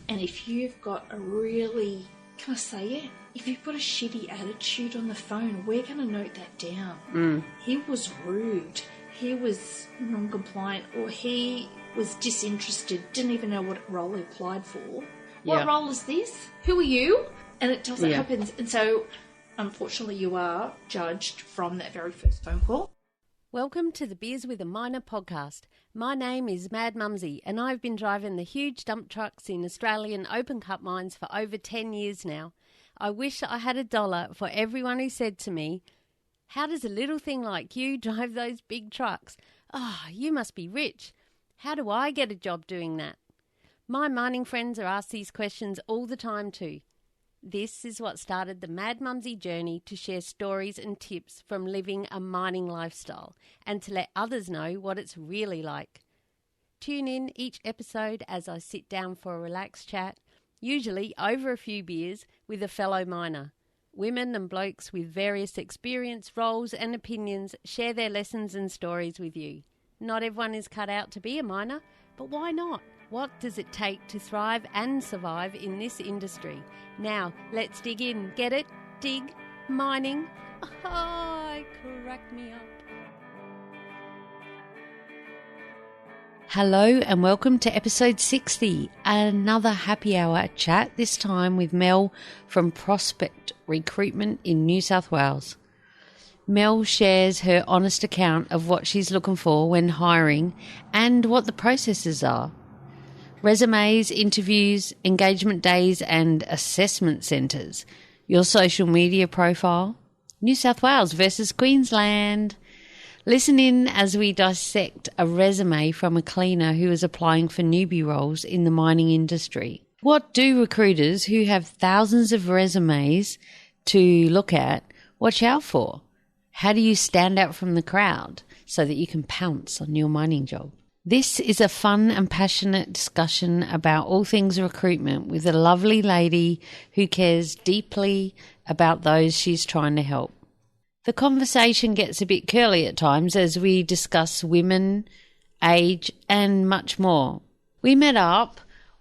And if you've got a really, can I say it? If you've got a shitty attitude on the phone, we're going to note that down. He was rude. He was non-compliant, or he was disinterested, didn't even know what role he applied for. What role is this? Who are you? And it doesn't happen. And so, unfortunately, you are judged from that very first phone call. Welcome to the Beers with a Miner podcast. My name is Mad Mumsy, and I've been driving the huge dump trucks in Australian open cut mines for over 10 years now. I wish I had $1 for everyone who said to me, "How does a little thing like you drive those big trucks? You must be rich. How do I get a job doing that?" My mining friends are asked these questions all the time too. This is what started the Mad Mumsy journey to share stories and tips from living a mining lifestyle and to let others know what it's really like. Tune in each episode as I sit down for a relaxed chat, usually over a few beers, with a fellow miner. Women and blokes with various experience, roles and opinions share their lessons and stories with you. Not everyone is cut out to be a miner, but why not? What does it take to thrive and survive in this industry? Now, let's dig in. Get it? Dig? Mining? Crack me up. Hello and welcome to episode 60, another happy hour chat, this time with Mel from Prospect Recruitment in New South Wales. Mel shares her honest account of what she's looking for when hiring and what the processes are. Resumes, interviews, engagement days and assessment centres, your social media profile, New South Wales versus Queensland. Listen in as we dissect a resume from a cleaner who is applying for newbie roles in the mining industry. What do recruiters who have thousands of resumes to look at watch out for? How do you stand out from the crowd so that you can pounce on your mining job? This is a fun and passionate discussion about all things recruitment with a lovely lady who cares deeply about those she's trying to help. The conversation gets a bit curly at times as we discuss women, age and much more. We met up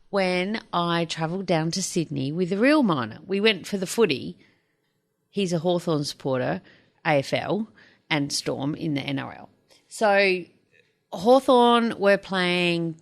when I travelled down to Sydney with a real miner. We went for the footy. He's a Hawthorn supporter, AFL, and Storm in the NRL. So Hawthorn were playing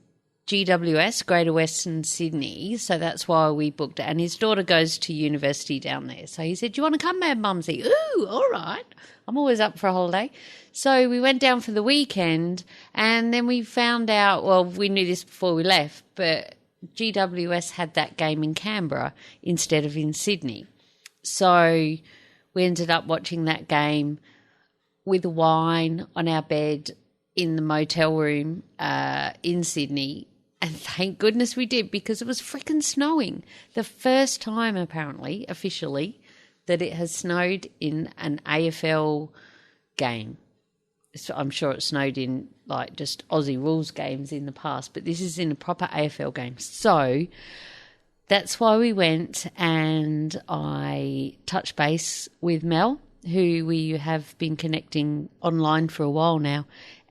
GWS, Greater Western Sydney, so that's why we booked it. And his daughter goes to university down there. So he said, "Do you want to come, Mad Mumsy?" Ooh, all right. I'm always up for a holiday. So we went down for the weekend and then we found out, well, we knew this before we left, but GWS had that game in Canberra instead of in Sydney. So we ended up watching that game with wine on our bed in the motel room in Sydney, and thank goodness we did because it was freaking snowing. The first time, apparently, officially, that it has snowed in an AFL game. So I'm sure it snowed in like just Aussie rules games in the past, but this is in a proper AFL game. So that's why we went, and I touched base with Mel, who we have been connecting online for a while now,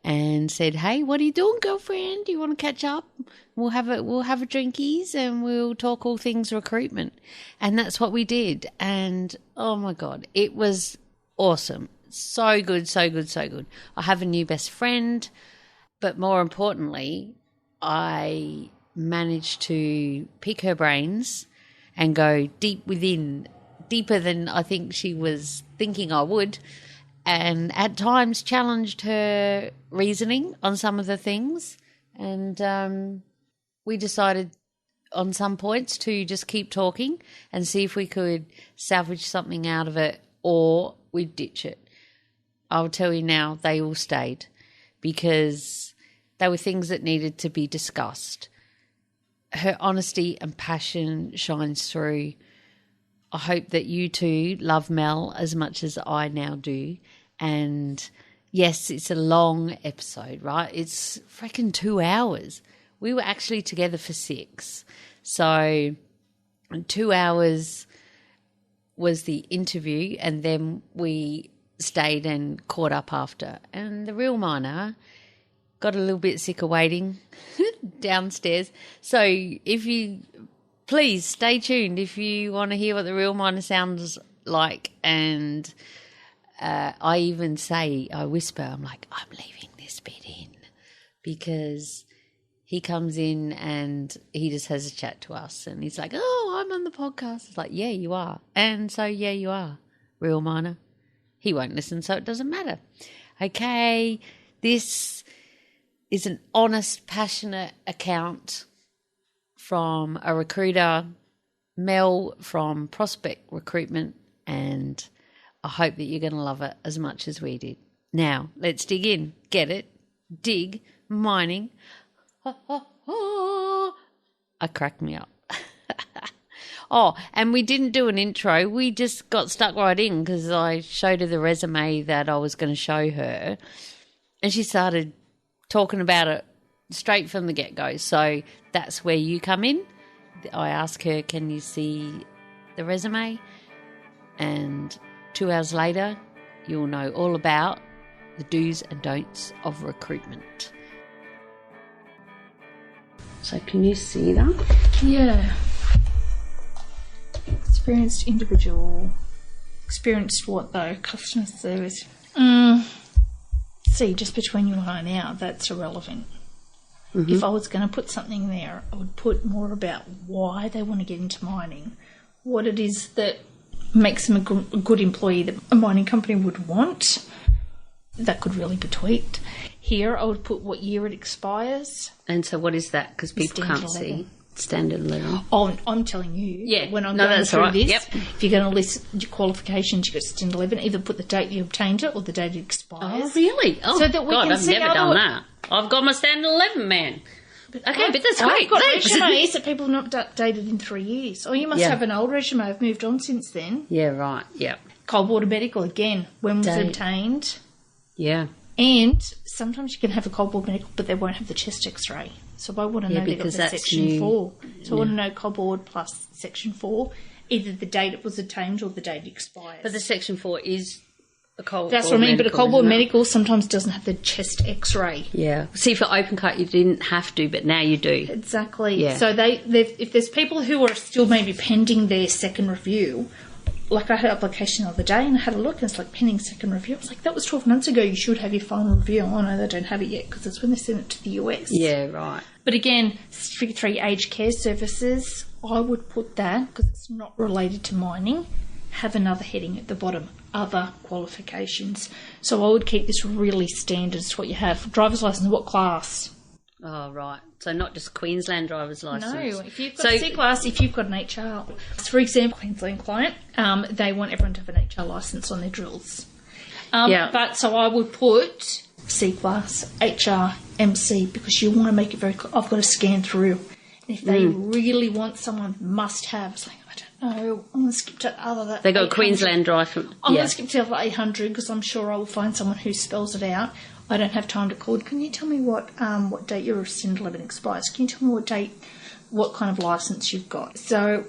and said, "Hey, what are you doing, girlfriend? Do you want to catch up? We'll have a drinkies and we'll talk all things recruitment." And that's what we did. And oh my God, it was awesome. So good, so good, so good. I have a new best friend, but more importantly, I managed to pick her brains and go deep within, deeper than I think she was thinking I would, and at times challenged her reasoning on some of the things. And we decided on some points to just keep talking and see if we could salvage something out of it or we'd ditch it. I'll tell you now, they all stayed because they were things that needed to be discussed. Her honesty and passion shines through. I hope that you too love Mel as much as I now do. And yes, it's a long episode, right? It's freaking 2 hours. We were actually together for 6. So 2 hours was the interview, and then we stayed and caught up after. And the real miner got a little bit sick of waiting downstairs. So if you please stay tuned if you want to hear what the real miner sounds like. And I even say, I whisper, I'm like, I'm leaving this bit in, because he comes in and he just has a chat to us and he's like, oh, I'm on the podcast. It's like, yeah, you are. And so, yeah, you are, real miner. He won't listen, so it doesn't matter. Okay, this is an honest, passionate account from a recruiter, Mel from Prospect Recruitment, and I hope that you're going to love it as much as we did. Now, let's dig in. Get it? Dig, mining. I cracked me up. Oh, and we didn't do an intro. We just got stuck right in because I showed her the resume that I was going to show her, and she started talking about it straight from the get-go. So that's where you come in. I ask her, can you see the resume? And 2 hours later, you'll know all about the do's and don'ts of recruitment. So can you see that? Yeah. Experienced individual. Experienced what though? Customer service. See, just between you and I now, that's irrelevant. Mm-hmm. If I was going to put something there, I would put more about why they want to get into mining, what it is that makes them a good employee that a mining company would want. That could really be tweaked. Here, I would put what year it expires. And so what is that? Because people can't see. Standard 11. Oh, I'm telling you. Yeah. When I'm going through this, yep. If you're going to list your qualifications, you've got standard 11. Either put the date you obtained it or the date it expires. Oh, really? Oh, so that we God, can I've never done that. I've got my standard 11, man. But that's great. I've got resumes that people have not updated in 3 years. Or you must have an old resume. I've moved on since then. Yeah, right. Yeah. Cold water medical, again. When was it obtained? Yeah. And sometimes you can have a cold water medical, but they won't have the chest x-ray. So I want to know that it was Section 4. So I want to know cold water plus Section 4, either the date it was obtained or the date it expires. But the Section 4 is a cold That's what I mean, but a cold water medical sometimes doesn't have the chest x-ray. Yeah. See, for open cut you didn't have to, but now you do. Exactly. Yeah. So if there's people who are still maybe pending their second review, like I had an application the other day and I had a look and it's like pending second review. I was like, that was 12 months ago. You should have your final review. Oh, no, they don't have it yet because that's when they sent it to the US. Yeah, right. But again, Figure 3 aged care services, I would put that because it's not related to mining. Have another heading at the bottom, other qualifications. So I would keep this really standard. It's what you have. Driver's license, what class? Oh, right. So not just Queensland driver's licence. No, if you've got a C-class, if you've got an HR. For example, Queensland client, they want everyone to have an HR licence on their drills. But so I would put C-class, HR, MC, because you want to make it very clear. I've got to scan through. And if they really want someone must have, it's like, I don't know, I'm going to skip to other. They got Queensland driver. I'm going to skip to level 800 because I'm sure I will find someone who spells it out. I don't have time to call. Can you tell me what date your standard 11 expires? Can you tell me what kind of licence you've got? So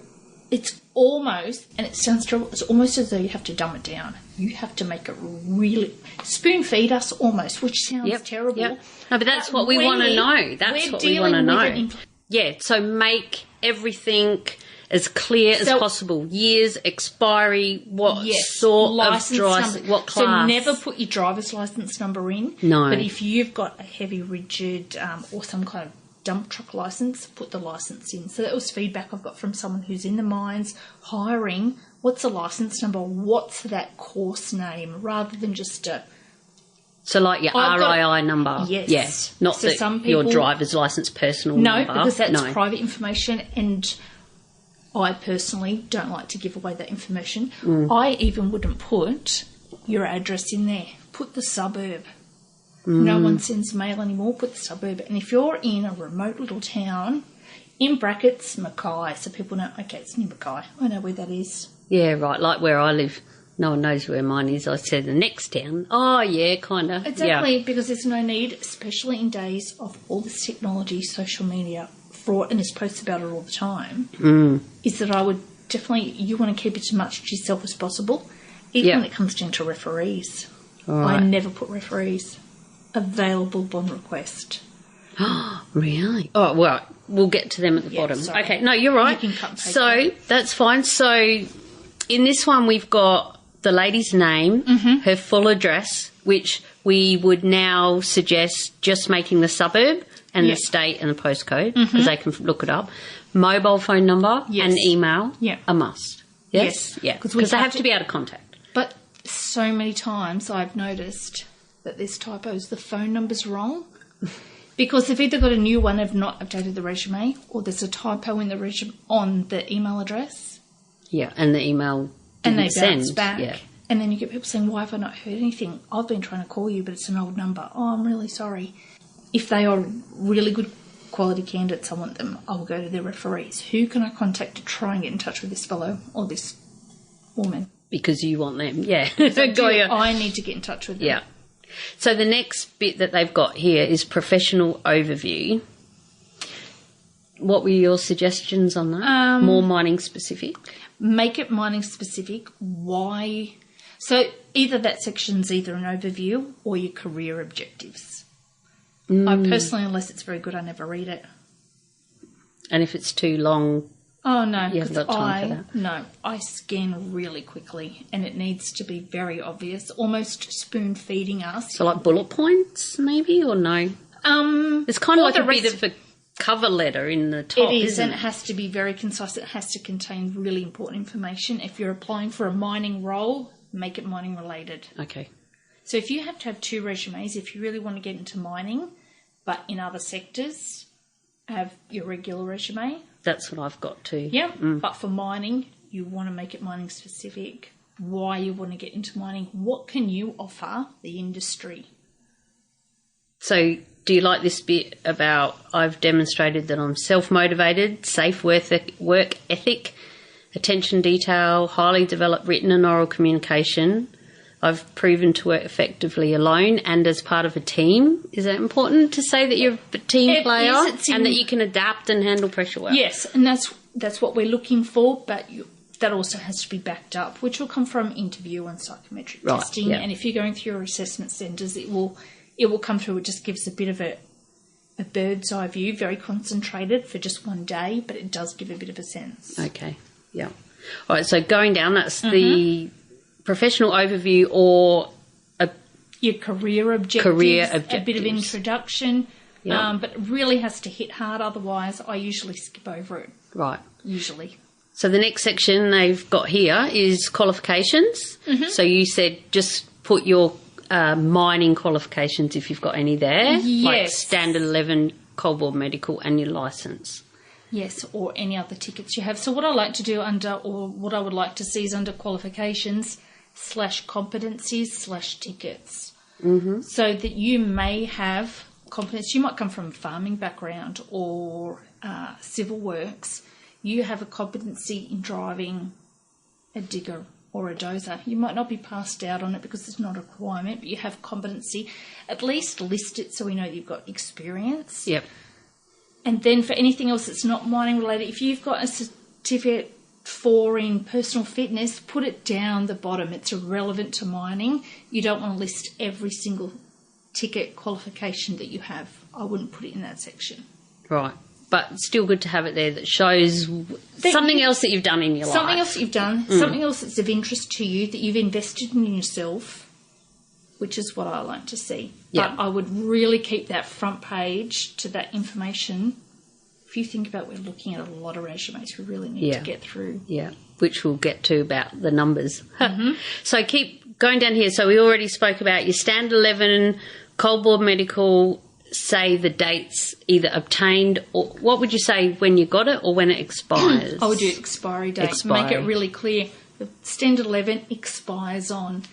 it's almost, and it sounds terrible, it's almost as though you have to dumb it down. You have to make it really spoon feed us almost, which sounds terrible. Yep. No, but that's what we want to know. That's what we want to know. Yeah, so make everything as clear as possible. Years, expiry, what sort license of drive, what class. So never put your driver's license number in. No. But if you've got a heavy, rigid or some kind of dump truck license, put the license in. So that was feedback I've got from someone who's in the mines hiring. What's the license number? What's that course name? Rather than just a... So like your RII number? Yes. Yeah. Not so some people, your driver's licence personal number. No, because that's private information and I personally don't like to give away that information. I even wouldn't put your address in there. Put the suburb. No one sends mail anymore. Put the suburb. And if you're in a remote little town, in brackets, Mackay, so people know, okay, it's near Mackay. I know where that is. Yeah, right, like where I live. No one knows where mine is. I said the next town. Oh, yeah, kind of. Exactly, because there's no need, especially in days of all this technology, social media, fraud, and there's posts about it all the time, is that I would definitely, you want to keep it as much to yourself as possible, even when it comes down to referees. Right. I never put referees. Available upon request. Really? Oh, well, we'll get to them at the bottom. Sorry. Okay, no, you're right. You can cut and paste so that. that's fine. So in this one, we've got the lady's name, her full address, which we would now suggest just making the suburb and the state and the postcode because they can look it up. Mobile phone number and email, a must. Yes? Yeah, because they have to be able to contact. But so many times I've noticed that there's typos. The phone number's wrong because they've either got a new one, have not updated the resume, or there's a typo in the on the email address. Yeah, and the email and they send. bounce back. Yeah. And then you get people saying, why have I not heard anything? I've been trying to call you, but it's an old number. Oh, I'm really sorry. If they are really good quality candidates, I want them, I will go to their referees. Who can I contact to try and get in touch with this fellow or this woman? Because you want them, yeah. I need to get in touch with them. Yeah. So the next bit that they've got here is professional overview. What were your suggestions on that? More mining specific? Make it mining specific. Why? So either that section's either an overview or your career objectives. I personally, unless it's very good, I never read it. And if it's too long, oh no, you haven't got time for that. No, I scan really quickly, and it needs to be very obvious, almost spoon feeding us. So like bullet points, maybe, or no? It's kind of like a bit of a cover letter in the top. It is, isn't and it it has to be very concise. It has to contain really important information. If you're applying for a mining role, make it mining related. Okay. So if you have to have 2 resumes, if you really want to get into mining, but in other sectors, have your regular resume. That's what I've got too. Yeah, but for mining, you want to make it mining specific. Why you want to get into mining? What can you offer the industry? So do you like this bit about I've demonstrated that I'm self-motivated, safe work ethic, attention detail, highly developed written and oral communication. I've proven to work effectively alone and as part of a team. Is that important to say that you're a team player and that you can adapt and handle pressure well? Yes, and that's what we're looking for, but that also has to be backed up, which will come from interview and psychometric testing. Yeah. And if you're going through your assessment centres, it will come through. It just gives a bit of a bird's eye view, very concentrated for just one day, but it does give a bit of a sense. Okay, yeah. All right, so going down, that's the professional overview or your career objectives, a bit of introduction, but it really has to hit hard. Otherwise, I usually skip over it. Right. Usually. So the next section they've got here is qualifications. So you said just put your mining qualifications if you've got any there. Yes. Like Standard 11, Coal Board Medical and your licence. Yes, or any other tickets you have. So what I like to do what I would like to see is under qualifications /competencies /tickets. So that you may have competence. You might come from a farming background or civil works. You have a competency in driving a digger or a dozer. You might not be passed out on it because it's not a requirement, but you have competency. At least list it so we know you've got experience. Yep. And then for anything else that's not mining related, if you've got a certificate in personal fitness, put it down the bottom. It's irrelevant to mining. You don't want to list every single ticket qualification that you have. I wouldn't put it in that section. Right. But it's still good to have it there that shows something else that you've done in your life. Something else that you've done, something else that's of interest to you, that you've invested in yourself, which is what I like to see. Yeah. But I would really keep that front page to that information. If you think about, we're looking at a lot of resumes we really need to get through. Yeah, which we'll get to about the numbers. So keep going down here. So we already spoke about your Standard 11, Coal Board Medical, say the dates either obtained or what would you say when you got it or when it expires? I would do expiry date. Make it really clear. The Standard 11 expires on,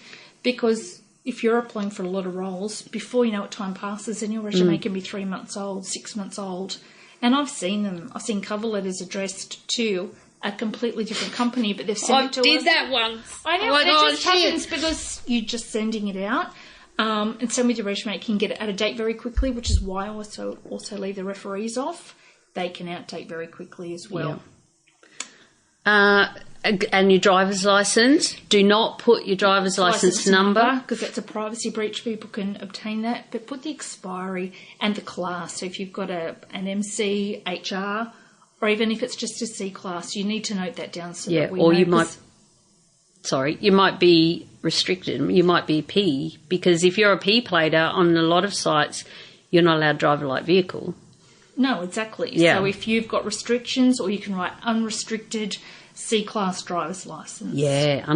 because if you're applying for a lot of roles, before you know it, time passes and your resume can be 3 months old, 6 months old. And I've seen them. I've seen cover letters addressed to a completely different company, but they've sent it to us. I did that once. I know. It just happens because you're just sending it out. And same with your resume. You can get it out of date very quickly, which is why I also leave the referees off. They can outdate very quickly as well. And your driver's license. Do not put your driver's license number. Because that's a privacy breach. People can obtain that. But put the expiry and the class. So if you've got an MC, HR, or even if it's just a C class, you need to note that down so that we know. You might be restricted. You might be a P, because if you're a P plater on a lot of sites, you're not allowed to drive a light vehicle. No, exactly. Yeah. So if you've got restrictions, or you can write unrestricted C-class driver's license. Yeah,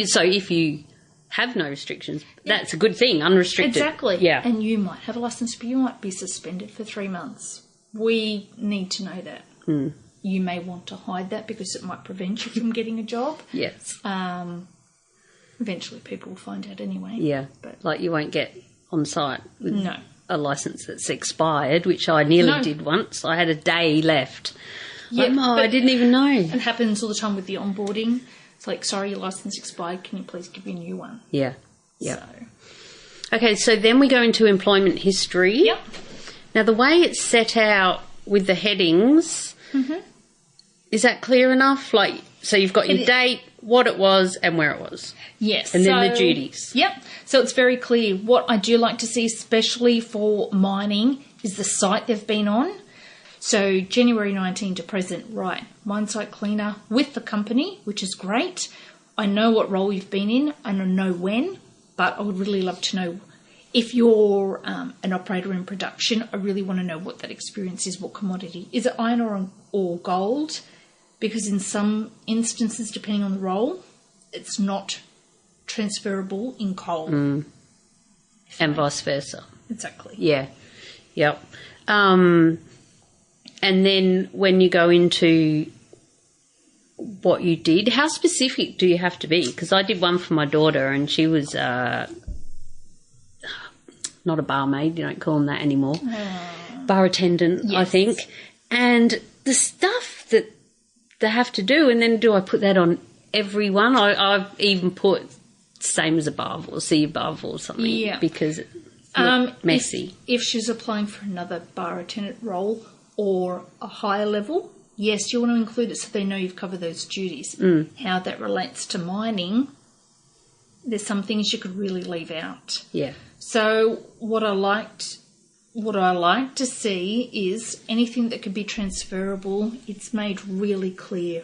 so if you have no restrictions, that's a good thing, unrestricted. Exactly. Yeah. And you might have a license, but you might be suspended for 3 months. We need to know that. You may want to hide that because it might prevent you from getting a job. Yes. Eventually people will find out anyway. Yeah, but like you won't get on site with a licence that's expired, which I nearly did once. I had a day left. Yeah, I didn't even know. It happens all the time with the onboarding. It's like, sorry, your licence expired. Can you please give me a new one? Yeah. Yeah. So. Okay, so then we go into employment history. Yep. Now, the way it's set out with the headings, is that clear enough? Like, so you've got your date, what it was, and where it was. Yes. And then the duties. Yep. So it's very clear. What I do like to see, especially for mining, is the site they've been on. So January 19 to present, right, mine site cleaner with the company, which is great. I know what role you've been in and I know when, but I would really love to know if you're an operator in production. I really want to know what that experience is, what commodity. Is it iron or gold? Because in some instances, depending on the role, it's not transferable in coal. And vice versa. Exactly. Yeah. Yep. And then when you go into what you did, how specific do you have to be? Because I did one for my daughter and she was not a barmaid, you don't call them that anymore, bar attendant, yes. I think. And the stuff that they have to do, and then do I put that on everyone? I've even put same as above or see above or something because it's messy. If she's applying for another bar attendant role or a higher level, yes, you want to include it so they know you've covered those duties. How that relates to mining, there's some things you could really leave out. Yeah. So what I like to see is anything that could be transferable, it's made really clear.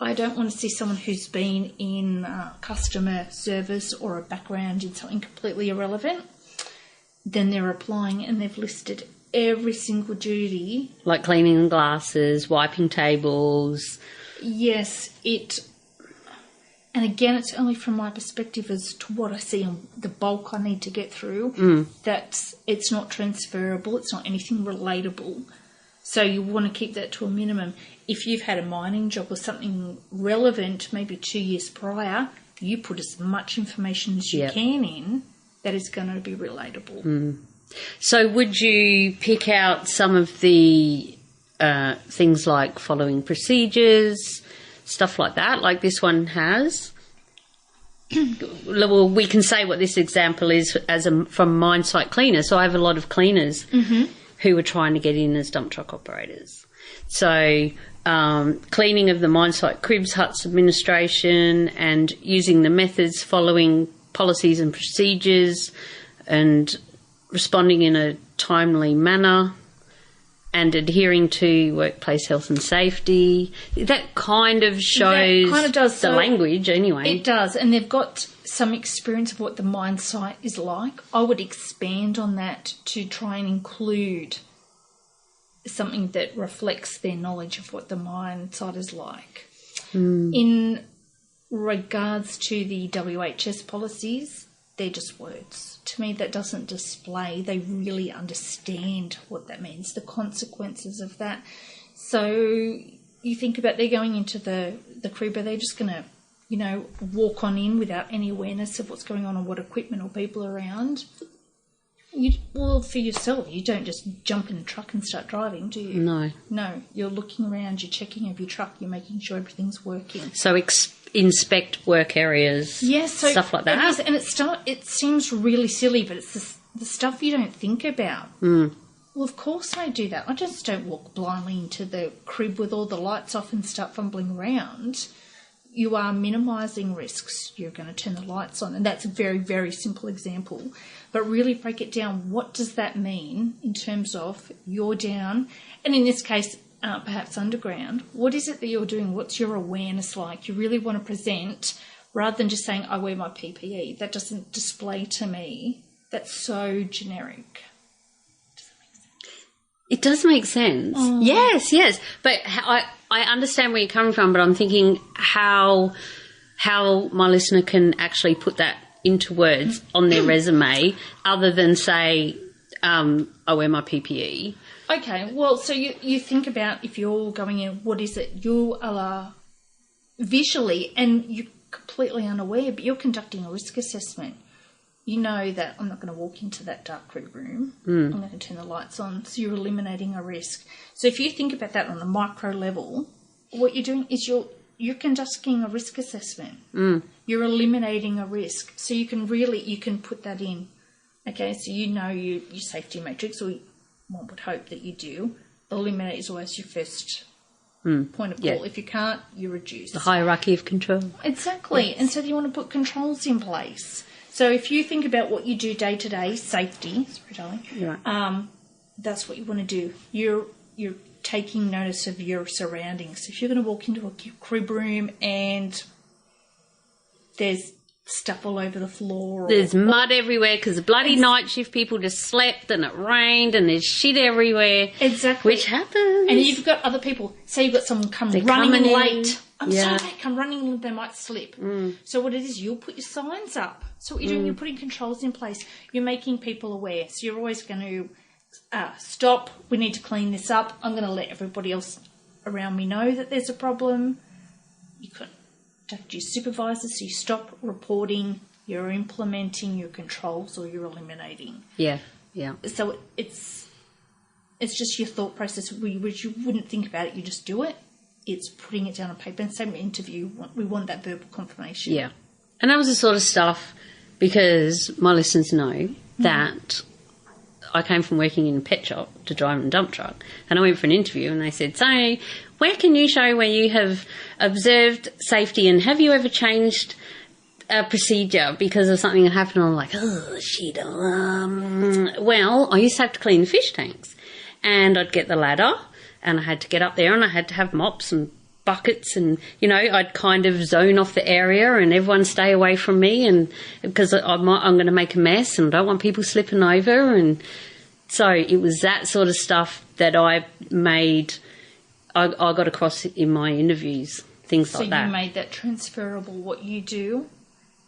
I don't want to see someone who's been in customer service or a background in something completely irrelevant. Then they're applying and they've listed every single duty. Like cleaning glasses, wiping tables. Yes, and again, it's only from my perspective as to what I see and the bulk I need to get through, that it's not transferable, it's not anything relatable. So you want to keep that to a minimum. If you've had a mining job or something relevant, maybe 2 years prior, you put as much information as you can in that is going to be relatable. So would you pick out some of the things like following procedures, stuff like that, like this one has? Well, we can say what this example is from mine site cleaner. So I have a lot of cleaners who are trying to get in as dump truck operators. So cleaning of the mine site cribs, huts, administration, and using the methods, following policies and procedures, and responding in a timely manner, and adhering to workplace health and safety. That kind of shows the language anyway. It does, and they've got some experience of what the mine site is like. I would expand on that to try and include something that reflects their knowledge of what the mine site is like. In regards to the WHS policies, they're just words. To me, that doesn't display. They really understand what that means, the consequences of that. So you think about they're going into the crib, are they just going to, walk on in without any awareness of what's going on and what equipment or people are around? For yourself, you don't just jump in a truck and start driving, do you? No, you're looking around, you're checking over your truck, you're making sure everything's working. So inspect work areas, stuff like that. It is, and it seems really silly, but it's the stuff you don't think about. Well, of course I do that. I just don't walk blindly into the crib with all the lights off and start fumbling around. you are minimising risks. You're going to turn the lights on, and that's a very, very simple example. But really break it down. What does that mean in terms of you're down, and in this case, perhaps underground? What is it that you're doing? What's your awareness like? You really want to present, rather than just saying, I wear my PPE. That doesn't display to me. That's so generic. It does make sense. Oh. Yes. But I understand where you're coming from, but I'm thinking how my listener can actually put that into words on their resume other than say, I wear my PPE. Okay, well, so you think about if you're going in, what is it? You are visually, and you're completely unaware, but you're conducting a risk assessment. You know that I'm not going to walk into that dark red room. I'm going to turn the lights on. So you're eliminating a risk. So if you think about that on a micro level, what you're doing is you're conducting a risk assessment. You're eliminating a risk. So you can put that in. Okay, so you know your safety matrix, or one would hope that you do. Eliminate is always your first point of call. If you can't, you reduce. The hierarchy of control. Exactly. Yes. And so you want to put controls in place. So if you think about what you do day to day, safety, sorry, darling, right. That's what you want to do. You're taking notice of your surroundings. If you're going to walk into a crib room and there's stuff all over the floor. There's mud everywhere because the bloody night shift people just slept and it rained and there's shit everywhere. Exactly. Which happens. And you've got other people. Say you've got someone running late. I'm sorry, come running late, they might slip. So what it is, you'll put your signs up. So what you're doing, you're putting controls in place. You're making people aware. So you're always going to stop. We need to clean this up. I'm going to let everybody else around me know that there's a problem. You contact your supervisors, so you stop reporting. You're implementing your controls, or you're eliminating. Yeah. So it's just your thought process, which you wouldn't think about it. You just do it. It's putting it down on paper. And same interview, we want that verbal confirmation. Yeah. And that was the sort of stuff, because my listeners know that I came from working in a pet shop to driving a dump truck, and I went for an interview and they said, so where can you show where you have observed safety, and have you ever changed a procedure because of something that happened? And I'm like, oh, shit. Well, I used to have to clean the fish tanks, and I'd get the ladder and I had to get up there and I had to have mops and buckets, and I'd kind of zone off the area and everyone stay away from me, and because I'm going to make a mess and I don't want people slipping over. And so it was that sort of stuff that I got across in my interviews, things like that. So you made that transferable. What you do,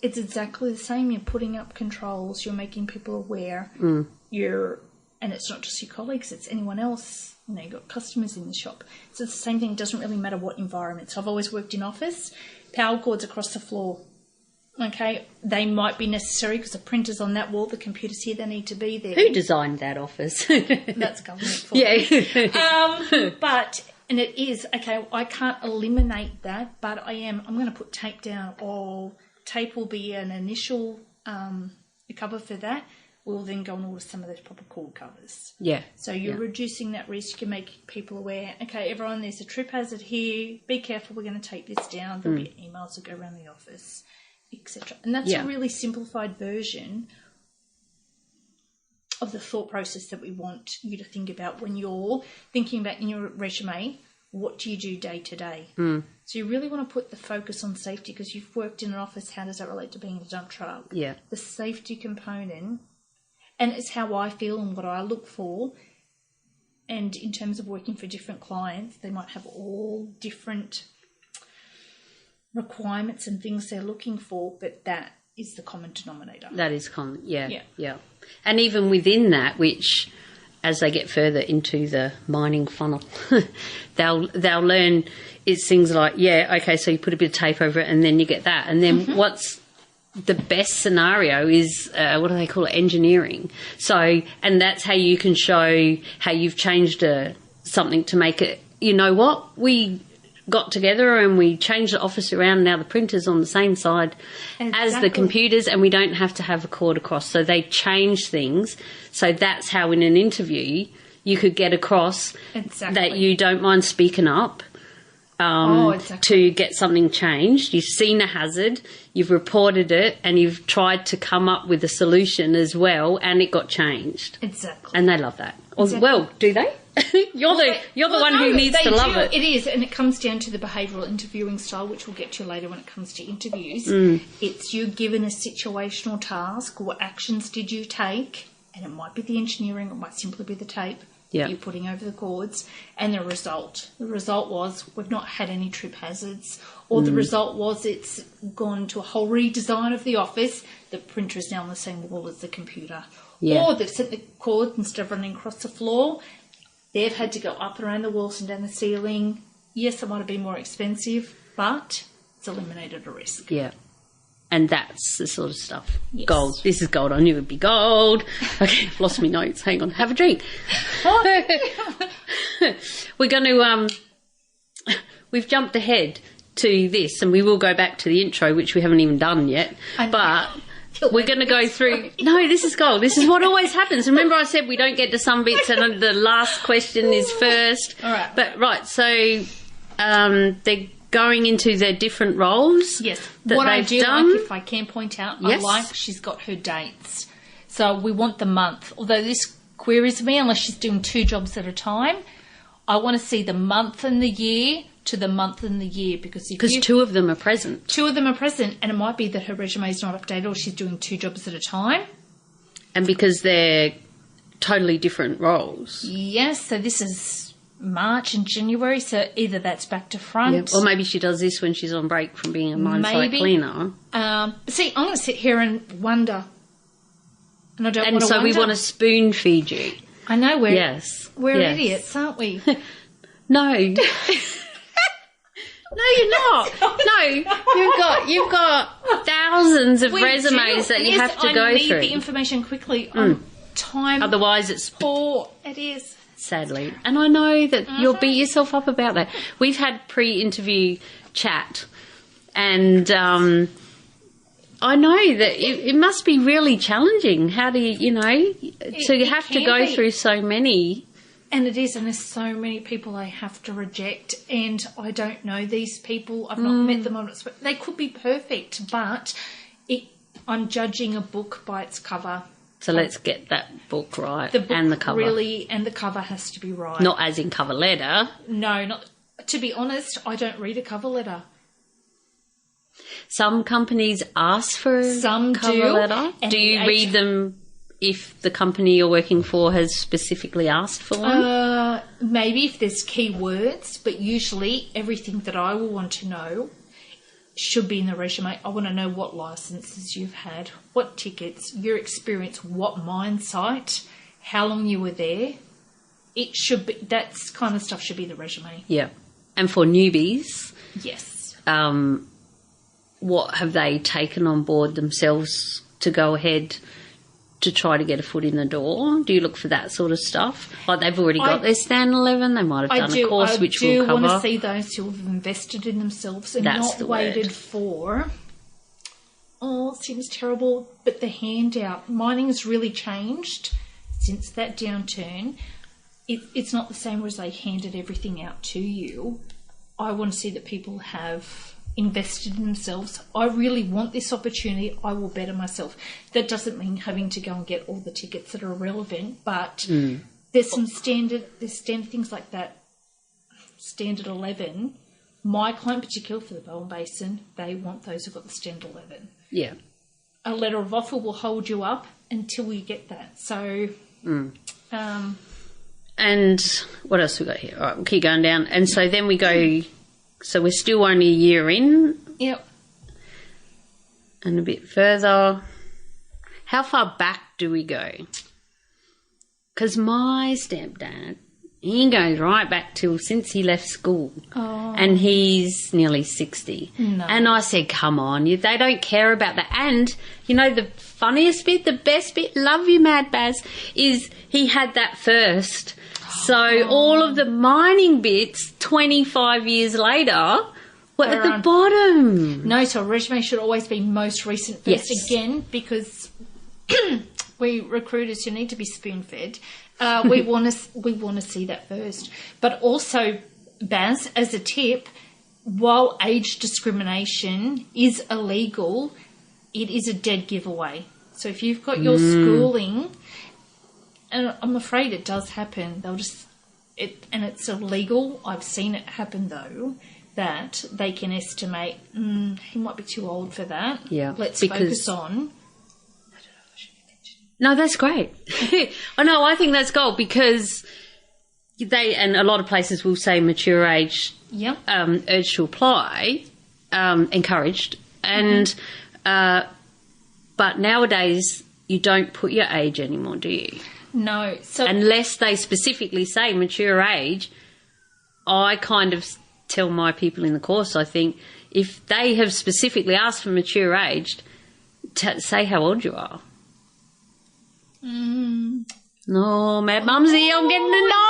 it's exactly the same. You're putting up controls, you're making people aware, and it's not just your colleagues, it's anyone else. You've got customers in the shop. So it's the same thing. It doesn't really matter what environment. So I've always worked in office. Power cords across the floor. Okay? They might be necessary because the printer's on that wall, the computer's here, they need to be there. Who designed that office? That's government for you. And it is, okay, I can't eliminate that, but I'm going to put tape down, or tape will be an initial cover for that. We'll then go and order some of those proper cord covers. Yeah. So you're reducing that risk. You make people aware. Okay, everyone, there's a trip hazard here. Be careful. We're going to take this down. There'll be emails that go around the office, etc. And that's a really simplified version of the thought process that we want you to think about when you're thinking about in your resume. What do you do day to day? So you really want to put the focus on safety, because you've worked in an office. How does that relate to being in a dump truck? Yeah. The safety component. And it's how I feel and what I look for. And in terms of working for different clients, they might have all different requirements and things they're looking for, but that is the common denominator. That is common, yeah. And even within that, which as they get further into the mining funnel, they'll learn it's things like, so you put a bit of tape over it and then you get that. And then what's the best scenario is, what do they call it, engineering. So, and that's how you can show how you've changed something to make it, you know what, we got together and we changed the office around, and now the printer's on the same side as the computers, and we don't have to have a cord across. So they change things. So that's how in an interview you could get across that you don't mind speaking up. to get something changed. You've seen a hazard, you've reported it, and you've tried to come up with a solution as well, and it got changed. Exactly. And they love that. Exactly. Well, do they? You're the one who needs to love it. It is, and it comes down to the behavioural interviewing style, which we'll get to later when it comes to interviews. It's you given a situational task. What actions did you take? And it might be the engineering, it might simply be the tape. You're putting over the cords, and the result. The result was we've not had any trip hazards, or the result was it's gone to a whole redesign of the office. The printer is now on the same wall as the computer. Or they've set the cord instead of running across the floor. They've had to go up and around the walls and down the ceiling. Yes, it might have been more expensive, but it's eliminated a risk. Yeah. And that's the sort of stuff. Yes. Gold. This is gold. I knew it would be gold. Okay, I've lost my notes. Hang on. Have a drink. We're going to... we've jumped ahead to this, and we will go back to the intro, which we haven't even done yet. But we're going to go through... No, this is gold. This is what always happens. Remember I said we don't get to some bits and the last question is first? All right. But, right, so they're going into their different roles. Yes. That what I they've do done. like, if I can point out, I like she's got her dates. So we want the month. Although this queries me, unless she's doing 2 jobs at a time, I want to see the month and the year to the month and the year, because 2 of them are present. 2 of them are present, and it might be that her resume is not updated or she's doing 2 jobs at a time. And because they're totally different roles. Yes, so this is March and January, so either that's back to front. Or maybe she does this when she's on break from being a mine site cleaner. See, I'm going to sit here and wonder. And I don't want to wonder. And so we want to spoon feed you. I know, we're idiots, aren't we? No. No, you're not. No, you've got thousands of resumes that you have to go I need through. the information quickly on time. Otherwise it's poor. It is. Sadly. And I know that you'll beat yourself up about that. We've had pre-interview chat, and I know that it must be really challenging. How do you have to go through so many. And it is, and there's so many people I have to reject, and I don't know these people. I've not met them. They could be perfect, but I'm judging a book by its cover. So let's get that book right, and the cover. And the cover has to be right. Not as in cover letter. No, not. To be honest, I don't read a cover letter. Some companies ask for a cover letter. Do you read them if the company you're working for has specifically asked for one? Maybe if there's key words, but usually everything that I will want to know should be in the resume. I want to know what licenses you've had, what tickets, your experience, what mine site, how long you were there. It should be, that kind of stuff should be the resume. Yeah. And for newbies, yes. What have they taken on board themselves to go ahead to try to get a foot in the door? Do you look for that sort of stuff? Like they've already got their Stand 11, they might have done a course which will cover. I do want to see those who have invested in themselves and not waited for, it seems terrible, but the handout. Mining has really changed since that downturn. It's not the same as they handed everything out to you. I want to see that people have invested in themselves. I really want this opportunity. I will better myself. That doesn't mean having to go and get all the tickets that are relevant, but there's some standard things like that. Standard 11. My client, particularly for the Bowen Basin, they want those who've got the standard 11. Yeah. A letter of offer will hold you up until you get that. So, and what else we got here? All right, we'll keep going down. And so then we go. So we're still only a year in. Yep. And a bit further. How far back do we go? Because my stepdad, he goes right back till since he left school. Oh. And he's nearly 60. No. And I said, come on, they don't care about that. And, the funniest bit, the best bit, love you, Mad Baz, is he had that first. So all of the mining bits 25 years later were at the bottom. No, so a resume should always be most recent first. Yes. Again, because we recruiters who need to be spoon-fed, we want to see that first. But also, Baz, as a tip, while age discrimination is illegal, it is a dead giveaway. So if you've got your schooling, and I'm afraid it does happen, and it's illegal. I've seen it happen though, that they can estimate, he might be too old for that. Yeah. Let's focus on. No, that's great. I know, I think that's gold because and a lot of places will say mature age, urged to apply, encouraged. And, but nowadays you don't put your age anymore, do you? No. So unless they specifically say mature age, I kind of tell my people in the course, I think, if they have specifically asked for mature aged, say how old you are. No, Mad Mumsy, I'm getting to know.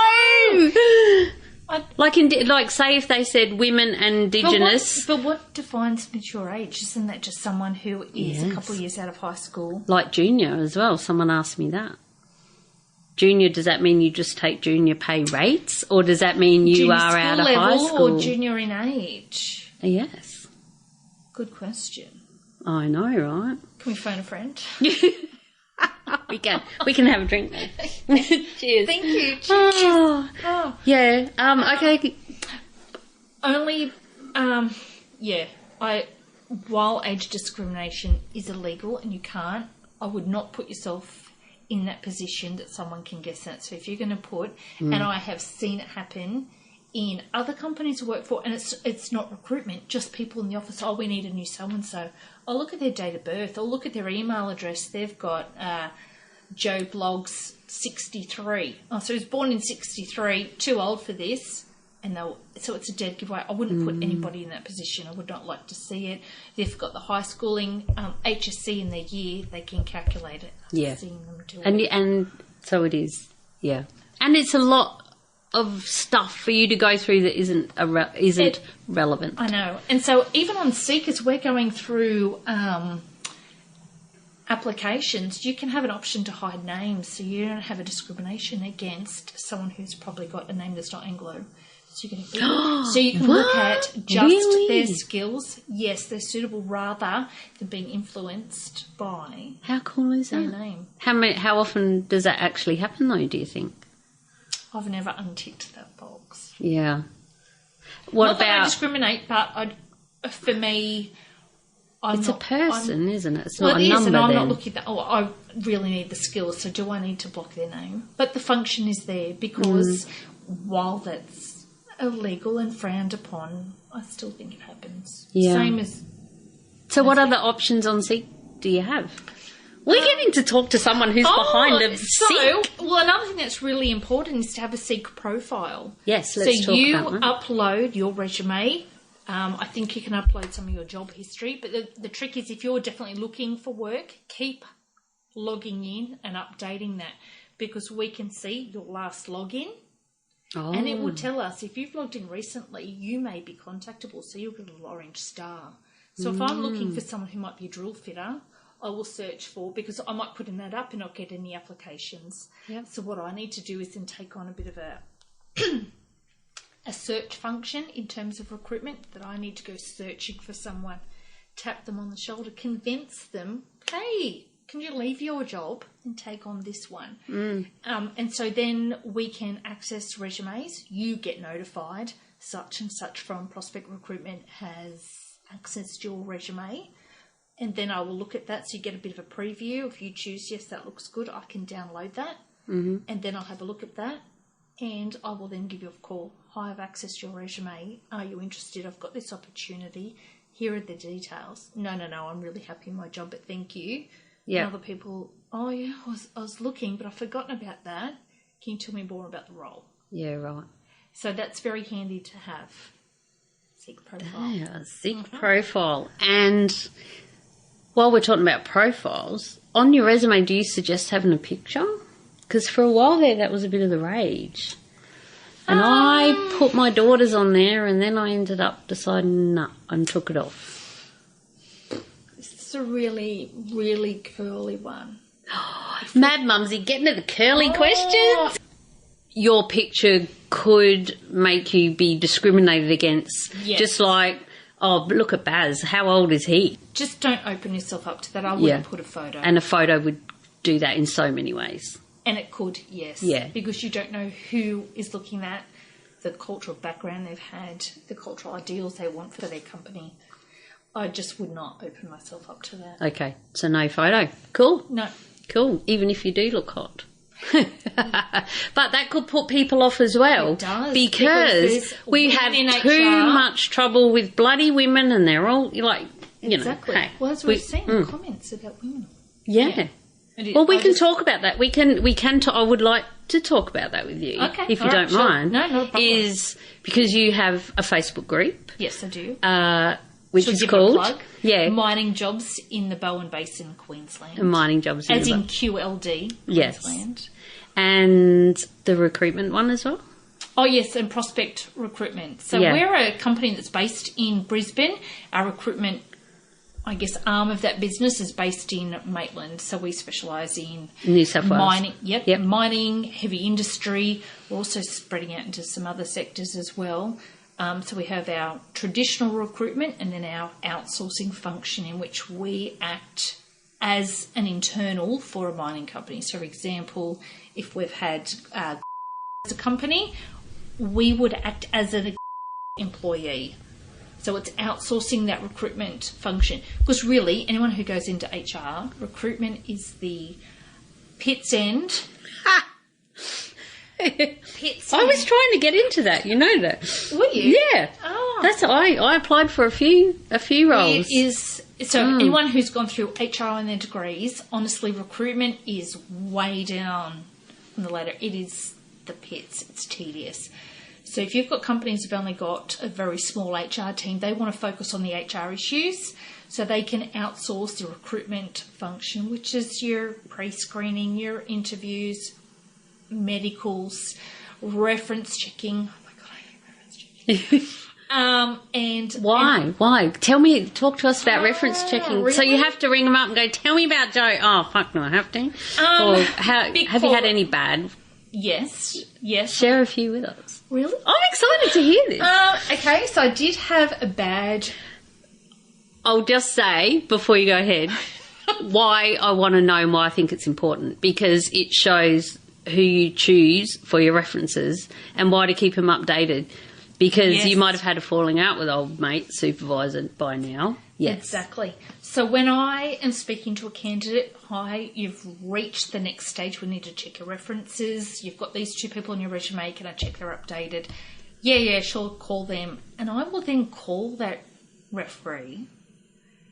Like, say if they said women and Indigenous. But what defines mature age? Isn't that just someone who is a couple of years out of high school? Like junior as well. Someone asked me that. Junior, does that mean you just take junior pay rates, or does that mean you junior are out of high school? Or junior in age? Yes. Good question. I know, right? Can we phone a friend? We can have a drink now. Cheers. Thank you. Cheers. Oh. Yeah. Okay. Only. While age discrimination is illegal and you can't, I would not put yourself in that position that someone can guess that. So if you're going to put, and I have seen it happen in other companies I work for, and it's not recruitment, just people in the office. Oh, we need a new so-and-so. I'll look at their date of birth. I'll look at their email address. They've got Joe Blogs 63. Oh, so he was born in 63, too old for this. So it's a dead giveaway. I wouldn't put anybody in that position. I would not like to see it. They've got the high schooling, HSC in their year. They can calculate it. Yeah. Seeing them do it. And so it is. Yeah. And it's a lot of stuff for you to go through that isn't relevant. I know. And so even on Seekers, we're going through applications. You can have an option to hide names, so you don't have a discrimination against someone who's probably got a name that's not Anglo. So you can look at just their skills. Yes, they're suitable rather than being influenced by how cool is their that? Name. How often does that actually happen though, do you think? I've never unticked that box. Yeah. Not that I discriminate, but for me, it's a person, isn't it? It's not a number. And I'm then. not looking at that. Oh, I really need the skills. So do I need to block their name? But the function is there because while that's illegal and frowned upon, I still think it happens. Yeah. Same as. So, what other options on Seek do you have? We're getting to talk to someone who's behind a Seek. Well, another thing that's really important is to have a Seek profile. Yes, let's talk about that. So you upload your resume. I think you can upload some of your job history. But the trick is if you're definitely looking for work, keep logging in and updating that because we can see your last login. Oh. And it will tell us if you've logged in recently, you may be contactable. So you'll get a little orange star. So if I'm looking for someone who might be a drill fitter, I will search for, because I might put in that up and not get any applications. Yep. So what I need to do is then take on a bit of a search function in terms of recruitment, that I need to go searching for someone, tap them on the shoulder, convince them, hey, can you leave your job and take on this one? And so then we can access resumes. You get notified, such and such from Prospect Recruitment has accessed your resume. And then I will look at that, so you get a bit of a preview. If you choose, yes, that looks good, I can download that. And then I'll have a look at that. And I will then give you a call. Hi, I've accessed your resume. Are you interested? I've got this opportunity. Here are the details. No, I'm really happy in my job, but thank you. Yeah. And other people, oh, yeah, I was looking, but I've forgotten about that. Can you tell me more about the role? Yeah, right. So that's very handy to have. Seek profile. Yeah, Seek profile. And while we're talking about profiles, on your resume, do you suggest having a picture? Because for a while there, that was a bit of the rage. And I put my daughters on there, and then I ended up deciding, no, and took it off. It's a really, really curly one. Mad Mumsy, getting to the curly questions. your picture could make you be discriminated against. Yes. Just like, oh, look at Baz. How old is he? Just don't open yourself up to that. I wouldn't put a photo. And a photo would do that in so many ways. And it could, yes. Yeah. Because you don't know who is looking at, the cultural background they've had, the cultural ideals they want for their company. I just would not open myself up to that. Okay, so no photo. Cool. No. Cool, even if you do look hot. But that could put people off as well. It does. Because we have too much trouble with bloody women, and they're all like, you exactly. know. Hey, well, as we've seen comments about women. Yeah. Well, we can talk about that. We can. I would like to talk about that with you, if you don't mind. No, not a problem. Is because you have a Facebook group. Yes, I do. Which is called Mining Jobs in the Bowen Basin, Queensland. Mining Jobs in as in QLD, Queensland. Yes. And the recruitment one as well? Oh, yes, and Prospect Recruitment. So we're a company that's based in Brisbane. Our recruitment, I guess, arm of that business is based in Maitland. So we specialise in New South Wales. Mining, mining, heavy industry. We're also spreading out into some other sectors as well. So we have our traditional recruitment and then our outsourcing function in which we act as an internal for a mining company. So, for example, if we've had as a company, we would act as an employee. So it's outsourcing that recruitment function. Because really, anyone who goes into HR, recruitment is the pit's end. I was trying to get into that, you know that. Were you? Yeah. Oh. That's I applied for a few roles. It is anyone who's gone through HR and their degrees, honestly, recruitment is way down on the ladder. It is the pits. It's tedious. So if you've got companies who've only got a very small HR team, they want to focus on the HR issues, so they can outsource the recruitment function, which is your pre-screening, your interviews, medicals, reference checking. Oh my God, I hate reference checking. And why? Talk to us about reference checking. Really? So you have to ring them up and go, tell me about Joe. Oh, fuck no, I have to. Or have you had any bad? Yes. Share a few with us. Really? I'm excited to hear this. Okay, so I did have a bad... I'll just say, before you go ahead, why I want to know and why I think it's important, because it shows who you choose for your references and why to keep them updated, because you might have had a falling out with old mate supervisor by now. Yes. Exactly. So when I am speaking to a candidate, hi, you've reached the next stage. We need to check your references. You've got these two people on your resume. Can I check they're updated? Yeah, sure, call them. And I will then call that referee.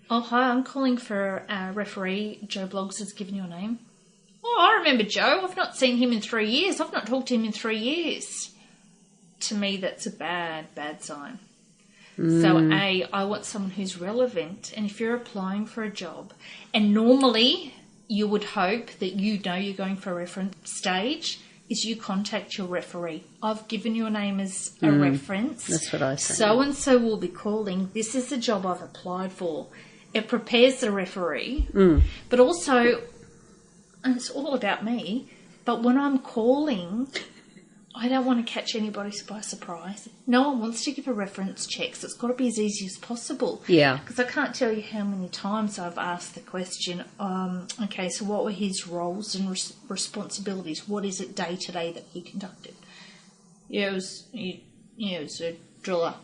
Oh, hi, I'm calling for referee. Joe Bloggs has given your name. Oh, I remember Joe. I've not seen him in 3 years. I've not talked to him in 3 years. To me, that's a bad sign. So, I want someone who's relevant. And if you're applying for a job, and normally you would hope that you know you're going for a reference stage, is you contact your referee. I've given your name as a reference. That's what I say. So-and-so will be calling. This is the job I've applied for. It prepares the referee. But also, and it's all about me, but when I'm calling... I don't want to catch anybody by surprise. No one wants to give a reference check, so it's got to be as easy as possible. Yeah. Because I can't tell you how many times I've asked the question, okay, so what were his roles and responsibilities? What is it day to day that he conducted? Yeah, it was a driller.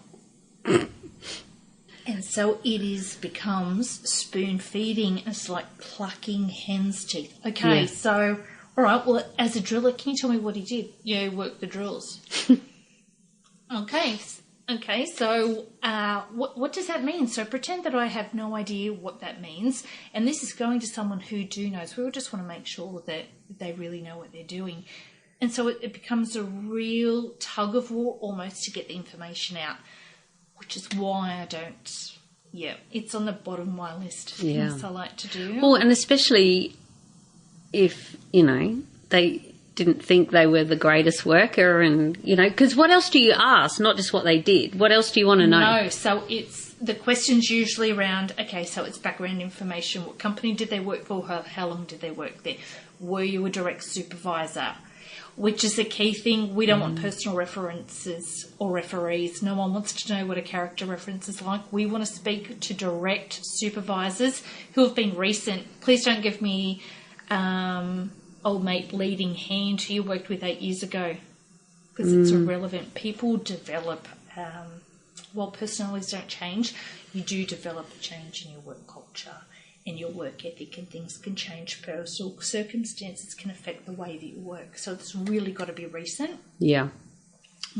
And so it becomes spoon feeding. It's like plucking hen's teeth. Okay, so... All right, well, as a driller, can you tell me what he did? Yeah, he worked the drills. Okay, so what does that mean? So pretend that I have no idea what that means, and this is going to someone who knows. We just want to make sure that they really know what they're doing. And so it becomes a real tug of war almost to get the information out, which is why I don't... Yeah, it's on the bottom of my list of things I like to do. Well, and especially... if, they didn't think they were the greatest worker and, because what else do you ask? Not just what they did. What else do you want to know? No, so it's the questions usually around, okay, so it's background information. What company did they work for? How long did they work there? Were you a direct supervisor? which is a key thing. We don't want personal references or referees. No one wants to know what a character reference is like. We want to speak to direct supervisors who have been recent. Please don't give me old mate leading hand who you worked with 8 years ago, because it's irrelevant. People develop, while personalities don't change, you do develop a change in your work culture and your work ethic, and things can change. Personal circumstances can affect the way that you work. So it's really got to be recent. Yeah.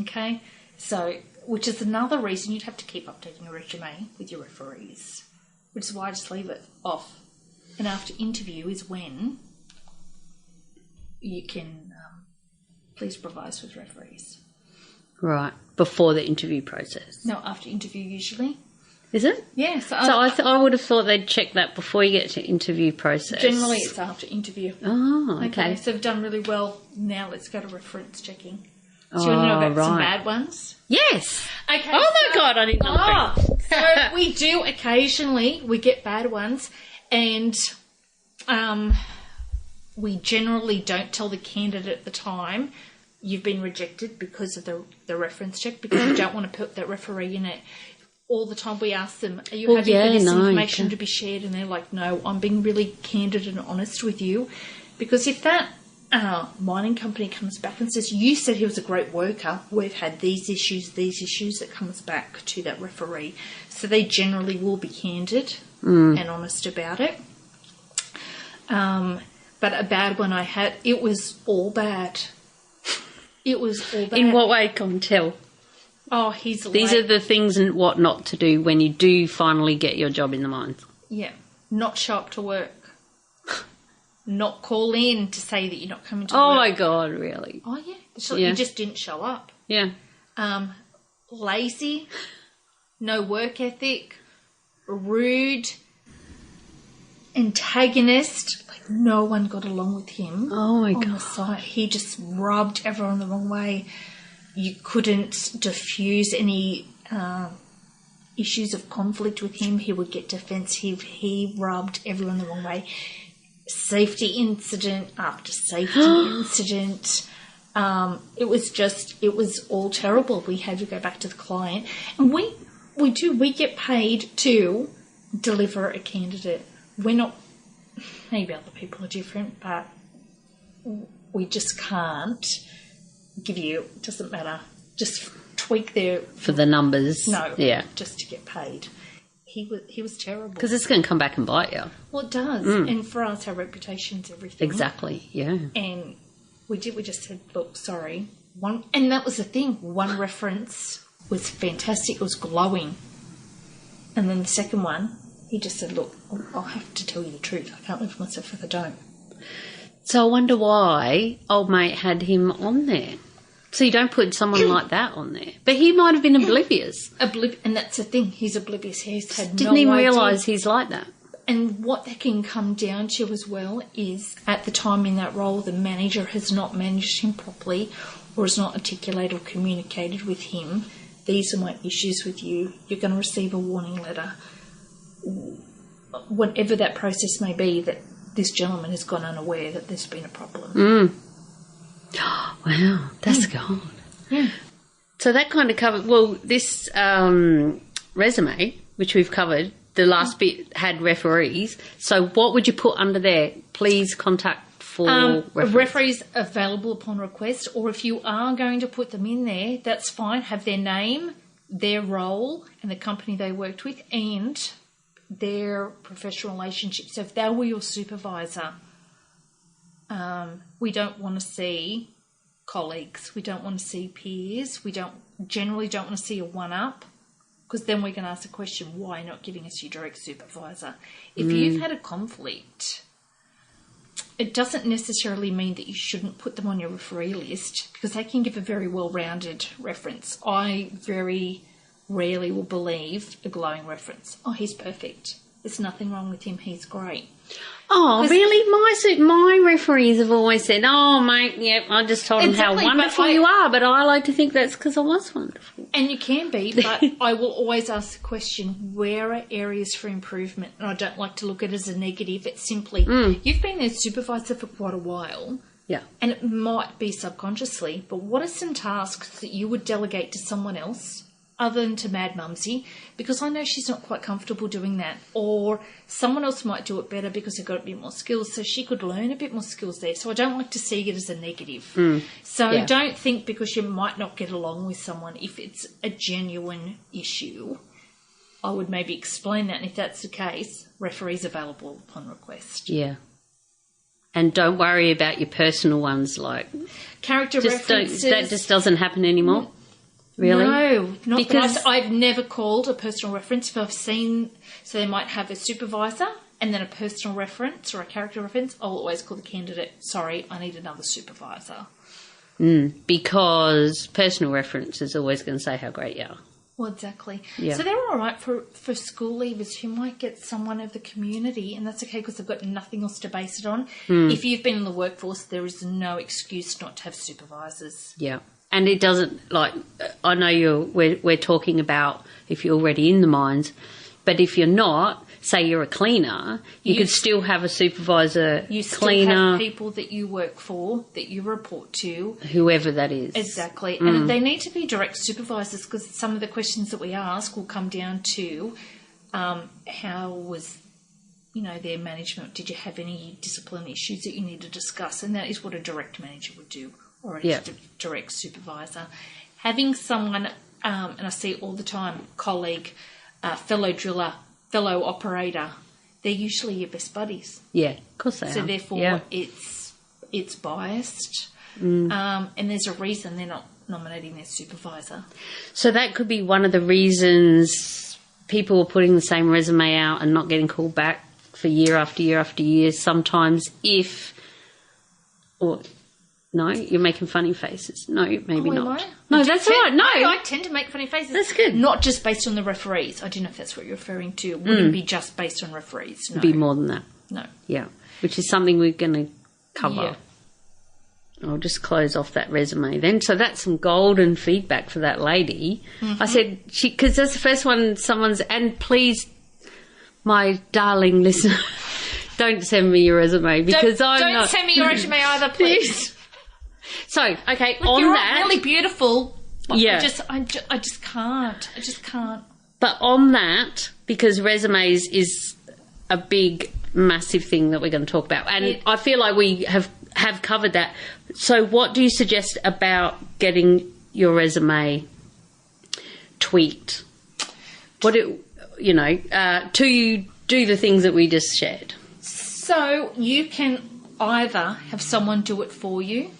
Okay. So, which is another reason you'd have to keep updating your resume with your referees, which is why I just leave it off. And after interview is when you can please provide with referees. Right. Before the interview process. No, after interview usually. Is it? Yeah. So I would have thought they'd check that before you get to interview process. Generally it's after interview. Oh, okay. So we've done really well. Now let's go to reference checking. Do you want to know about some bad ones? Yes. Okay. Oh, my God, I didn't know. So we do occasionally, we get bad ones, and we generally don't tell the candidate at the time you've been rejected because of the reference check, because you don't want to put that referee in it. All the time we ask them, are you happy for this information to be shared? And they're like, no, I'm being really candid and honest with you. Because if that mining company comes back and says, you said he was a great worker, we've had these issues, that comes back to that referee. So they generally will be candid and honest about it. But a bad one I had, it was all bad. It was all bad. In what way can tell? Oh, These are the things and what not to do when you do finally get your job in the mines. Yeah. Not show up to work. Not call in to say that you're not coming to work. Oh, my God, really? Oh, yeah. So you just didn't show up. Yeah. Lazy, no work ethic, rude, antagonist. Like, no one got along with him. Oh, my God. On the site. He just rubbed everyone the wrong way. You couldn't diffuse any issues of conflict with him. He would get defensive. He rubbed everyone the wrong way. Safety incident after safety incident. It was all terrible. We had to go back to the client. And we get paid to deliver a candidate. We're not, maybe other people are different, but we just can't give you, it doesn't matter, just tweak their... For the numbers. No. Yeah. Just to get paid. He was terrible. Because it's going to come back and bite you. Well, it does. And for us, our reputation's everything. Exactly, yeah. And we just said, look, sorry. And that was the thing. One reference was fantastic. It was glowing. And then the second one, he just said, look, I'll have to tell you the truth. I can't live with myself if I don't. So I wonder why old mate had him on there. So you don't put someone like that on there. But he might have been oblivious. And that's the thing. He's oblivious. He's had Didn't even realise he's like that. And what that can come down to as well is, at the time in that role, the manager has not managed him properly or has not articulated or communicated with him, these are my issues with you. You're going to receive a warning letter. Whatever that process may be, that this gentleman has gone unaware that there's been a problem. Wow, that's God. Yeah. So that kind of covered, well, this resume, which we've covered, the last bit had referees. So what would you put under there? Please contact for referees available upon request, or if you are going to put them in there, that's fine. Have their name, their role, and the company they worked with, and their professional relationship. So if they were your supervisor, we don't want to see colleagues. We don't want to see peers. We generally don't want to see a one-up, because then we're going to ask the question, why not giving us your direct supervisor? If you've had a conflict, it doesn't necessarily mean that you shouldn't put them on your referee list, because they can give a very well-rounded reference. I very rarely will believe a glowing reference. Oh, he's perfect. There's nothing wrong with him. He's great. Oh, really? My referees have always said, oh, mate, yep, I just told them how wonderful you are, but I like to think that's because I was wonderful. And you can be, but I will always ask the question, where are areas for improvement? And I don't like to look at it as a negative. It's simply, you've been their supervisor for quite a while. Yeah. And it might be subconsciously, but what are some tasks that you would delegate to someone else other than to Mad Mumsy? Because I know she's not quite comfortable doing that. Or someone else might do it better because they've got a bit more skills, so she could learn a bit more skills there. So I don't like to see it as a negative. So don't think because you might not get along with someone, if it's a genuine issue, I would maybe explain that. And if that's the case, referees available upon request. Yeah. And don't worry about your personal ones, like character references. That just doesn't happen anymore. Really? No, not because I've never called a personal reference, but I've seen. So they might have a supervisor and then a personal reference or a character reference. I'll always call the candidate. Sorry, I need another supervisor. Because personal reference is always going to say how great you are. Well, exactly. Yeah. So they're all right for school leavers who might get someone of the community, and that's okay because they've got nothing else to base it on. If you've been in the workforce, there is no excuse not to have supervisors. Yeah. And it doesn't, like, I know we're talking about if you're already in the mines, but if you're not, say you're a cleaner, you could still have a supervisor, you still cleaner. have people that you work for, that you report to. Whoever that is. Exactly. And they need to be direct supervisors because some of the questions that we ask will come down to how was, their management. Did you have any discipline issues that you need to discuss? And that is what a direct manager would do, or a direct supervisor. Having someone, and I see it all the time, colleague, fellow driller, fellow operator, they're usually your best buddies. Yeah, of course they are. So therefore it's biased, and there's a reason they're not nominating their supervisor. So that could be one of the reasons people are putting the same resume out and not getting called back for year after year after year. Sometimes no, you're making funny faces. No, maybe not. Am I? No, that's all right. No, I tend to make funny faces. That's good. Not just based on the referees. I don't know if that's what you're referring to. It wouldn't be just based on referees. No. It'd be more than that. No. Yeah, which is something we're going to cover. Yeah. I'll just close off that resume then. So that's some golden feedback for that lady. I said, because that's the first one and please, my darling listener, don't send me your resume because Don't send me your resume either, please. So, okay, Look, on you're that... really beautiful. But yeah. I just can't. I just can't. But on that, because resumes is a big, massive thing that we're going to talk about. And I feel like we have covered that. So what do you suggest about getting your resume tweaked? To do the things that we just shared? So you can either have someone do it for you,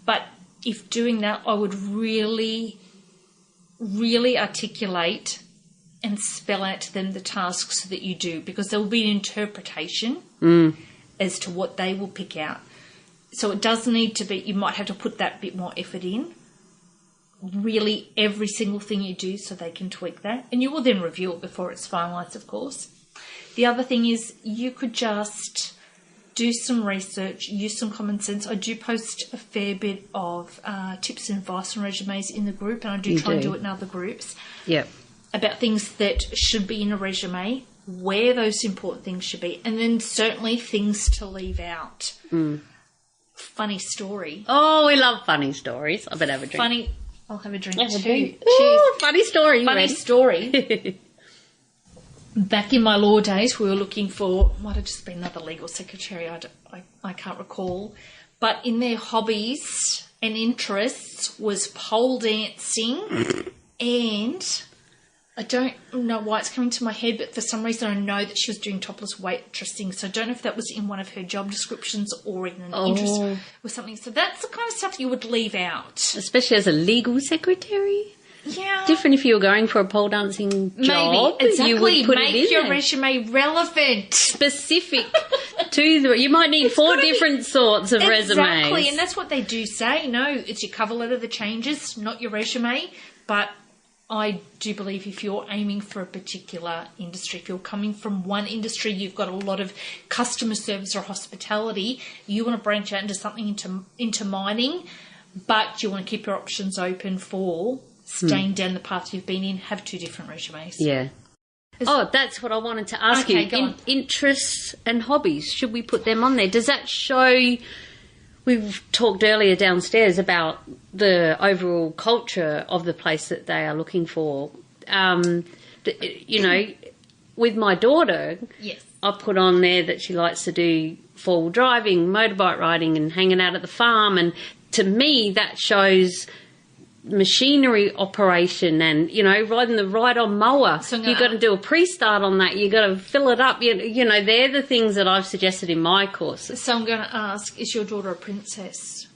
but if doing that, I would really, really articulate and spell out to them the tasks that you do, because there will be an interpretation as to what they will pick out. So it does need to be, you might have to put that bit more effort in, really every single thing you do, so they can tweak that. And you will then review it before it's finalised, of course. The other thing is you could just do some research, use some common sense. I do post a fair bit of tips and advice on resumes in the group, and I do try and do it in other groups. Yep. About things that should be in a resume, where those important things should be, and then certainly things to leave out. Funny story. Oh, we love funny stories. I better have a drink. I'll have a drink too. Cheers. Funny story. Funny story. Back in my law days, we were looking for, might have just been another legal secretary, I can't recall, but in their hobbies and interests was pole dancing, and I don't know why it's coming to my head, but for some reason I know that she was doing topless waitressing, so I don't know if that was in one of her job descriptions or in an interest or something. So that's the kind of stuff you would leave out. Especially as a legal secretary? Yeah. Different if you were going for a pole dancing job. Maybe, exactly. You would put Make it in your there. resume relevant. Specific to the... You might need 4 different sorts of resumes. Exactly, and that's what they do say. No, it's your cover letter that changes, not your resume. But I do believe if you're aiming for a particular industry, if you're coming from one industry, you've got a lot of customer service or hospitality, you want to branch out into something into mining, but you want to keep your options open for staying down the path you've been in, have 2 different resumes. Yeah. That's what I wanted to ask you. Go on. Interests and hobbies, should we put them on there? Does that show we've talked earlier downstairs about the overall culture of the place that they are looking for. You know, with my daughter, yes, I put on there that she likes to do four-wheel driving, motorbike riding and hanging out at the farm. And to me, that shows machinery operation and, you know, riding the ride-on mower. So you've got to do a pre-start on that. You've got to fill it up. You know, they're the things that I've suggested in my courses. So I'm going to ask, is your daughter a princess?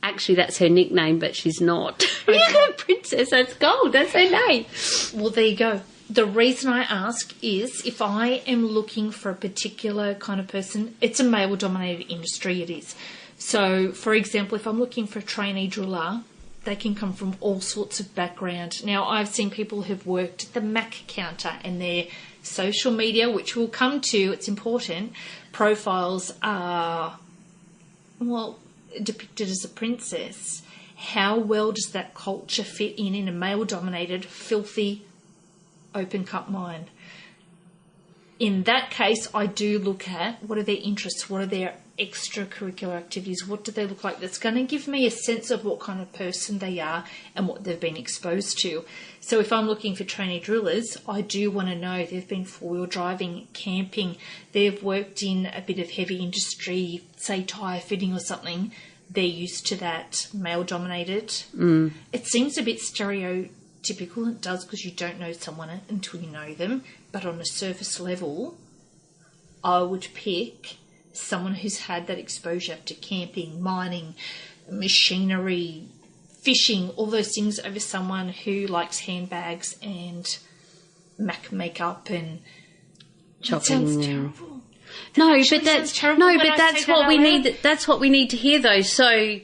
Actually, that's her nickname, but she's not. Okay. You've got a princess. That's gold. That's her name. Well, there you go. The reason I ask is if I am looking for a particular kind of person, it's a male-dominated industry, it is. So, for example, if I'm looking for a trainee driller, they can come from all sorts of background. Now, I've seen people who've worked at the Mac counter and their social media, which we'll come to, it's important, profiles are, well, depicted as a princess. How well does that culture fit in a male-dominated, filthy, open-cut mind? In that case, I do look at what are their interests, what are their extracurricular activities, what do they look like? That's going to give me a sense of what kind of person they are and what they've been exposed to. So if I'm looking for trainee drillers, I do want to know they've been four-wheel driving, camping, they've worked in a bit of heavy industry, say tyre fitting or something. They're used to that, male-dominated. It seems a bit stereotypical. It does, because you don't know someone until you know them. But on a surface level, I would pick someone who's had that exposure to camping, mining, machinery, fishing, all those things over someone who likes handbags and MAC makeup and shopping. That sounds terrible. No, but that's what we need. That's what we need to hear, though. So I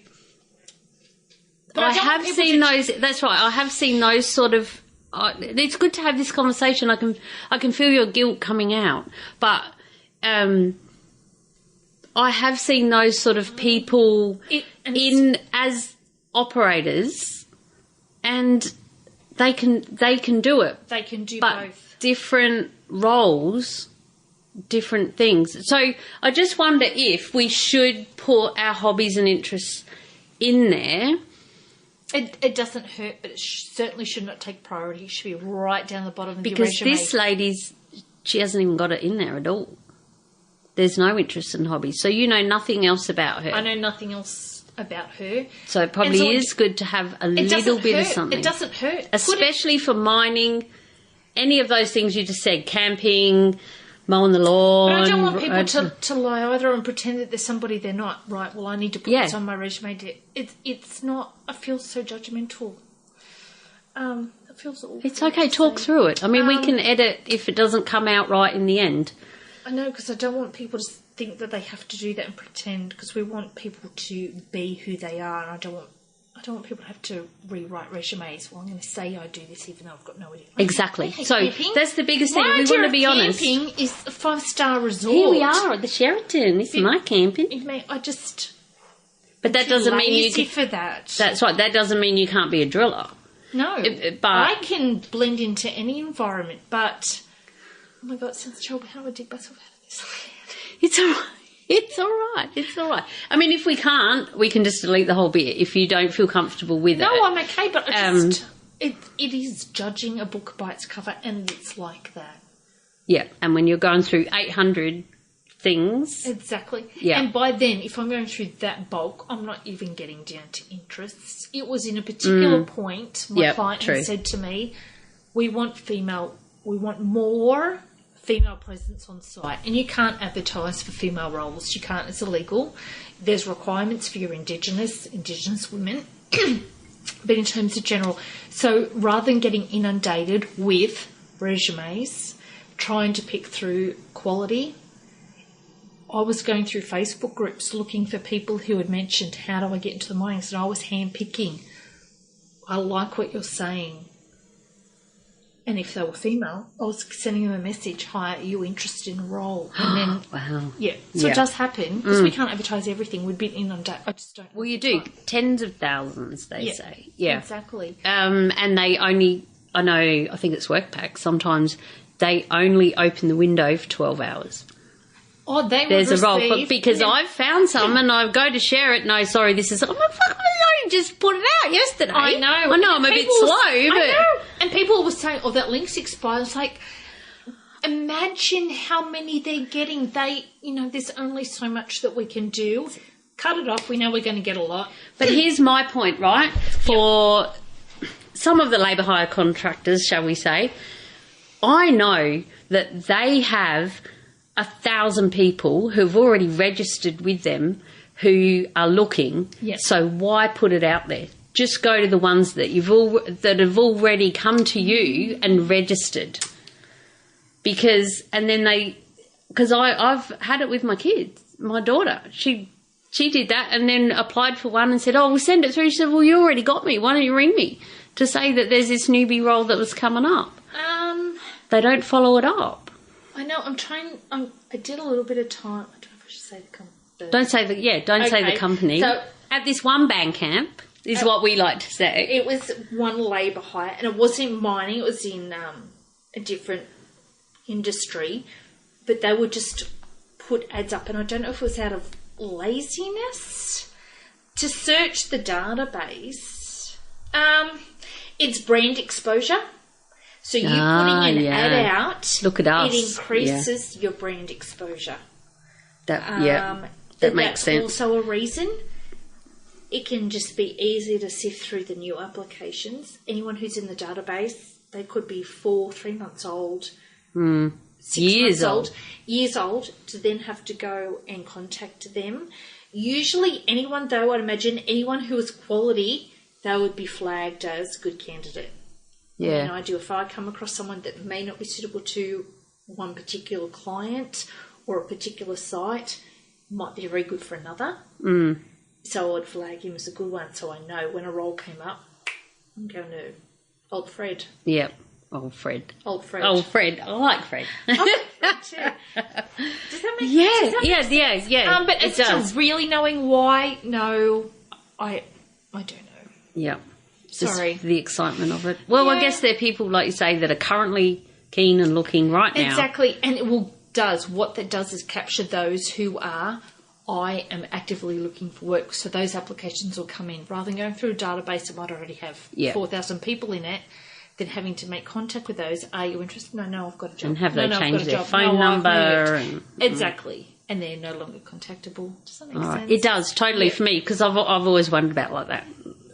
have seen those. That's right. I have seen those sort of. It's good to have this conversation. I can feel your guilt coming out, but I have seen those sort of people as operators, and they can do it. They can do but both. Different roles. Different things. So I just wonder if we should put our hobbies and interests in there. It doesn't hurt, but it certainly should not take priority. It should be right down the bottom of your resume. Because this lady's, she hasn't even got it in there at all. There's no interest in hobbies. So you know nothing else about her. I know nothing else about her. So it probably is good to have a little bit of something. It doesn't hurt. Especially for mining, any of those things you just said, camping, mowing the lawn. But I don't want people to lie either and pretend that there's somebody they're not. Right, well, I need to put this on my resume. It's not... I feel so judgmental. It feels awful. It's okay, talk through it. I mean, we can edit if it doesn't come out right in the end. I know, because I don't want people to think that they have to do that and pretend, because we want people to be who they are, and I don't want people to have to rewrite resumes. Well, I'm going to say I do this even though I've got no idea. Exactly. So camping. That's the biggest thing. We want to be honest. Camping is a 5-star resort. Here we are at the Sheraton. This is my camping. But that doesn't mean you can... for that. That's right. That doesn't mean you can't be a driller. No. But I can blend into any environment, but... Oh my God, it sounds terrible. How do I dig myself out of this? It's all right. It's all right. It's all right. I mean, if we can't, we can just delete the whole bit if you don't feel comfortable with it. No, I'm okay, but it is judging a book by its cover, and it's like that. Yeah, and when you're going through 800 things... Exactly. Yeah. And by then, if I'm going through that bulk, I'm not even getting down to interests. It was in a particular point, my client had said to me, we want more... female presence on site, and you can't advertise for female roles. You can't. It's illegal. There's requirements for your Indigenous women, but in terms of general, so rather than getting inundated with resumes, trying to pick through quality, I was going through Facebook groups looking for people who had mentioned, how do I get into the mining? So I was hand-picking. I like what you're saying. And if they were female, I was sending them a message, hi, are you interested in a role? And then, wow. Yeah. So it does happen, because we can't advertise everything. We'd be inundated. I just don't. Well, you do. Tens of thousands, they say. Yeah. Exactly. And they only, I think it's WorkPack, sometimes they only open the window for 12 hours. Oh, they there's would a role. receive- But because I've found some and I go to share it, no, sorry, this is... I'm like, fuck, I only just put it out yesterday. I know. I know I'm a bit People slow, I but... know. And people were saying, oh, that link's expired. It's like, imagine how many they're getting. There's only so much that we can do. Cut it off. We know we're going to get a lot. But here's my point, right? For some of the labour hire contractors, shall we say, I know that they have 1,000 people who've already registered with them who are looking. Yep. So why put it out there? Just go to the ones that that have already come to you and registered. Because I've had it with my kids. My daughter, she did that and then applied for one and said, oh, we'll send it through. She said, well, you already got me. Why don't you ring me to say that there's this newbie role that was coming up? They don't follow it up. I know. I did a little bit of time. I don't know if I should say the company. Don't say the company. So, at this one band camp is what we like to say. It was one labour hire, and it wasn't in mining. It was in a different industry, but they would just put ads up, and I don't know if it was out of laziness to search the database. It's brand exposure. So you putting an ad out, look at us. It increases your brand exposure. That makes that's sense. Also a reason. It can just be easy to sift through the new applications. Anyone who's in the database, they could be 3 months old, 6 years months years old, to then have to go and contact them. Usually anyone, though, I'd imagine anyone who is quality, they would be flagged as good candidate. Yeah. And I do, if I come across someone that may not be suitable to one particular client or a particular site, might be very good for another. So I would flag him as a good one, so I know when a role came up, I'm going to old Fred. Yep. Old Fred. Old Fred. Old Fred. I like Fred. I like Fred too. Does that make sense? Yeah. But it's just really knowing why. No, I don't know. Yeah. Sorry. Just the excitement of it. Well, I guess there are people, like you say, that are currently keen and looking right now. Exactly. And what that does is capture those who are, I am actively looking for work. So those applications will come in. Rather than going through a database that might already have 4,000 people in it, then having to make contact with those. Are you interested? No, I've got a job. And have they changed their job. phone number? Exactly. And they're no longer contactable. Does that make sense? It does, totally, for me, because I've always wondered about like that.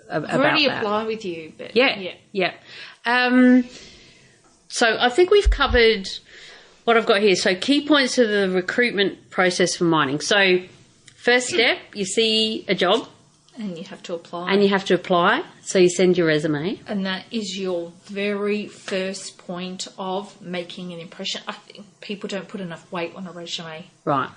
I've already applied with you. But Yeah. So I think we've covered what I've got here. So key points of the recruitment process for mining. So first step, you see a job. And you have to apply. So you send your resume. And that is your very first point of making an impression. I think people don't put enough weight on a resume. Right.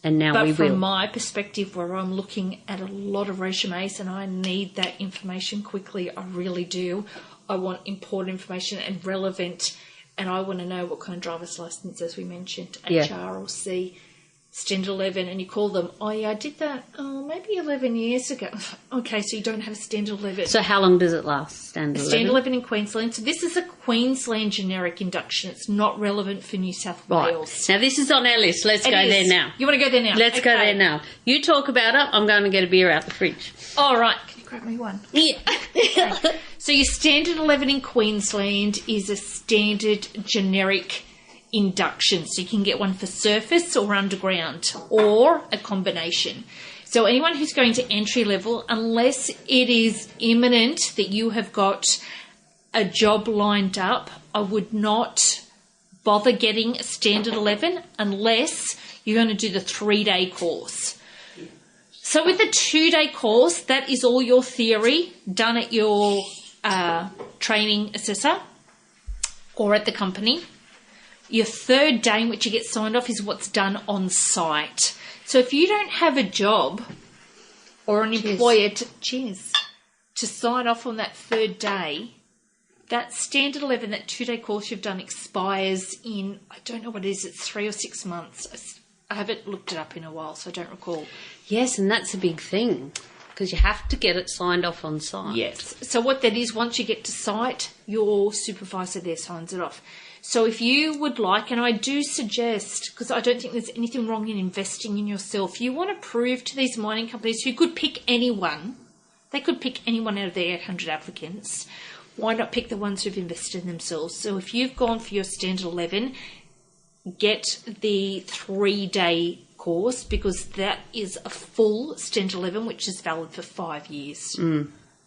And now we will. But from my perspective, where I'm looking at a lot of resumes and I need that information quickly, I really do. I want important information and relevant, and I want to know what kind of driver's license, as we mentioned, HRLC, Standard 11, and you call them, oh yeah, I did that maybe 11 years ago. Okay, so you don't have a Standard 11. So how long does it last, Standard 11? Standard 11 in Queensland. So this is a Queensland generic induction. It's not relevant for New South Wales. Now this is on our list. Let's go there now. You want to go there now? Let's go there now. You talk about it. I'm going to get a beer out the fridge. All right. Can you grab me one? Yeah. So your Standard 11 in Queensland is a standard generic induction. So you can get one for surface or underground or a combination. So anyone who's going to entry level, unless it is imminent that you have got a job lined up, I would not bother getting a Standard 11 unless you're going to do the 3-day course. So with the 2-day course, that is all your theory done at your training assessor or at the company. Your 3rd day in which you get signed off is what's done on site. So if you don't have a job or an employer to sign off on that 3rd day, that Standard 11, that 2-day course you've done expires in, I don't know what it is, it's 3 or 6 months. I haven't looked it up in a while, so I don't recall. Yes, and that's a big thing because you have to get it signed off on site. Yes. So what that is, once you get to site, your supervisor there signs it off. So if you would like, and I do suggest, because I don't think there's anything wrong in investing in yourself, you want to prove to these mining companies who could pick anyone, they could pick anyone out of their 800 applicants, why not pick the ones who've invested in themselves? So if you've gone for your Standard 11, get the 3-day course, because that is a full Standard 11, which is valid for 5 years.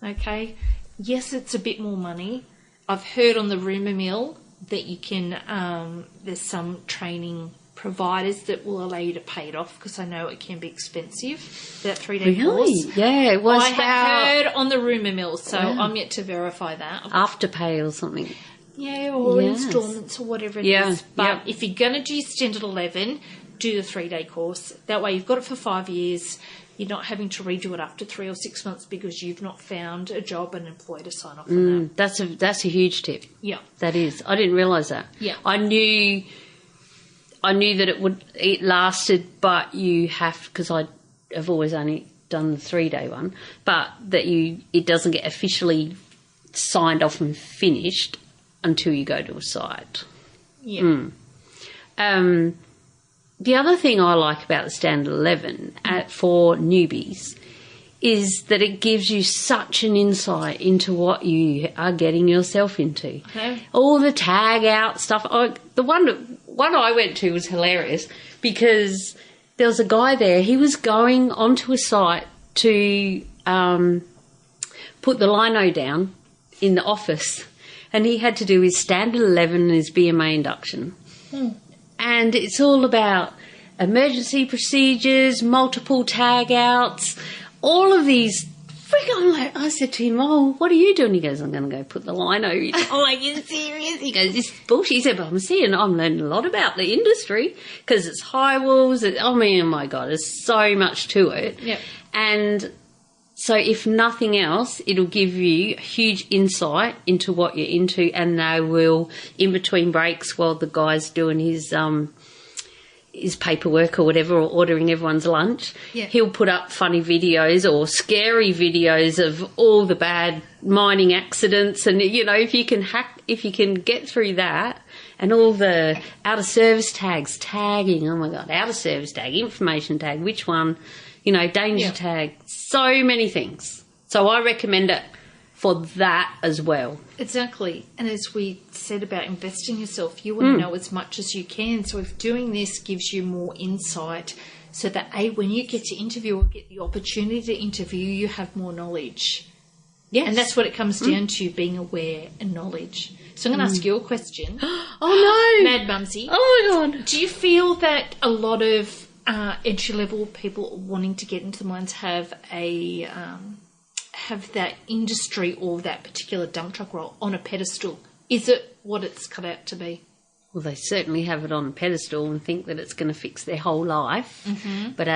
Okay? Yes, it's a bit more money. I've heard on the rumour mill that you can, there's some training providers that will allow you to pay it off, because I know it can be expensive, that 3-day course. Yeah, it was have heard on the rumour mill, so I'm yet to verify that. Afterpay or something. Yeah, or instalments or whatever it is. But if you're going to do Standard 11, do the 3-day course. That way you've got it for 5 years. You're not having to redo it after 3 or 6 months because you've not found a job and employer to sign off on that. That's a huge tip. Yeah. That is. I didn't realise that. Yeah. I knew that it lasted, but you have, because I have always only done the 3-day one, but that it doesn't get officially signed off and finished until you go to a site. Yeah. The other thing I like about the Standard 11 for newbies is that it gives you such an insight into what you are getting yourself into. Okay. All the tag out stuff. The one I went to was hilarious, because there was a guy there. He was going onto a site to put the lino down in the office, and he had to do his Standard 11 and his BMA induction. And it's all about emergency procedures, multiple tag outs, all of these. I said to him, what are you doing? He goes, I'm going to go put the lino in. I'm like, you serious? He goes, this is bullshit. He said, but I'm learning a lot about the industry, because it's high walls. Oh my God, there's so much to it. Yep. And so if nothing else, it'll give you huge insight into what you're into, and they will, in between breaks while the guy's doing his paperwork or whatever, or ordering everyone's lunch, he'll put up funny videos or scary videos of all the bad mining accidents. And, if you can get through that, and all the out-of-service tags, tagging, oh my God, out-of-service tag, information tag, which one, danger tag, so many things. So I recommend it for that as well. Exactly. And as we said about investing yourself, you want to know as much as you can. So if doing this gives you more insight, so that when you get to interview or get the opportunity to interview, you have more knowledge. Yes. And that's what it comes down to, being aware and knowledge. So I'm going to ask you a question. Oh no. Mad Mumsy. Oh my God. Do you feel that a lot of entry-level people wanting to get into the mines have that industry or that particular dump truck role on a pedestal? Is it what it's cut out to be? Well, they certainly have it on a pedestal and think that it's going to fix their whole life. Mm-hmm. But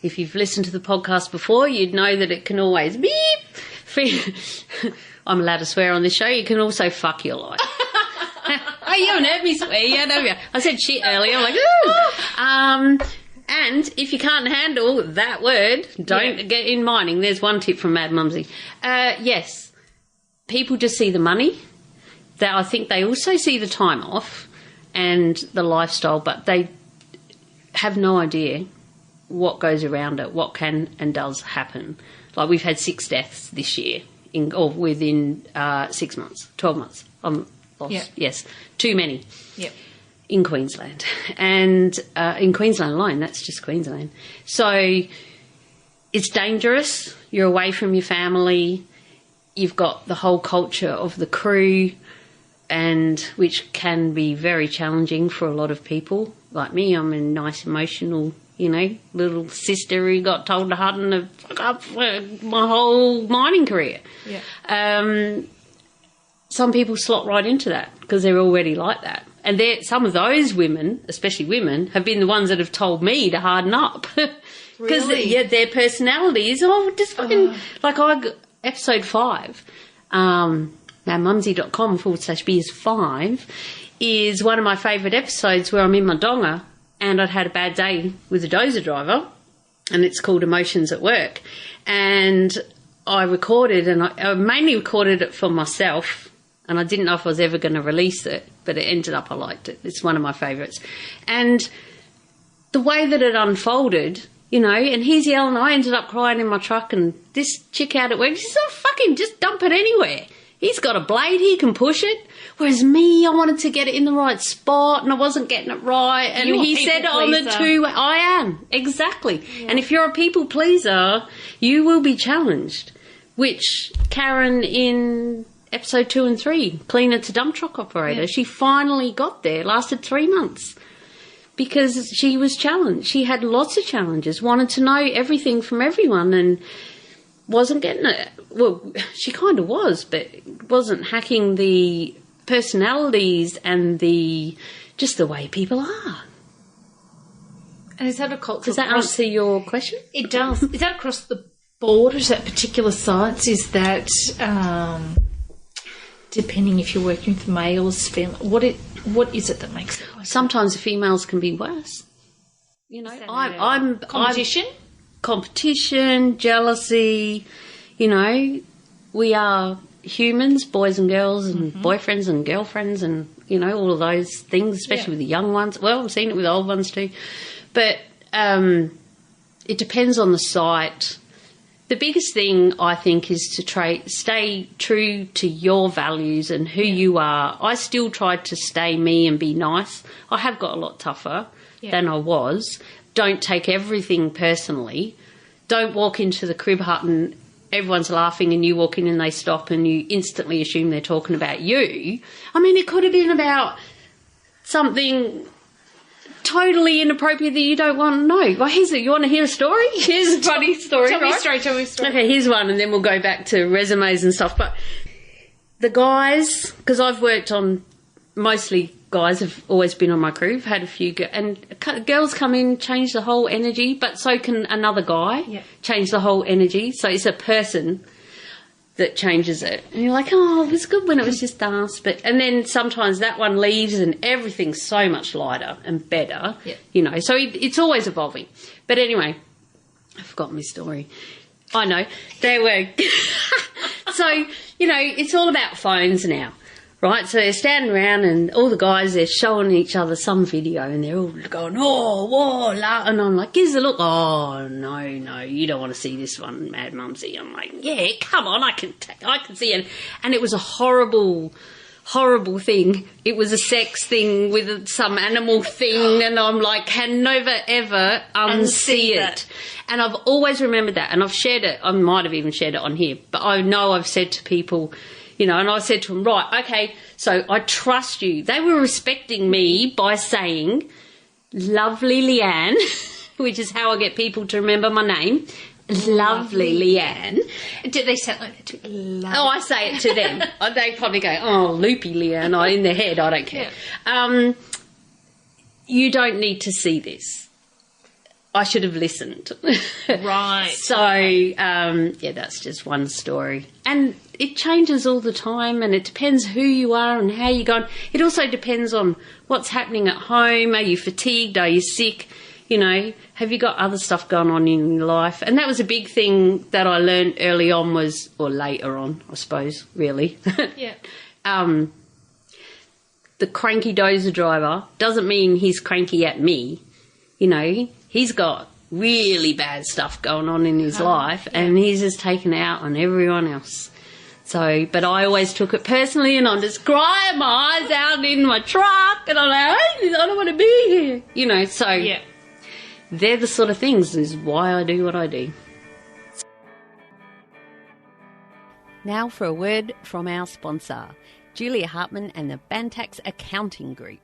if you've listened to the podcast before, you'd know that it can always beep. I'm allowed to swear on this show. You can also fuck your life. Oh, you haven't heard me swear yet, have you? I said shit earlier. I'm like, ooh. And if you can't handle that word, don't get in mining. There's one tip from Mad Mumsy. Yes, people just see the money. I think they also see the time off and the lifestyle, but they have no idea what goes around it, what can and does happen. Like, we've had 6 deaths this year within 6 months, 12 months. Yes, too many. Yep. In Queensland. And in Queensland alone, that's just Queensland. So it's dangerous. You're away from your family. You've got the whole culture of the crew, and which can be very challenging for a lot of people. Like me, I'm a nice, emotional, little sister who got told to harden the fuck up for my whole mining career. Yeah. Some people slot right into that because they're already like that. And some of those women, especially women, have been the ones that have told me to harden up. Because their personality is, just fucking, episode 5, mumsy.com/beers5 is one of my favourite episodes, where I'm in my donga and I'd had a bad day with a dozer driver, and it's called Emotions at Work. And I recorded, and I mainly recorded it for myself, and I didn't know if I was ever going to release it. but it ended up I liked it. It's one of my favourites. And the way that it unfolded, you know, and he's yelling, I ended up crying in my truck, and this chick out at work, she said, oh, fuck him, just dump it anywhere. He's got a blade, he can push it. Whereas me, I wanted to get it in the right spot and I wasn't getting it right. And he said on the two, I am, exactly. Yeah. And if you're a people pleaser, you will be challenged. Which Karen in episode 2 and 3, cleaner to dump truck operator, she finally got there, lasted 3 months. Because she was challenged. She had lots of challenges, wanted to know everything from everyone and wasn't getting it. Well, she kind of was, but wasn't hacking the personalities and just the way people are. And is that a culture? Does that answer your question? It does. Is that across the board? Is that particular sites? Is that depending if you're working with males, females? What is it that makes it worse? Sometimes the females can be worse. You know, I'm competition, jealousy. You know, we are humans, boys and girls, and boyfriends and girlfriends, and you know all of those things, especially with the young ones. Well, I've seen it with old ones too, but it depends on the site. The biggest thing, I think, is to stay true to your values and who you are. I still tried to stay me and be nice. I have got a lot tougher than I was. Don't take everything personally. Don't walk into the crib hut and everyone's laughing and you walk in and they stop and you instantly assume they're talking about you. I mean, it could have been about something totally inappropriate that you don't want to know. Well, you want to hear a story? Here's a funny story. Tell me a story. Okay, here's one, and then we'll go back to resumes and stuff. But the guys, because I've worked on, mostly guys have always been on my crew. I've had a few, and girls come in, change the whole energy, but so can another guy change the whole energy. So it's a person that changes it. And you're like, oh, it was good when it was just us. And then sometimes that one leaves and everything's so much lighter and better, you know. So it's always evolving. But anyway, I've forgotten my story. I know. They were... So, you know, it's all about phones now, right? So they're standing around and all the guys, they're showing each other some video and they're all going, oh, whoa, la. And I'm like, gives a look. Oh, no, you don't want to see this one, Mad Mumsy. I'm like, yeah, come on, I can see it. And it was a horrible thing. It was a sex thing with some animal thing, and I'm like, can never, ever unsee it. And I've always remembered that, and I've shared it. I might have even shared it on here, but I know I've said to people, you know, and I said to them, right, okay, so I trust you. They were respecting me by saying, lovely Leanne, which is how I get people to remember my name, lovely Leanne. Do they sound like that to you? Oh, I say it to them. They probably go, oh, loopy Leanne, in their head, I don't care. Yeah. You don't need to see this. I should have listened. Right. So, that's just one story. And it changes all the time, and it depends who you are and how you're going. It also depends on what's happening at home. Are you fatigued? Are you sick? You know, have you got other stuff going on in your life? And that was a big thing that I learned early on or later on, I suppose, really. Yeah. The cranky dozer driver doesn't mean he's cranky at me. You know, he's got really bad stuff going on in his life and he's just taken out on everyone else. So, but I always took it personally and I'm just crying my eyes out in my truck and I'm like, I don't want to be here. You know, so... Yeah. They're the sort of things is why I do what I do. Now for a word from our sponsor, Julia Hartman and the Bantax Accounting Group.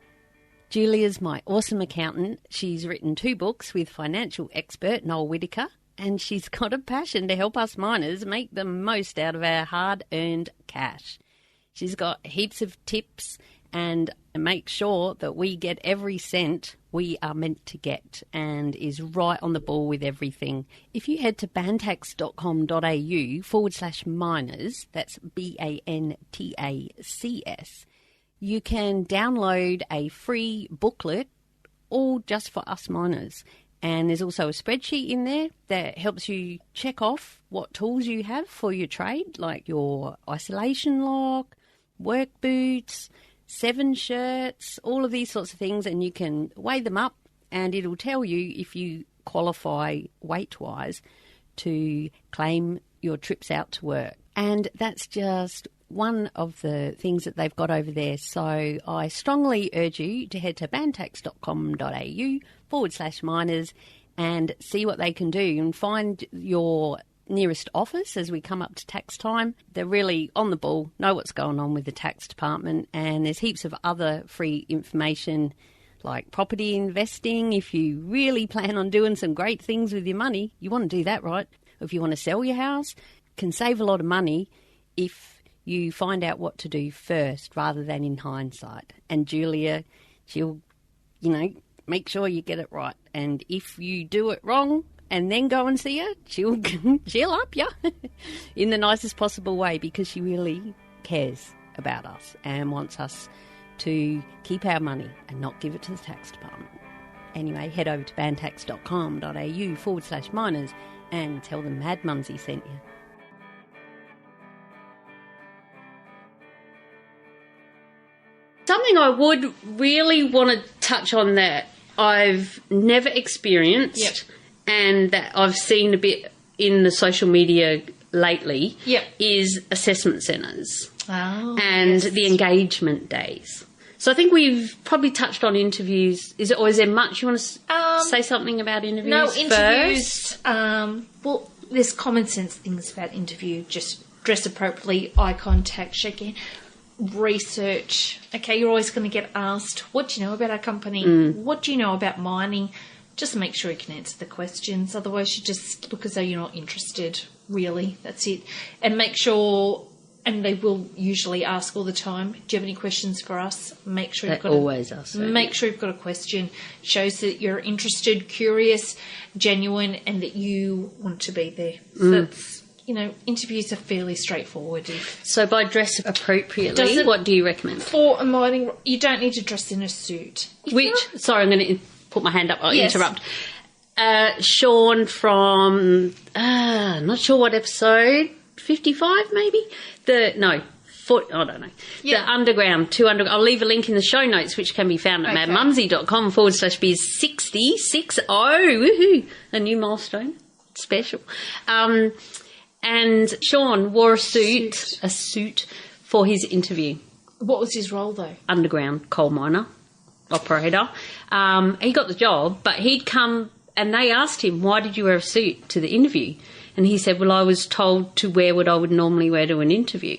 Julia's my awesome accountant. She's written 2 books with financial expert Noel Whittaker, and she's got a passion to help us miners make the most out of our hard-earned cash. She's got heaps of tips and make sure that we get every cent we are meant to get and is right on the ball with everything. If you head to bantax.com.au/miners, that's BANTACS, you can download a free booklet all just for us miners. And there's also a spreadsheet in there that helps you check off what tools you have for your trade, like your isolation lock, work boots, 7 shirts, all of these sorts of things, and you can weigh them up and it'll tell you if you qualify weight-wise to claim your trips out to work. And that's just one of the things that they've got over there. So I strongly urge you to head to bantax.com.au/miners and see what they can do and find your nearest office as we come up to tax time. They're really on the ball, know what's going on with the tax department, and there's heaps of other free information like property investing. If you really plan on doing some great things with your money, you want to do that, right? If you want to sell your house, can save a lot of money if you find out what to do first rather than in hindsight. And Julia, she'll, make sure you get it right. And if you do it wrong and then go and see her, she'll up you in the nicest possible way, because she really cares about us and wants us to keep our money and not give it to the tax department. Anyway, head over to bantax.com.au/miners and tell them Mad Mumsy sent you. Something I would really want to touch on that I've never experienced and that I've seen a bit in the social media lately is assessment centres and the engagement days. So I think we've probably touched on interviews. Is there much you want to say something about interviews? No, interviews. Well, there's common sense things about interview. Just dress appropriately, eye contact, shake hand, research. Okay, you're always going to get asked, what do you know about our company? What do you know about mining? Just make sure you can answer the questions. Otherwise, you just look as though you're not interested, really. That's it. And make sure... And they will usually ask all the time, do you have any questions for us? Make sure you've got always ask. Make sure you've got a question. Shows that you're interested, curious, genuine, and that you want to be there. So that's, interviews are fairly straightforward. So by dress appropriately, what do you recommend? For a mining, you don't need to dress in a suit. Sorry, I'm going to put my hand up. I'll interrupt. Sean from, not sure what episode, 55 maybe? I don't know. The Underground, 200. I'll leave a link in the show notes, which can be found at madmumsy.com/biz60. 60. Woohoo! A new milestone. Special. And Sean wore a suit for his interview. What was his role, though? Underground coal miner, operator. He got the job, but he'd come and they asked him, why did you wear a suit to the interview? And he said, well, I was told to wear what I would normally wear to an interview.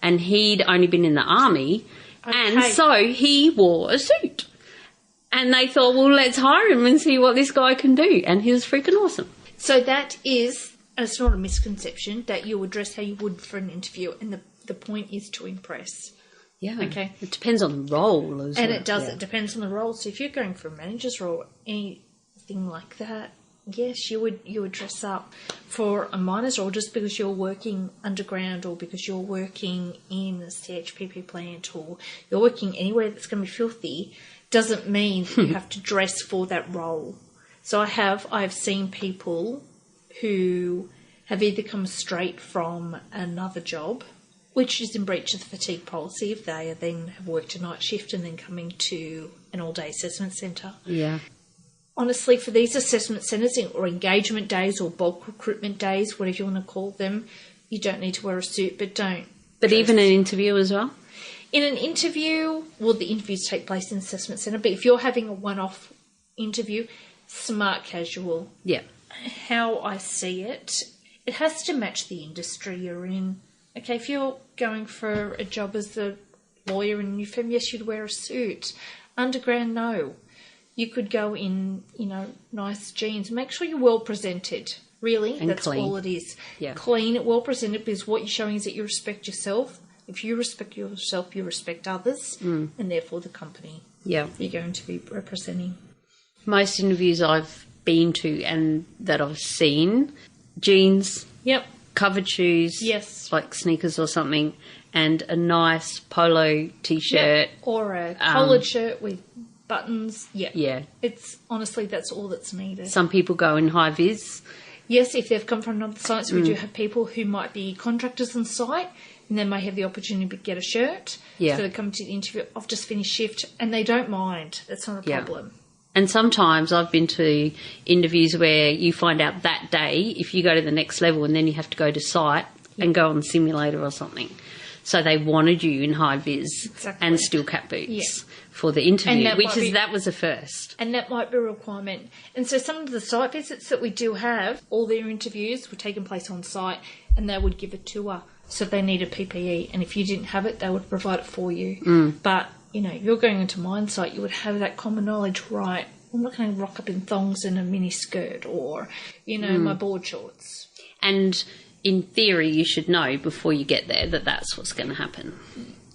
And he'd only been in the army, and so he wore a suit. And they thought, well, let's hire him and see what this guy can do. And he was freaking awesome. So that is, it's not a misconception, that you would dress how you would for an interview, and the point is to impress. Yeah. Okay. It depends on the role as well. And it does. Yeah. It depends on the role. So if you're going for a manager's role, anything like that, yes, you would dress up. For a miner's role, just because you're working underground or because you're working in a CHPP plant or you're working anywhere that's going to be filthy, doesn't mean you have to dress for that role. So I've seen people who have either come straight from another job, which is in breach of the fatigue policy if they then have worked a night shift and then coming to an all-day assessment centre. Yeah. Honestly, for these assessment centres or engagement days or bulk recruitment days, whatever you want to call them, you don't need to wear a suit, but don't. But even an interview as well? In an interview, well, the interviews take place in the assessment centre, but if you're having a one-off interview, smart casual. Yeah. How I see it, it has to match the industry you're in. Okay, if you're going for a job as a lawyer in Newfem, yes, you'd wear a suit. Underground, no. You could go in, nice jeans. Make sure you're well presented. Really, and that's clean. All it is. Yeah. Clean, well presented, because what you're showing is that you respect yourself. If you respect yourself, you respect others, and therefore the company you're going to be representing. Most interviews I've been to and that I've seen, jeans, covered shoes, like sneakers or something, and a nice polo T-shirt. Or a collared shirt with buttons. Yeah. It's honestly, that's all that's needed. Some people go in high vis. Yes, if they've come from another site, so we do have people who might be contractors on site. and they may have the opportunity to get a shirt. Yeah. So they come to the interview, I've just finished shift, and they don't mind. That's not a problem. And sometimes I've been to interviews where you find out that day if you go to the next level and then you have to go to site and go on the simulator or something. So they wanted you in high vis and steel cap boots for the interview, that was a first. And that might be a requirement. And so some of the site visits that we do have, all their interviews were taking place on site, and they would give a tour. So they needed PPE, and if you didn't have it, they would provide it for you. But, you know, you're going into mine site, you would have that common knowledge, right? I'm not going to rock up in thongs and a mini skirt or, you know, my board shorts. And in theory, you should know before you get there that that's what's going to happen.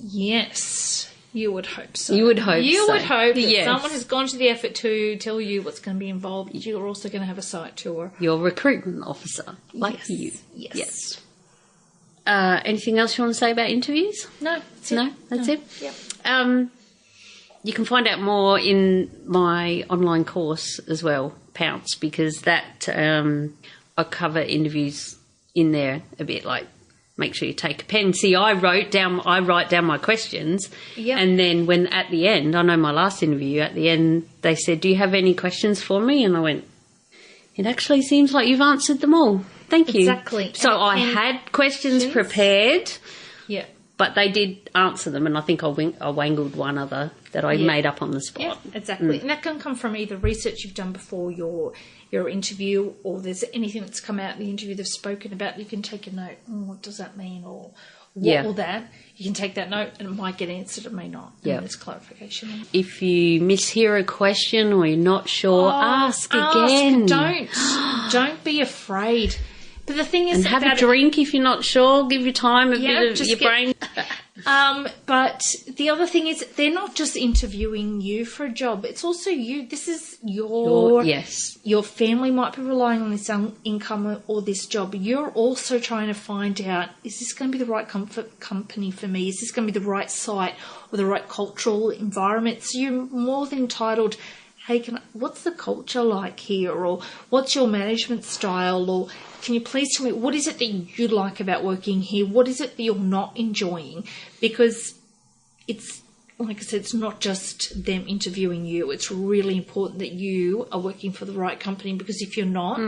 Yes, you would hope so. You would hope You so. would hope that someone has gone to the effort to tell you what's going to be involved. You're also going to have a site tour. Your recruitment officer, like you. Yes. Anything else you want to say about interviews? No, that's it? Yep. You can find out more in my online course as well, Pounce, because that I cover interviews in there a bit, like make sure you take a pen. See, I write down my questions, and then when at the end, I know my last interview, at the end they said, do you have any questions for me? And I went, it actually seems like you've answered them all. Thank you. Exactly. So I had questions prepared. Yeah. But they did answer them, and I think I wangled one other that I made up on the spot. Yeah, exactly. And that can come from either research you've done before your interview, or there's anything that's come out in the interview they've spoken about. You can take a note. What does that mean? Or what will that? You can take that note, and it might get answered, it may not. And there's clarification. If you mishear a question or you're not sure, ask again. Don't be afraid. But the thing is, and have a drink if you're not sure. Give your time a bit of your brain. But the other thing is, they're not just interviewing you for a job. It's also you. This is your family might be relying on this income or this job. You're also trying to find out, is this going to be the right company for me? Is this going to be the right site or the right cultural environment? So you're more than entitled, hey, what's the culture like here? Or what's your management style? Or can you please tell me, what is it that you like about working here? What is it that you're not enjoying? Because it's, like I said, it's not just them interviewing you. It's really important that you are working for the right company, because if you're not,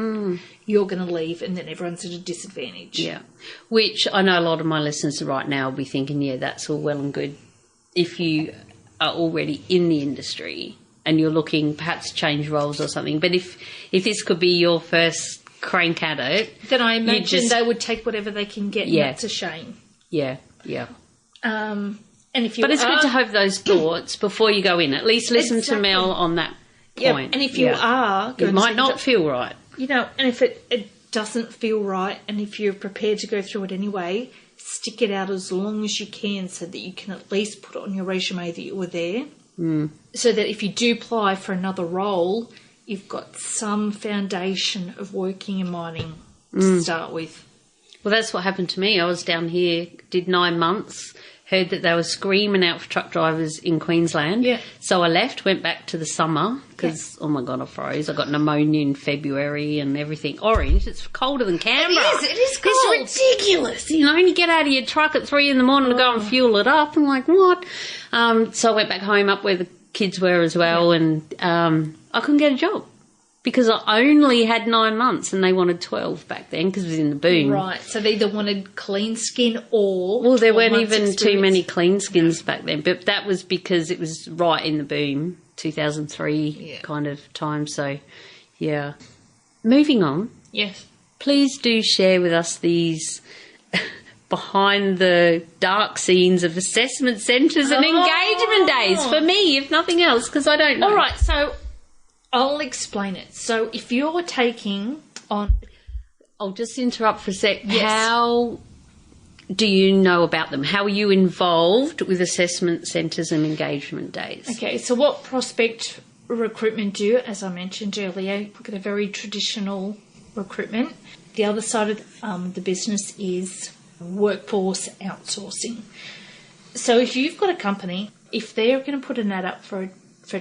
you're going to leave and then everyone's at a disadvantage. Yeah, which I know a lot of my listeners right now will be thinking, yeah, that's all well and good if you are already in the industry and you're looking perhaps to change roles or something. But if this could be your first crank at it, then I imagine they would take whatever they can get, and that's a shame. Yeah. And if you but it's good to have those thoughts before you go in. At least listen to Mel on that point. And if you are, it might not feel right. You know, and if it doesn't feel right, and if you're prepared to go through it anyway, stick it out as long as you can, so that you can at least put it on your resume that you were there. So that if you do apply for another role, you've got some foundation of working in mining to start with. Well, that's what happened to me. I was down here, did 9 months, heard that they were screaming out for truck drivers in Queensland. Yeah. So I left, went back to the summer because, oh my God, I froze. I got pneumonia in February and everything. Orange, it's colder than Canberra. It is cold. It's ridiculous. You know, and you get out of your truck at 3 a.m. to go and fuel it up. I'm like, what? So I went back home up where the kids were as well, and I couldn't get a job because I only had 9 months and they wanted 12 back then because it was in the boom. Right, so they either wanted clean skin or... Well, there weren't even too many clean skins back then, but that was because it was right in the boom, 2003 kind of time. So, yeah. Moving on. Yes. Please do share with us these behind the dark scenes of assessment centres and engagement days for me, if nothing else, because I don't know. All right, so I'll explain it. So if you're taking on... I'll just interrupt for a sec. Yes. How do you know about them? How are you involved with assessment centres and engagement days? Okay, so what Prospect Recruitment do, as I mentioned earlier, look at a very traditional recruitment. The other side of the business is workforce outsourcing. So if you've got a company, if they're going to put an ad up for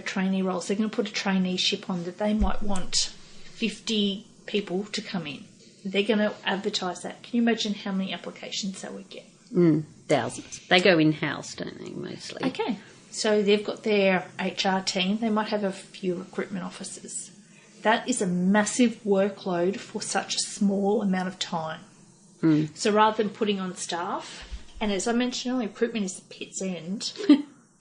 trainee roles, they're going to put a traineeship on that they might want 50 people to come in. They're going to advertise that. Can you imagine how many applications they would get? Thousands. They go in-house, don't they, mostly? Okay. So they've got their HR team. They might have a few recruitment officers. That is a massive workload for such a small amount of time. So rather than putting on staff, and as I mentioned earlier, recruitment is the pit's end.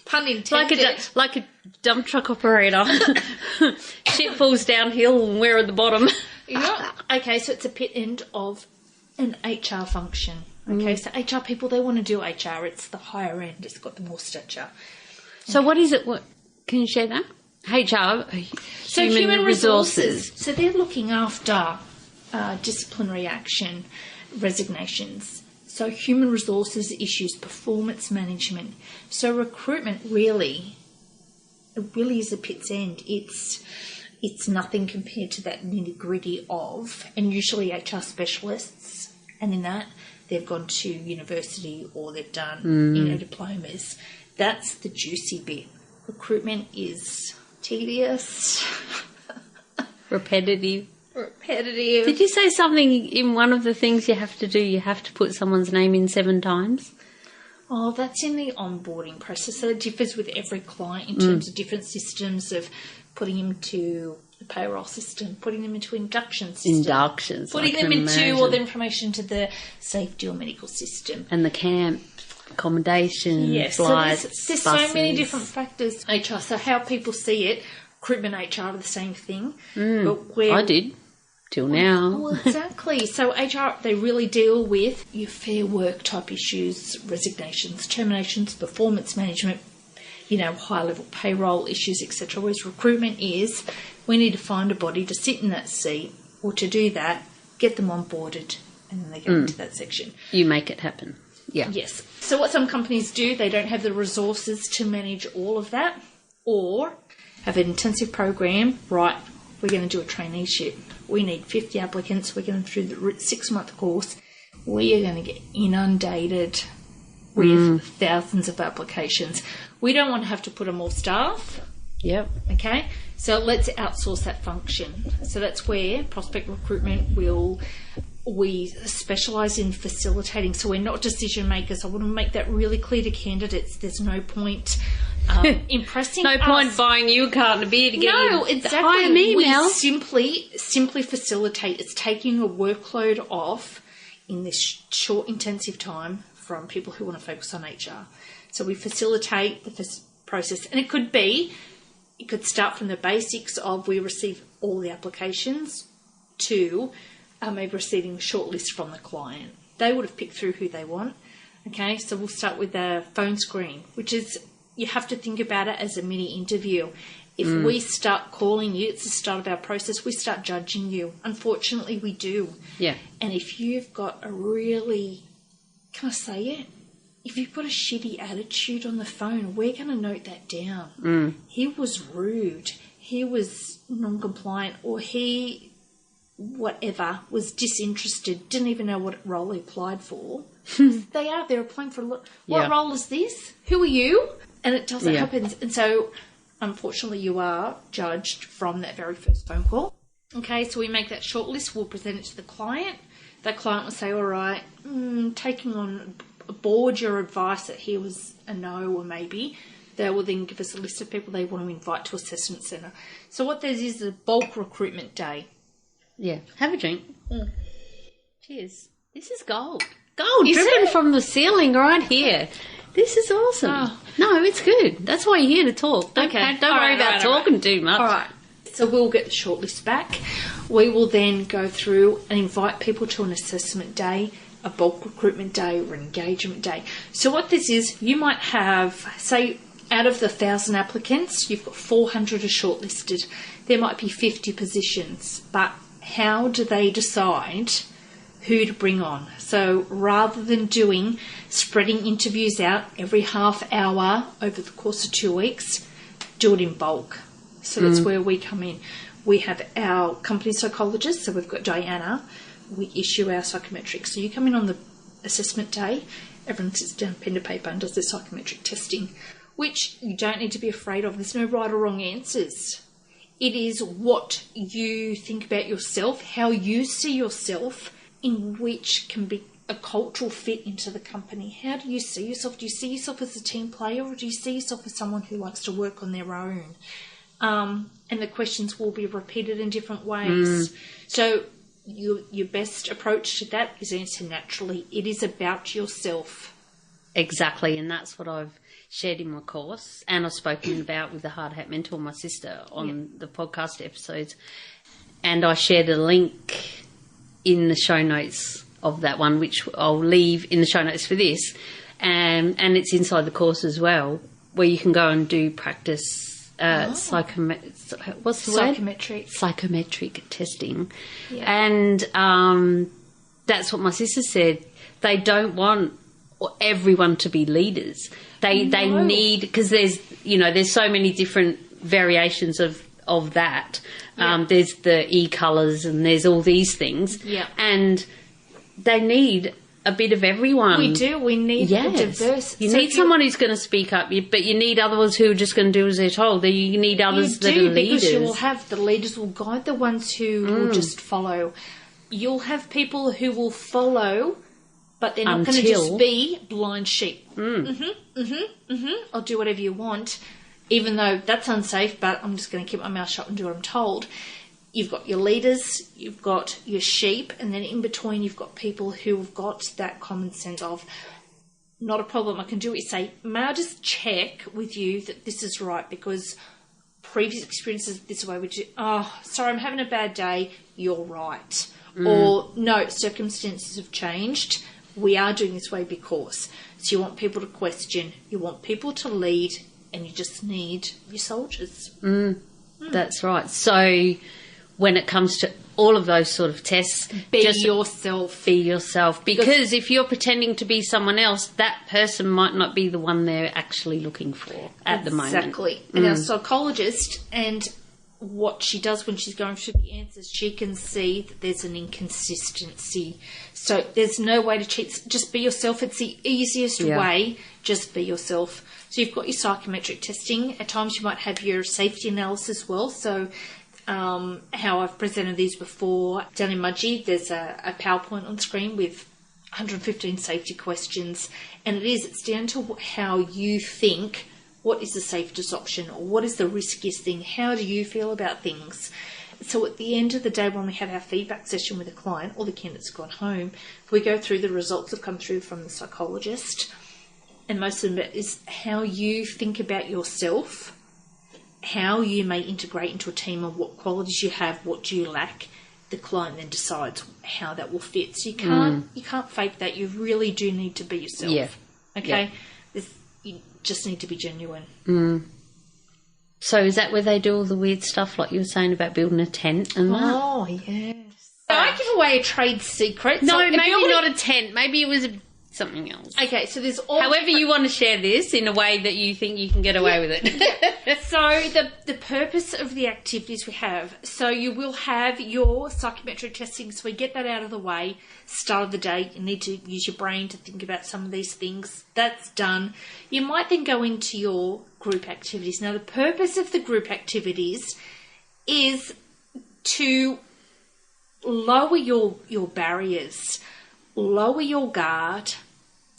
Pun intended. Like a dump truck operator. Shit falls downhill and we're at the bottom. Yeah. Okay, so it's a pit end of an HR function. Okay, so HR people, they want to do HR. It's the higher end. It's got the more stature. So what is it? Can you share that? HR, human resources. So they're looking after disciplinary action, resignations. So human resources issues, performance management. So recruitment really is a pit's end. It's nothing compared to that nitty-gritty of, and usually HR specialists, and in that they've gone to university or they've done diplomas. That's the juicy bit. Recruitment is tedious. Repetitive. Repetitive. Did you say something in one of the things you have to do, you have to put someone's name in 7 times? Oh, that's in the onboarding process. So it differs with every client in terms of different systems of putting them to the payroll system, putting them into induction system. Putting them into all the information to the safety or medical system. And the camp, accommodation, yes, flights, so there's so many different factors. HR, so how people see it, recruitment HR are the same thing. But I did. Till now. Well, exactly. So HR, they really deal with your fair work type issues, resignations, terminations, performance management, high-level payroll issues, etc. Whereas recruitment is, we need to find a body to sit in that seat, or to do that, get them onboarded, and then they go into that section. You make it happen. Yeah. Yes. So what some companies do, they don't have the resources to manage all of that, or have an intensive program, right, we're going to do a traineeship. We need 50 applicants. We're going through the 6-month course. We are going to get inundated with thousands of applications. We don't want to have to put on more staff. Yep. Okay? So let's outsource that function. So that's where prospect recruitment we specialise in facilitating. So we're not decision makers. I want to make that really clear to candidates. There's no point impressing no us. point buying you a carton of beer to get you exactly. Hire me, Mel. We simply facilitate. It's taking a workload off in this short, intensive time from people who want to focus on HR. So we facilitate the process. And it could start from the basics of we receive all the applications to maybe receiving a short list from the client. They would have picked through who they want. Okay, so we'll start with the phone screen, which is, you have to think about it as a mini interview. If we start calling you, it's the start of our process, we start judging you. Unfortunately, we do. Yeah. And if you've got a really, can I say it? If you've got a shitty attitude on the phone, we're going to note that down. He was rude. He was non-compliant, or he, whatever, was disinterested, didn't even know what role he applied for. They're applying for what role is this? Who are you? And it doesn't happen. And so, unfortunately, you are judged from that very first phone call. Okay, so we make that short list. We'll present it to the client. That client will say, all right, taking on board your advice that he was a no or maybe. They will then give us a list of people they want to invite to assessment centre. So what there is a bulk recruitment day. Yeah. Have a drink. Cheers. This is gold. Is Dripping it? from the ceiling right here. This is awesome. Oh. No, it's good. That's why you're here to talk. Don't worry about talking too much. All right. So we'll get the shortlist back. We will then go through and invite people to an assessment day, a bulk recruitment day, or an engagement day. So what this is, you might have, say, out of the 1,000 applicants, you've got 400 are shortlisted. There might be 50 positions, but how do they decide who to bring on? So rather than spreading interviews out every half hour over the course of 2 weeks, do it in bulk. So that's where we come in. We have our company psychologist, so we've got Diana. We issue our psychometrics. So you come in on the assessment day, everyone sits down, pen to paper, and does their psychometric testing, which you don't need to be afraid of. There's no right or wrong answers. It is what you think about yourself, how you see yourself, in which can be a cultural fit into the company. How do you see yourself? Do you see yourself as a team player, or do you see yourself as someone who likes to work on their own? And the questions will be repeated in different ways. So your best approach to that is answer naturally. It is about yourself. Exactly, and that's what I've shared in my course, and I've spoken about with the Hard Hat Mentor, my sister, on the podcast episodes. And I shared a link in the show notes of that one, which I'll leave in the show notes for this, and it's inside the course as well, where you can go and do practice psychometric testing. And that's what my sister said. They don't want everyone to be leaders. They need, because there's so many different variations of that. There's the e-colours and there's all these things. And they need a bit of everyone. We do. We need a diverse. You need someone who's going to speak up, but you need others who are just going to do as they're told. You need others that are leaders. Because you will have the leaders will guide the ones who will just follow. You'll have people who will follow, but they're not going to just be blind sheep. I'll do whatever you want, even though that's unsafe, but I'm just going to keep my mouth shut and do what I'm told. You've got your leaders, you've got your sheep, and then in between you've got people who have got that common sense of, not a problem, I can do what you say. May I just check with you that this is right, because previous experiences this way would you, sorry, I'm having a bad day, you're right. Or, no, circumstances have changed, we are doing this way because. So you want people to question, you want people to lead, and you just need your soldiers. That's right. So when it comes to all of those sort of tests, Be yourself. Be yourself. Because if you're pretending to be someone else, that person might not be the one they're actually looking for at the moment. Exactly. And our psychologist, and what she does when she's going through the answers, she can see that there's an inconsistency. So there's no way to cheat. Just be yourself. It's the easiest way. Just be yourself. So you've got your psychometric testing. At times you might have your safety analysis as well. So how I've presented these before, down in Mudgee, there's a PowerPoint on screen with 115 safety questions. And it's down to how you think, what is the safest option, or what is the riskiest thing? How do you feel about things? So at the end of the day, when we have our feedback session with a client, or the candidate's gone home, we go through the results that come through from the psychologist. And most of it is how you think about yourself, how you may integrate into a team, and what qualities you have, what do you lack. The client then decides how that will fit. So you can't fake that. You really do need to be yourself. Yeah. Okay? You just need to be genuine. So is that where they do all the weird stuff, like you were saying about building a tent and that? Oh, yes. I give away a trade secret. No, maybe not a tent. Maybe it was something else. Okay, so there's all... However you want to share this in a way that you think you can get away with it. So the purpose of the activities we have, so you will have your psychometric testing, so we get that out of the way. Start of the day, you need to use your brain to think about some of these things. That's done. You might then go into your group activities. Now, the purpose of the group activities is to lower your barriers, lower your guard.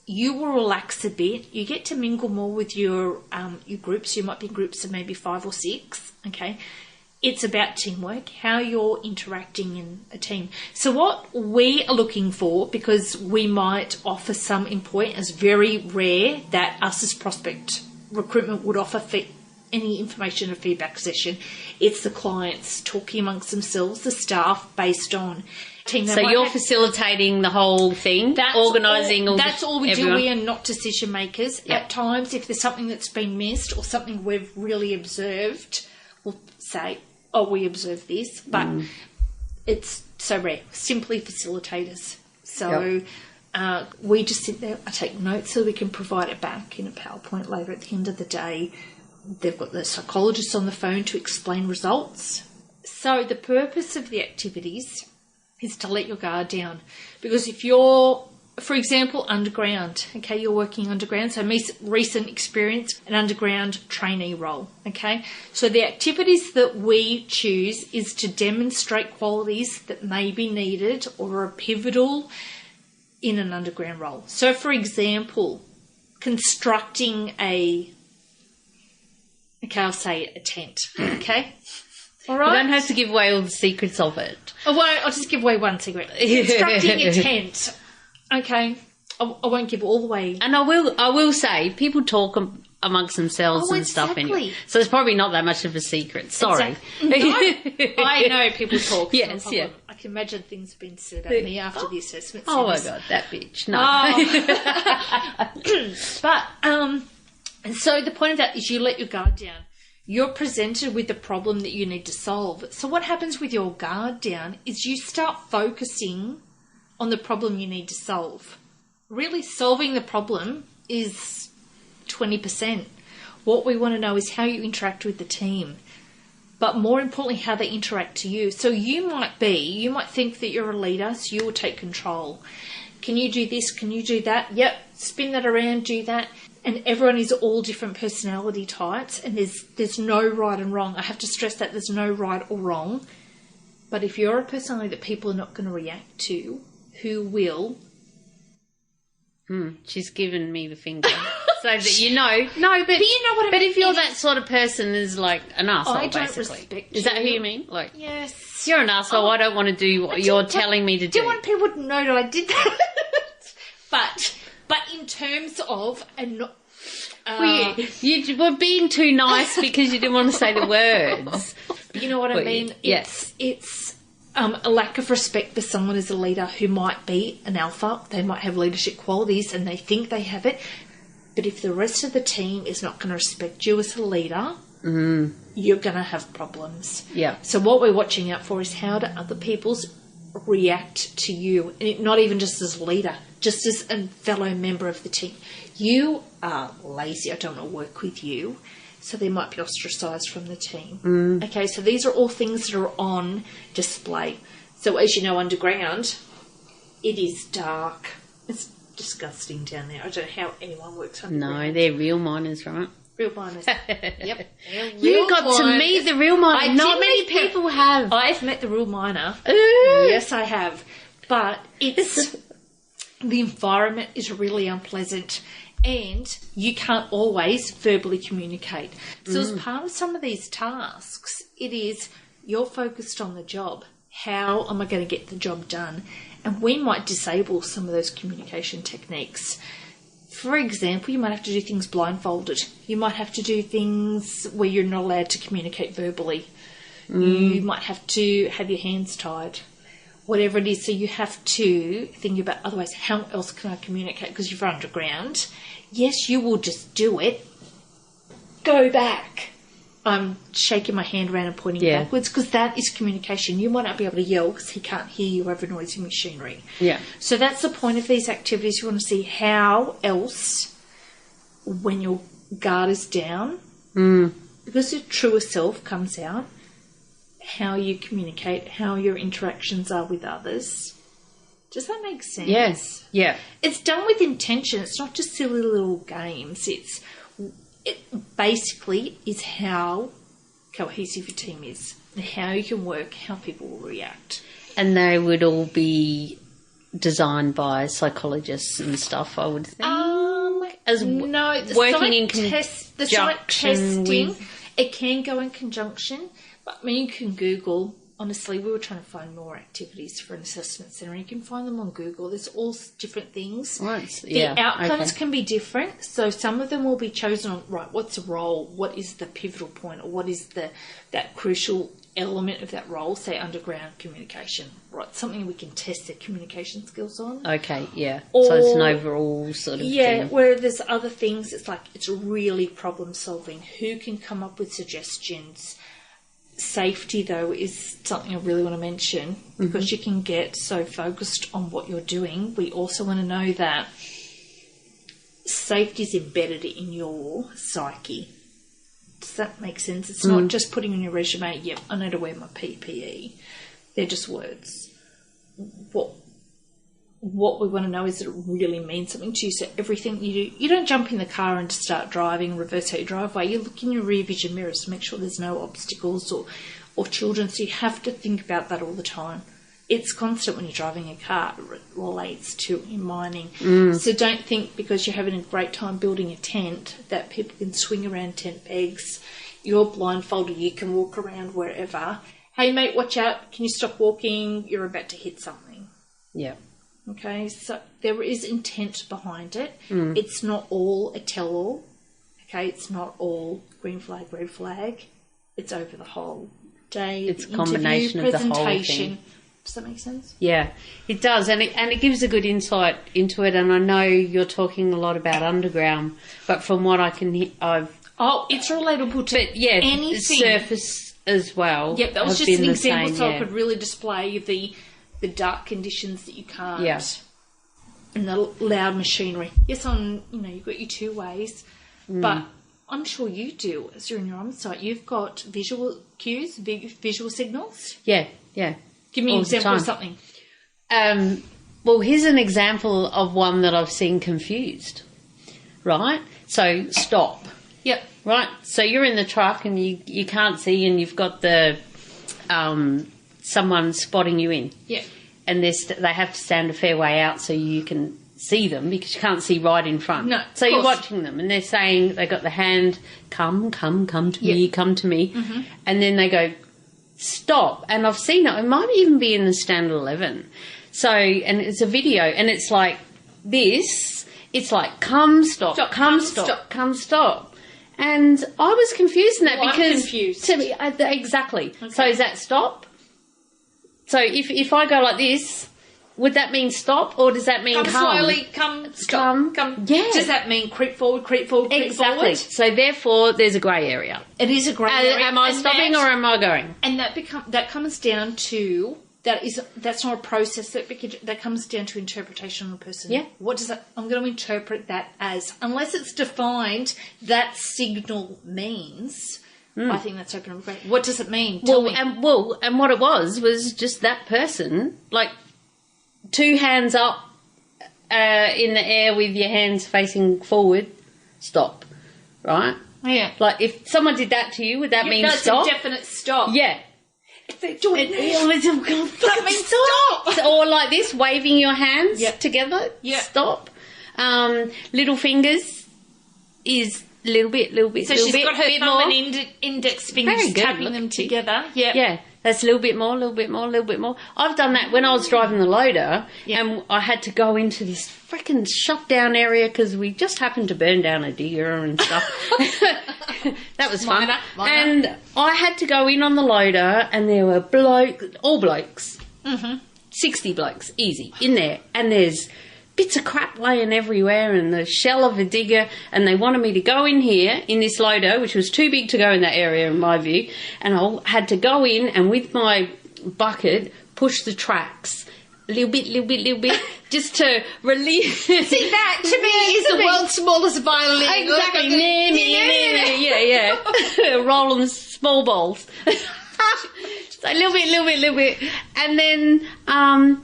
You will relax a bit. You get to mingle more with your groups. You might be in groups of maybe 5 or 6. Okay, it's about teamwork, how you're interacting in a team. So what we are looking for, because we might offer some employee, as very rare that us as prospect recruitment would offer any information or feedback session. It's the clients talking amongst themselves, the staff, based on team. So you're facilitating the whole thing, organising all. That's all we everyone. do. We are not decision makers. Yep. At times, if there's something that's been missed or something we've really observed, we'll say, "Oh, we observed this," but it's so rare. Simply facilitators. So we just sit there. I take notes so we can provide it back in a PowerPoint later at the end of the day. They've got the psychologist on the phone to explain results. So the purpose of the activities is to let your guard down. Because if you're, for example, underground, okay, you're working underground, so recent experience, an underground trainee role, okay? So the activities that we choose is to demonstrate qualities that may be needed or are pivotal in an underground role. So, for example, constructing I'll say a tent, okay? All right? You don't have to give away all the secrets of it. Oh, well, I'll just give away one secret. Constructing a tent, okay? I won't give all the way. And I will say, people talk amongst themselves and stuff anyway. So it's probably not that much of a secret. Sorry. Exactly. No, I know people talk. Yes, yeah. I can imagine things have been said about me after the assessment. Oh, my God, that bitch. No. But, and so the point of that is you let your guard down. You're presented with the problem that you need to solve. So what happens with your guard down is you start focusing on the problem you need to solve. Really, solving the problem is 20%. What we want to know is how you interact with the team, but more importantly, how they interact to you. So you might think that you're a leader, so you will take control. Can you do this? Can you do that? Yep, spin that around, do that. And everyone is all different personality types, and there's no right and wrong. I have to stress that there's no right or wrong. But if you're a personality that people are not going to react to, who will? She's given me the finger. So that you know. No, but you know what I mean. But if you're that sort of person is like an asshole, I don't basically. Respect is that who you mean? Like, yes. You're an asshole. I don't want to do what you're telling me to do. Do you want people to know that I did that? But in terms of you were being too nice because you didn't want to say the words. You know what I mean? Yes. It's a lack of respect for someone as a leader who might be an alpha. They might have leadership qualities and they think they have it. But if the rest of the team is not going to respect you as a leader, you're going to have problems. Yeah. So what we're watching out for is how do other people's react to you, and not even just as a leader, just as a fellow member of the team. You are lazy. I don't want to work with you. So they might be ostracised from the team. Okay, so these are all things that are on display. So as you know, underground, it is dark. It's disgusting down there. I don't know how anyone works underground. No, they're real miners, right? Real miners. Yep. You got to meet the real miner. Not many people have. I've met the real miner. Yes, I have. But it's the environment is really unpleasant. And you can't always verbally communicate. So as part of some of these tasks, it is you're focused on the job. How am I going to get the job done? And we might disable some of those communication techniques. For example, you might have to do things blindfolded. You might have to do things where you're not allowed to communicate verbally. You might have to have your hands tied. Whatever it is, so you have to think about, otherwise, how else can I communicate? Because you're underground. Yes, you will just do it. Go back. I'm shaking my hand around and pointing backwards because that is communication. You might not be able to yell because he can't hear you over noisy machinery. Yeah. So that's the point of these activities. You want to see how else, when your guard is down, because your truer self comes out, how you communicate, how your interactions are with others. Does that make sense? Yes. Yeah. It's done with intention. It's not just silly little games. It basically is how cohesive your team is, and how you can work, how people will react. And they would all be designed by psychologists and stuff, I would think. No, the working in the site testing, it can go in conjunction. I mean, you can Google. Honestly, we were trying to find more activities for an assessment centre. You can find them on Google. There's all different things. Right. The outcomes can be different. So some of them will be chosen on, right, what's the role? What is the pivotal point? Or what is that crucial element of that role? Say underground communication. Right, something we can test their communication skills on. Okay, yeah. So it's an overall sort of thing. Yeah, where there's other things, it's like it's really problem solving. Who can come up with suggestions? Safety, though, is something I really want to mention because you can get so focused on what you're doing. We also want to know that safety is embedded in your psyche. Does that make sense? It's not just putting on your resume, yep, I know to wear my PPE. They're just words. What we want to know is that it really means something to you. So everything you do, you don't jump in the car and just start driving, reverse out your driveway. You look in your rear vision mirrors to make sure there's no obstacles or children. So you have to think about that all the time. it's constant when you're driving a car. It relates to in mining. So don't think because you're having a great time building a tent that people can swing around tent pegs. You're blindfolded. You can walk around wherever. Hey, mate, watch out. Can you stop walking? You're about to hit something. Yeah. Okay, so there is intent behind it. It's not all a tell-all. Okay, it's not all green flag, red flag. It's over the whole day. It's a combination of the whole thing. Does that make sense? Yeah, it does, and it gives a good insight into it. And I know you're talking a lot about underground, but from what I can hear, it's relatable to anything. Surface as well. Yep, that was just an example, so I could really display the dark conditions that you can't. Yeah. And the loud machinery. Yes, you've got your two ways, but I'm sure you do. As you're in your own site, you've got visual cues, visual signals. Yeah. Give me an example of something. Well, here's an example of one that I've seen confused. Right? So, stop. Yep. Right? So you're in the truck and you can't see, and you've got the someone spotting you in. Yeah. And they have to stand a fair way out so you can see them because you can't see right in front. No, so you're watching them and they're saying, they got the hand, come to me, come to me. Mm-hmm. And then they go, stop. And I've seen it. It might even be in the Standard 11. So, and it's a video and it's like this. It's like, come, stop. And I was confused in that because... I'm confused. To me, exactly. Okay. So is that stop? So if I go like this, would that mean stop or does that mean come? Slowly, stop. Come. Yeah. Does that mean creep forward, forward? Exactly. So therefore, there's a grey area. It is a grey area. Am I stopping or am I going? And that comes down to... That's not a process that comes down to interpretation on a person. Yeah. What does that? I'm going to interpret that as, unless it's defined, that signal means. I think that's open and great. What does it mean? Tell me. And what it was just that person, like 2 hands up in the air with your hands facing forward, stop, right? Yeah. Like if someone did that to you, would that mean stop? That's a definite stop. Yeah. If they're doing that means stop. Or like this, waving your hands together, stop. Little fingers is little bit. So she's got her thumb and index fingers tapping them together. Yeah. Yeah. That's a little bit more. I've done that when I was driving the loader and I had to go into this freaking shut down area because we just happened to burn down a digger and stuff. That was fun. Minor. And I had to go in on the loader and there were all blokes, 60 blokes, easy, in there. And there's bits of crap laying everywhere and the shell of a digger, and they wanted me to go in here in this loader, which was too big to go in that area in my view, and I had to go in and with my bucket push the tracks a little bit, just to relieve. See, that to me is the world's smallest violin. Exactly. Yeah. Rolling small balls. So a little bit. And then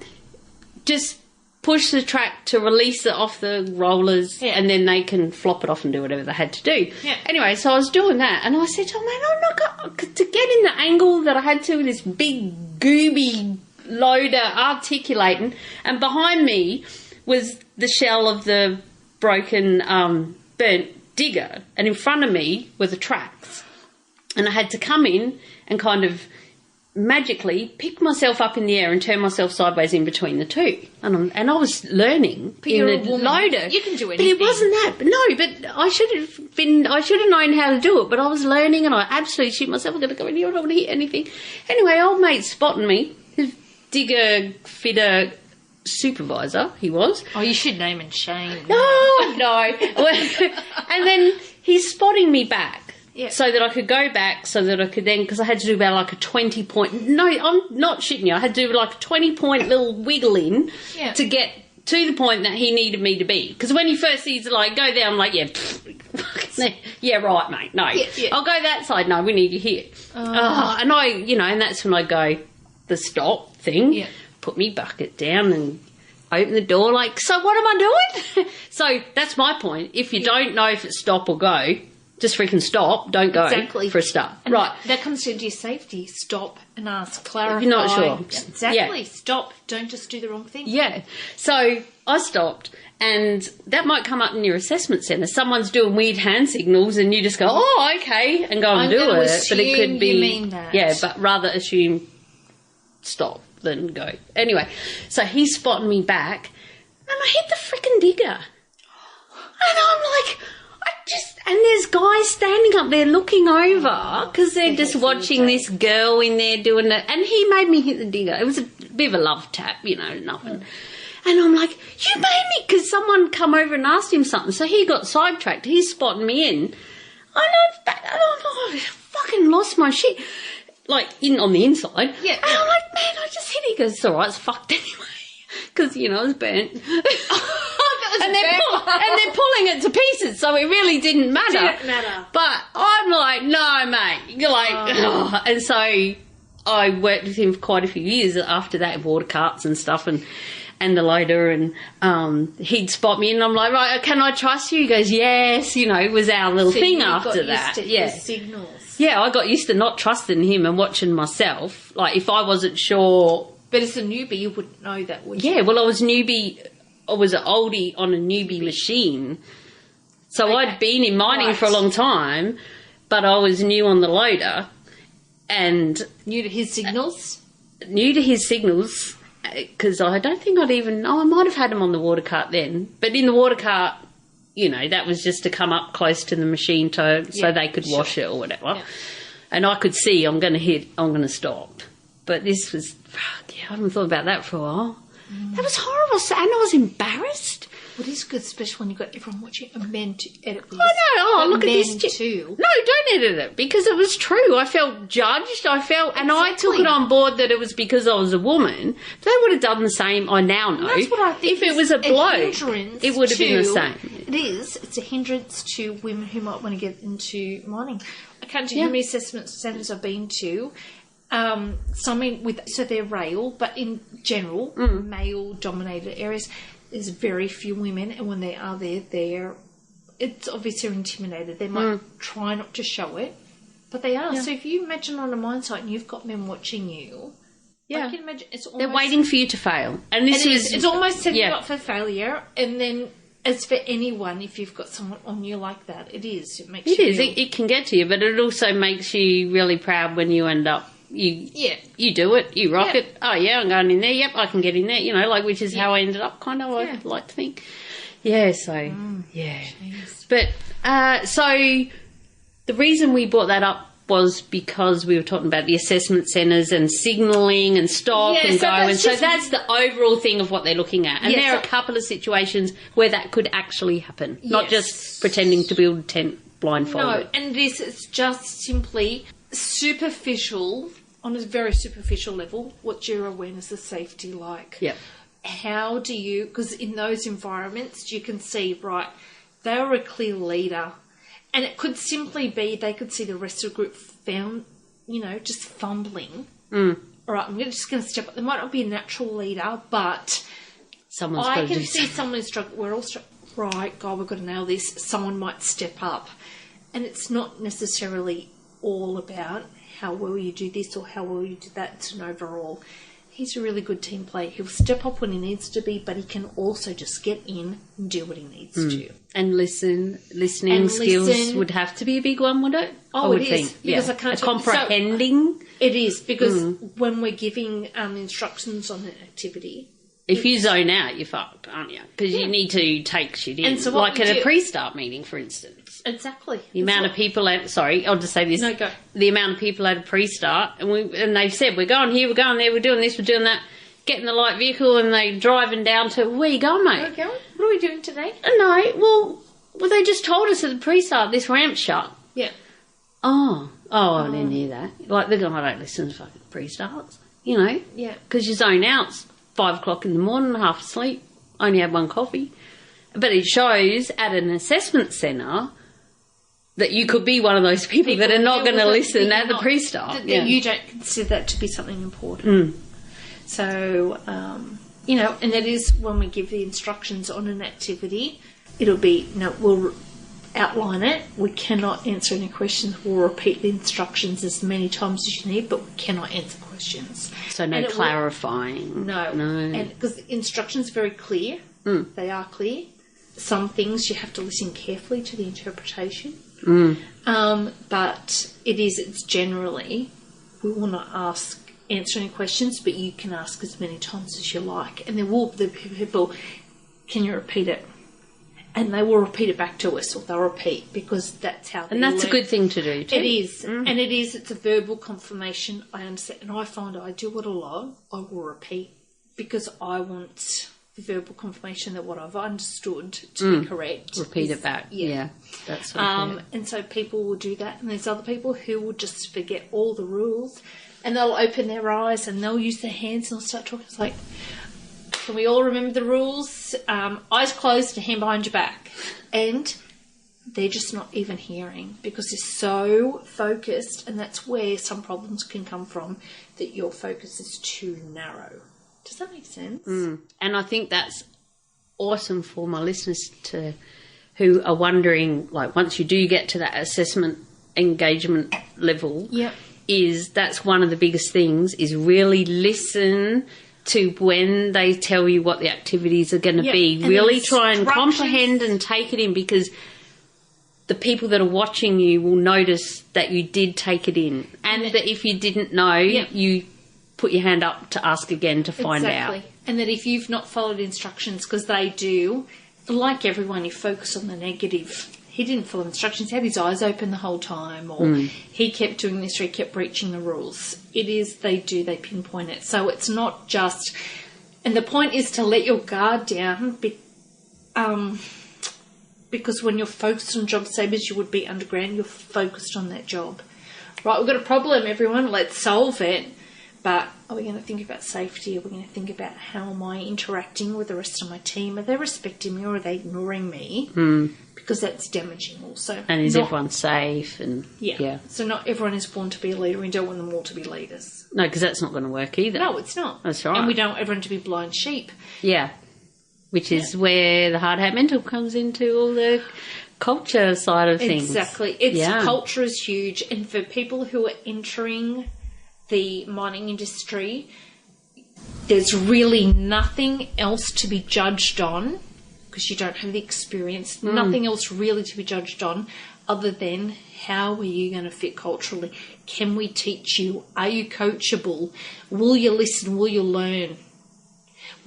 just push the track to release it off the rollers and then they can flop it off and do whatever they had to do. Yeah. Anyway, so I was doing that and I said, man, I'm not going to get in the angle that I had to with this big gooby loader articulating, and behind me was the shell of the broken burnt digger, and in front of me were the tracks, and I had to come in and kind of magically pick myself up in the air and turn myself sideways in between the two, and I was learning in the loader. You can do anything, but it wasn't that. But no, but I should have known how to do it, but I was learning, and I absolutely shit myself. I'm going to go in here. I don't want to hit anything. Anyway, old mate spotting me. Digger fitter supervisor he was. Oh, you should name and shame. No. And then he's spotting me back so that I could go back, so that I could then, because I had to do about like a 20-point, no, I'm not shitting you, I had to do like a 20-point little wiggle in to get to the point that he needed me to be. Because when he first sees like, go there, I'm like, yeah, right, mate, no. Yeah. I'll go that side, no, we need you here. And I, and that's when I go, the stop thing, put me bucket down and open the door like, so what am I doing? So that's my point. If you don't know if it's stop or go, Just freaking stop. Don't go. Exactly. For a start. And right. That comes down to your safety. Stop and ask. Clarify. If you're not sure. Exactly. Yeah. Stop. Don't just do the wrong thing. Yeah. So I stopped, and that might come up in your assessment centre. Someone's doing weird hand signals, and you just go, oh, okay, and go and do it. But it could be, you mean that. Yeah, but rather assume stop than go. Anyway, so he's spotting me back, and I hit the freaking digger. And I'm like, and there's guys standing up there looking over because they're just watching this girl in there doing it. And he made me hit the digger. It was a bit of a love tap, nothing. And I'm like, you made me, because someone come over and asked him something. So he got sidetracked. He's spotting me in. And I fucking lost my shit. Like, on the inside. Yeah. And I'm like, man, I just hit it. He goes, it's all right, it's fucked anyway. Because, I was burnt. And they're pulling it to pieces, so it really didn't matter. Didn't matter. But I'm like, no, mate. You're like, oh. And so I worked with him for quite a few years after that, water carts and stuff, and the loader, and he'd spot me, and I'm like, right, can I trust you? He goes, yes. It was our little thing after that. Yeah. Signals. Yeah, I got used to not trusting him and watching myself. Like, if I wasn't sure. But as a newbie, you wouldn't know that, would you? Yeah, well, I was an oldie on a newbie machine. So okay. I'd been in mining for a long time, but I was new on the loader. And new to his signals? Because I don't think I'd even... I might have had him on the water cart then. But in the water cart, that was just to come up close to the machine so they could wash it or whatever. Yeah. And I could see I'm going to stop. But this was... I haven't thought about that for a while. That was horrible, and I was embarrassed. Well, it is good, especially when you've got everyone watching and men to edit this. Oh, no, look at this. Too. No, don't edit it, because it was true. I felt judged. And I took it on board that it was because I was a woman. They would have done the same, I now know. That's what I think. If it was a bloke, it would have been the same. It is. It's a hindrance to women who might want to get into mining. I can't tell you how many assessment centres I've been to. So they're rail, but in general, male-dominated areas, there's very few women, and when they are there, it's obvious they're intimidated. They might try not to show it, but they are. Yeah. So if you imagine on a mine site and you've got men watching you, I can imagine they're waiting for you to fail, and it's almost setting you up for failure. And then, as for anyone, if you've got someone on you like that, it makes you. It can get to you, but it also makes you really proud when you end up. You do it, you rock it. Oh yeah, I'm going in there. Yep, I can get in there. Which is how I ended up. Kind of, I like to think. Yeah. So Jeez. But so the reason we brought that up was because we were talking about the assessment centres and signalling and stop and go, and so that's the overall thing of what they're looking at. And there are a couple of situations where that could actually happen, not just pretending to build a tent blindfolded. No, and this is just simply superficial. On a very superficial level, what's your awareness of safety like? Yep. How do you... Because in those environments, you can see, right, they were a clear leader. And it could simply be they could see the rest of the group found, just fumbling. All right, I'm just going to step up. There might not be a natural leader, but I can see someone struggling. We're all struggling. Right, God, we've got to nail this. Someone might step up. And it's not necessarily all about how well you do this or how well you do that. It's an overall. He's a really good team player. He'll step up when he needs to be, but he can also just get in and do what he needs to. And listening skills would have to be a big one, would it? Oh, it is. Because I can't comprehending. It is, because when we're giving instructions on an activity... If you zone out, you're fucked, aren't you? Because you need to take shit in. And so like at a pre-start meeting, for instance. Exactly. The amount of people at... Sorry, I'll just say this. No, go. The amount of people at a pre-start, and they've said, we're going here, we're going there, we're doing this, we're doing that, get in the light vehicle, and they're driving down to... Where you going, mate? Where are we going? What are we doing today? No, well, they just told us at the pre-start this ramp's shut. Yeah. Oh, I didn't hear that. Like, they're going, I don't listen to fucking pre-starts, Yeah. Because you zone out 5 o'clock in the morning, half asleep, only had one coffee. But it shows at an assessment centre that you could be one of those people that are not going to listen at the pre-start. That you don't consider that to be something important. So, and it is when we give the instructions on an activity, it'll be, outline it. We cannot answer any questions. We'll repeat the instructions as many times as you need, but we cannot answer questions. So no clarifying. No. And because the instructions are very clear. They are clear. Some things you have to listen carefully to the interpretation. But it's generally, we will not answer any questions, but you can ask as many times as you like. And there will be people, can you repeat it? And they will repeat it back to us, or they'll repeat, because that's how they learn. And that's a good thing to do too. It is. And it's a verbal confirmation. I understand. And I find I do it a lot. I will repeat because I want the verbal confirmation that what I've understood to be correct. Repeat it back. Yeah. That's and so people will do that. And there's other people who will just forget all the rules, and they'll open their eyes and they'll use their hands and they'll start talking. It's like, can we all remember the rules? Eyes closed and hand behind your back. And they're just not even hearing because they're so focused, and that's where some problems can come from, that your focus is too narrow. Does that make sense? And I think that's awesome for my listeners who are wondering, like, once you do get to that assessment engagement level, that's one of the biggest things, is really listen to when they tell you what the activities are going to be. And really try and comprehend and take it in, because the people that are watching you will notice that you did take it in, and that if you didn't know, you put your hand up to ask again to find out. And that if you've not followed instructions, because they do, like everyone, you focus on the negative. He didn't follow instructions. He had his eyes open the whole time, or he kept doing this, or he kept breaching the rules. They pinpoint it. So it's not just, and the point is to let your guard down, because when you're focused on job same as you would be underground, you're focused on that job. Right, we've got a problem, everyone, let's solve it. But are we going to think about safety? Are we going to think about how am I interacting with the rest of my team? Are they respecting me, or are they ignoring me? Because that's damaging also. And is everyone safe? And So not everyone is born to be a leader. We don't want them all to be leaders. No, because that's not going to work either. No, it's not. That's right. And we don't want everyone to be blind sheep. Yeah. Which is where the hard hat mental comes into all the culture side of things. Exactly. Culture is huge. And for people who are entering the mining industry, there's really nothing else to be judged on, because you don't have the experience, nothing else really to be judged on other than how are you going to fit culturally? Can we teach you? Are you coachable? Will you listen? Will you learn?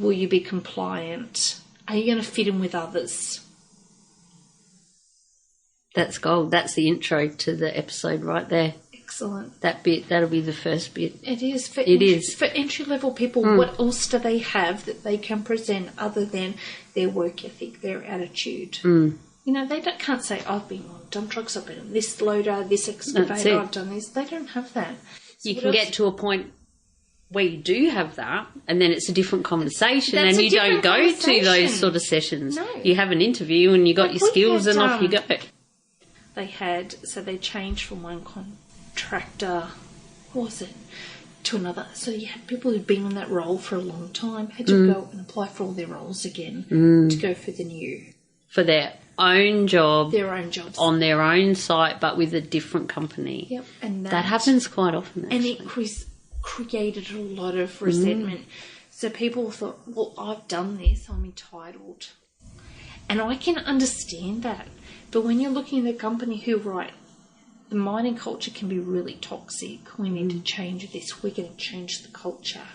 Will you be compliant? Are you going to fit in with others? That's gold. That's the intro to the episode right there. Excellent. That bit, that'll be the first bit. It is. For entry-level people, what else do they have that they can present other than their work ethic, their attitude? You know, they can't say, I've been on dump trucks, I've been on this loader, this excavator, I've done this. They don't have that. So you can get to a point where you do have that, and then it's a different conversation, and you don't go to those sort of sessions. No. You have an interview and you got your skills and off you go. They changed from one contractor, what was it, to another. So you had people who'd been in that role for a long time, had to go and apply for all their roles again to go for the new. For their own job. Their own jobs. On their own site, but with a different company. Yep. And that happens quite often, actually. And it created a lot of resentment. So people thought, well, I've done this, I'm entitled. And I can understand that. But when you're looking at a company who, the mining culture can be really toxic. We need to change this. We're going to change the culture.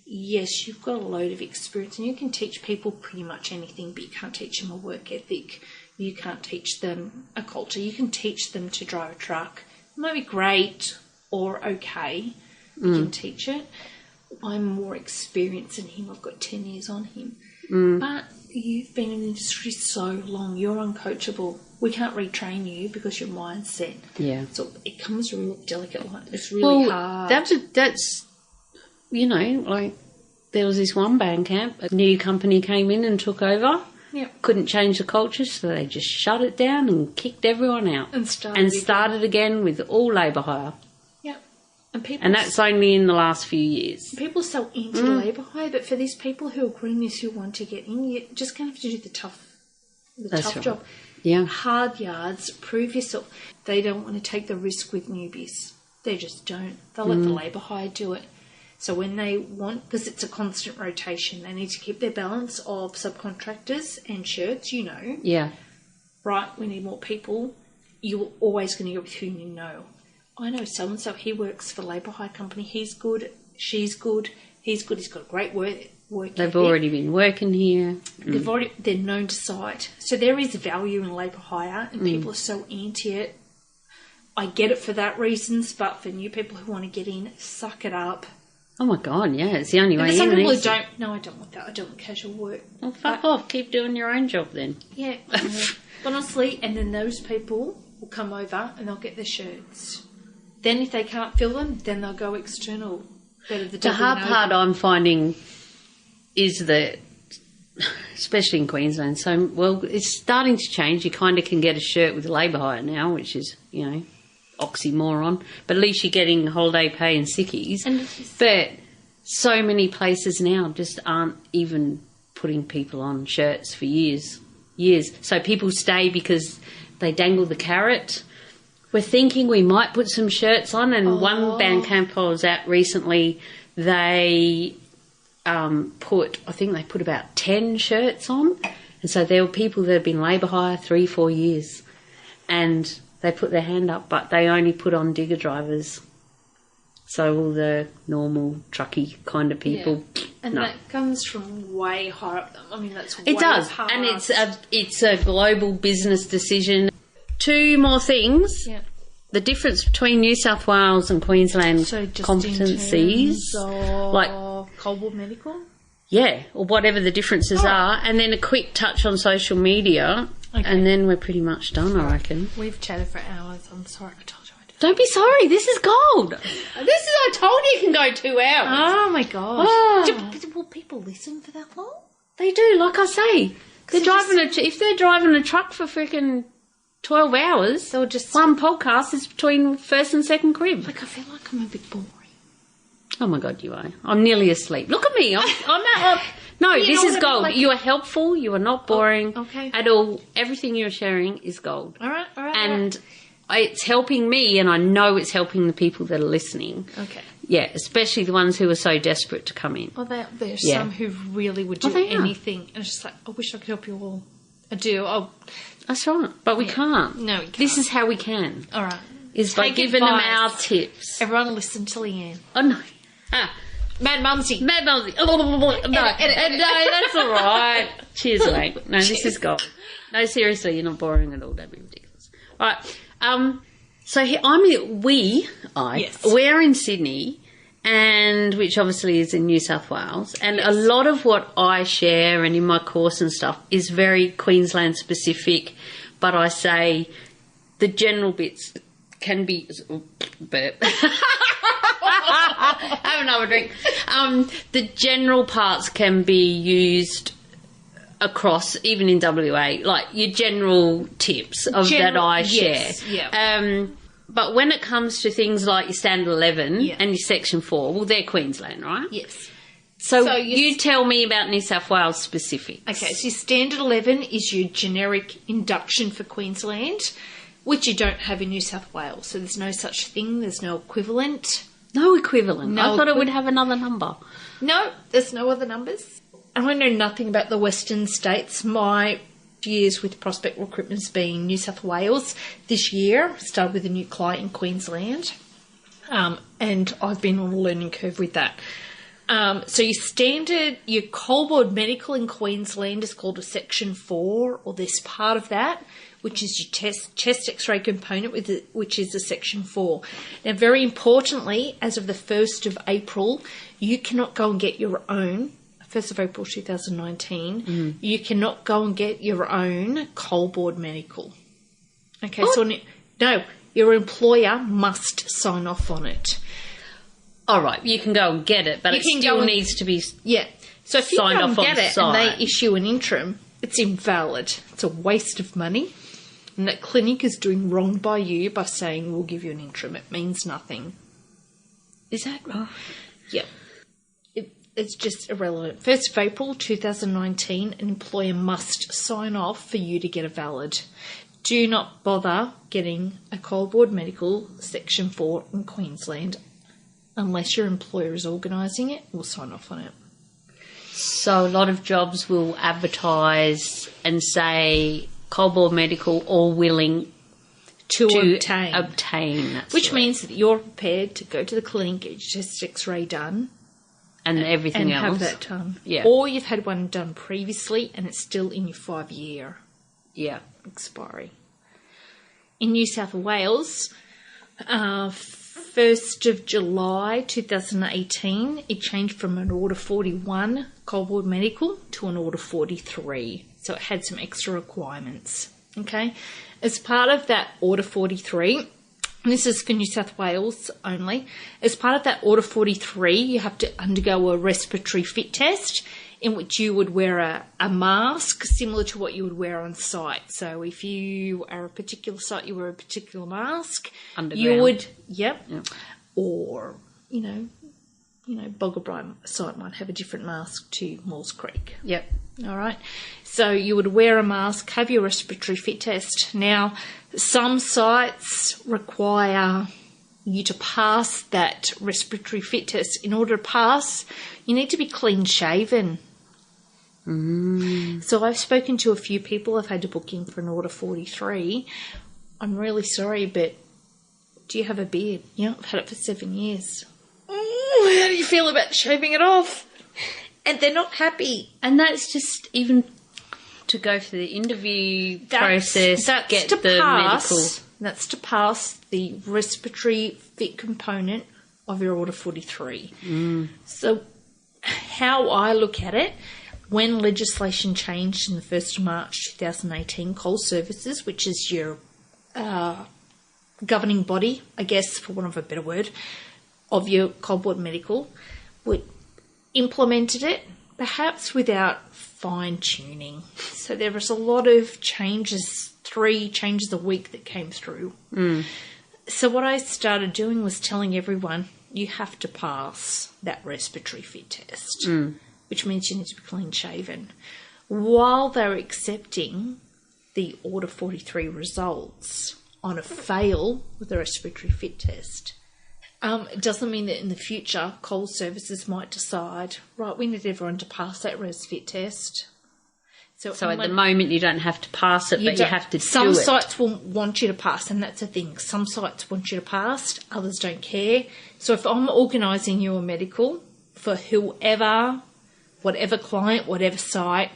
Yes, you've got a load of experience and you can teach people pretty much anything, but you can't teach them a work ethic. You can't teach them a culture. You can teach them to drive a truck. It might be great or okay. You can teach it. I'm more experienced than him. I've got 10 years on him. But you've been in the industry so long. You're uncoachable. We can't retrain you because your mind's set. Yeah. So it comes real delicate. It's really hard. That's there was this one band camp. A new company came in and took over. Yep. Couldn't change the culture, so they just shut it down and kicked everyone out. And started again with all labour hire. Yep. And that's only in the last few years. People are so into labour hire, but for these people who are growing this, who want to get in, you're just going to have to do the tough job. Yeah. Hard yards, prove yourself. They don't want to take the risk with newbies. They just don't. They'll let the labour hire do it. So when they want, because it's a constant rotation, they need to keep their balance of subcontractors and shirts, you know. Yeah. Right, we need more people. You're always going to go with who you know. I know so-and-so, he works for a labour hire company. He's good, she's good, he's good, he's got a great work They've ethic. already been working here. They're known to site. So there is value in labour hire, and people are so anti it. I get it for that reasons, but for new people who want to get in, suck it up. Oh my God, yeah, it's the only way in. Some people isn't it? don't. No, I don't want that. I don't want casual work. Well, fuck off. Keep doing your own job then. Yeah, honestly, and then those people will come over and they'll get their shirts. Then if they can't fill them, then they'll go external. The hard part I'm finding is that, especially in Queensland, it's starting to change. You kind of can get a shirt with labour hire now, which is, oxymoron. But at least you're getting holiday pay and sickies. But so many places now just aren't even putting people on shirts for years. So people stay because they dangle the carrot. We're thinking we might put some shirts on, and one band camp I was at recently, they put about 10 shirts on, and so there were people that have been labour hire 3-4 years, and they put their hand up, but they only put on digger drivers. So all the normal trucky kind of people, and that comes from way higher up. I mean, that's it does, past. And it's a global business decision. 2 more things. Yeah. The difference between New South Wales and Queensland competencies, like Coldwell Medical, or whatever the differences are, and then a quick touch on social media, and then we're pretty much done. I reckon we've chatted for hours. I'm sorry, I told you. Don't be sorry. This is gold. I told you can go 2 hours. Oh my gosh! Will people listen for that long? They do. Like I say, if they're driving a truck for freaking 12 hours, they'll just one podcast is between first and second crib. Like, I feel like I'm a bit boring. Oh my God, you are. I'm nearly asleep. Look at me. No, this is gold. Like, you are helpful. You are not boring at all. Everything you're sharing is gold. All right. And it's helping me, and I know it's helping the people that are listening. Okay. Yeah, especially the ones who are so desperate to come in. Well, there's some who really would do anything. And it's just like, I wish I could help you all. I do. That's right. But we can't. No, we can't. This is how we can. All right. Is by giving them our tips. Everyone listen to Leanne. Oh, no. Mad Mumsy. No, that's all right. Cheers, mate. No, this is gold. No, seriously, you're not boring at all. Don't be ridiculous. All right. So we're in Sydney, and which obviously is in New South Wales, and a lot of what I share and in my course and stuff is very Queensland specific, but I say the general bits can be burp. Have another drink. The general parts can be used across, even in WA, like your general tips that I share. Yeah. But when it comes to things like your Standard 11 and your Section 4, well, they're Queensland, right? Yes. So you tell me about New South Wales specifics. Okay, so your Standard 11 is your generic induction for Queensland, which you don't have in New South Wales. So there's no such thing. There's no equivalent. No equivalent. I thought it would have another number. No, there's no other numbers. I know nothing about the Western states. My years with Prospect Recruitment has been New South Wales. This year, started with a new client in Queensland, and I've been on a learning curve with that. So your Coldwell Medical in Queensland is called a Section 4, or this part of that, which is your chest X-ray component, which is a Section 4. Now, very importantly, as of the 1st of April, you cannot go and get your own. 1st of April 2019, you cannot go and get your own Coldwell Medical. Okay, no, your employer must sign off on it. All right, you can go and get it, but it still needs to be So if you go and get it and they issue an interim, it's invalid. It's a waste of money. And that clinic is doing wrong by you by saying we'll give you an interim. It means nothing. Is that right? Yeah. it's just irrelevant. 1st of April 2019, an employer must sign off for you to get a valid. Do not bother getting a Coal Board Medical Section 4 in Queensland unless your employer is organising it or sign off on it. So a lot of jobs will advertise and say Coal Board Medical or willing to obtain. Which means that you're prepared to go to the clinic, get your chest X-ray done. And everything else. And have that done. Yeah. Or you've had one done previously and it's still in your 5-year expiry. In New South Wales, 1st of July 2018, it changed from an Order 41 Coal Board Medical to an Order 43. So it had some extra requirements. Okay? As part of that Order 43, and this is for New South Wales only, as part of that Order 43, you have to undergo a respiratory fit test in which you would wear a mask similar to what you would wear on site. So if you are a particular site, you wear a particular mask. Underground. You would, yep. Or, Boggle Brine site might have a different mask to Moores Creek. Yep. All right. So you would wear a mask, have your respiratory fit test. Now, some sites require you to pass that respiratory fit test. In order to pass, you need to be clean shaven. So I've spoken to a few people. I've had to book in for an Order 43. I'm really sorry, but do you have a beard? Yeah, I've had it for 7 years. How do you feel about shaving it off? And they're not happy. And that's just even to go for the interview process, get the medical. That's to pass the respiratory fit component of your Order 43. So how I look at it, when legislation changed in the 1st of March 2018, Coal Services, which is your governing body, I guess, for want of a better word, of your Coal Board Medical, implemented it, perhaps without fine-tuning. So there was a lot of changes, 3 changes a week that came through. So what I started doing was telling everyone, you have to pass that respiratory fit test, which means you need to be clean-shaven. While they were accepting the Order 43 results on a fail with the respiratory fit test, it doesn't mean that in the future Coal Services might decide, right, we need everyone to pass that res fit test. So at the moment you don't have to pass it, but you have to do it. Some sites will want you to pass, and that's the thing. Some sites want you to pass, others don't care. So if I'm organising your medical for whoever, whatever client, whatever site,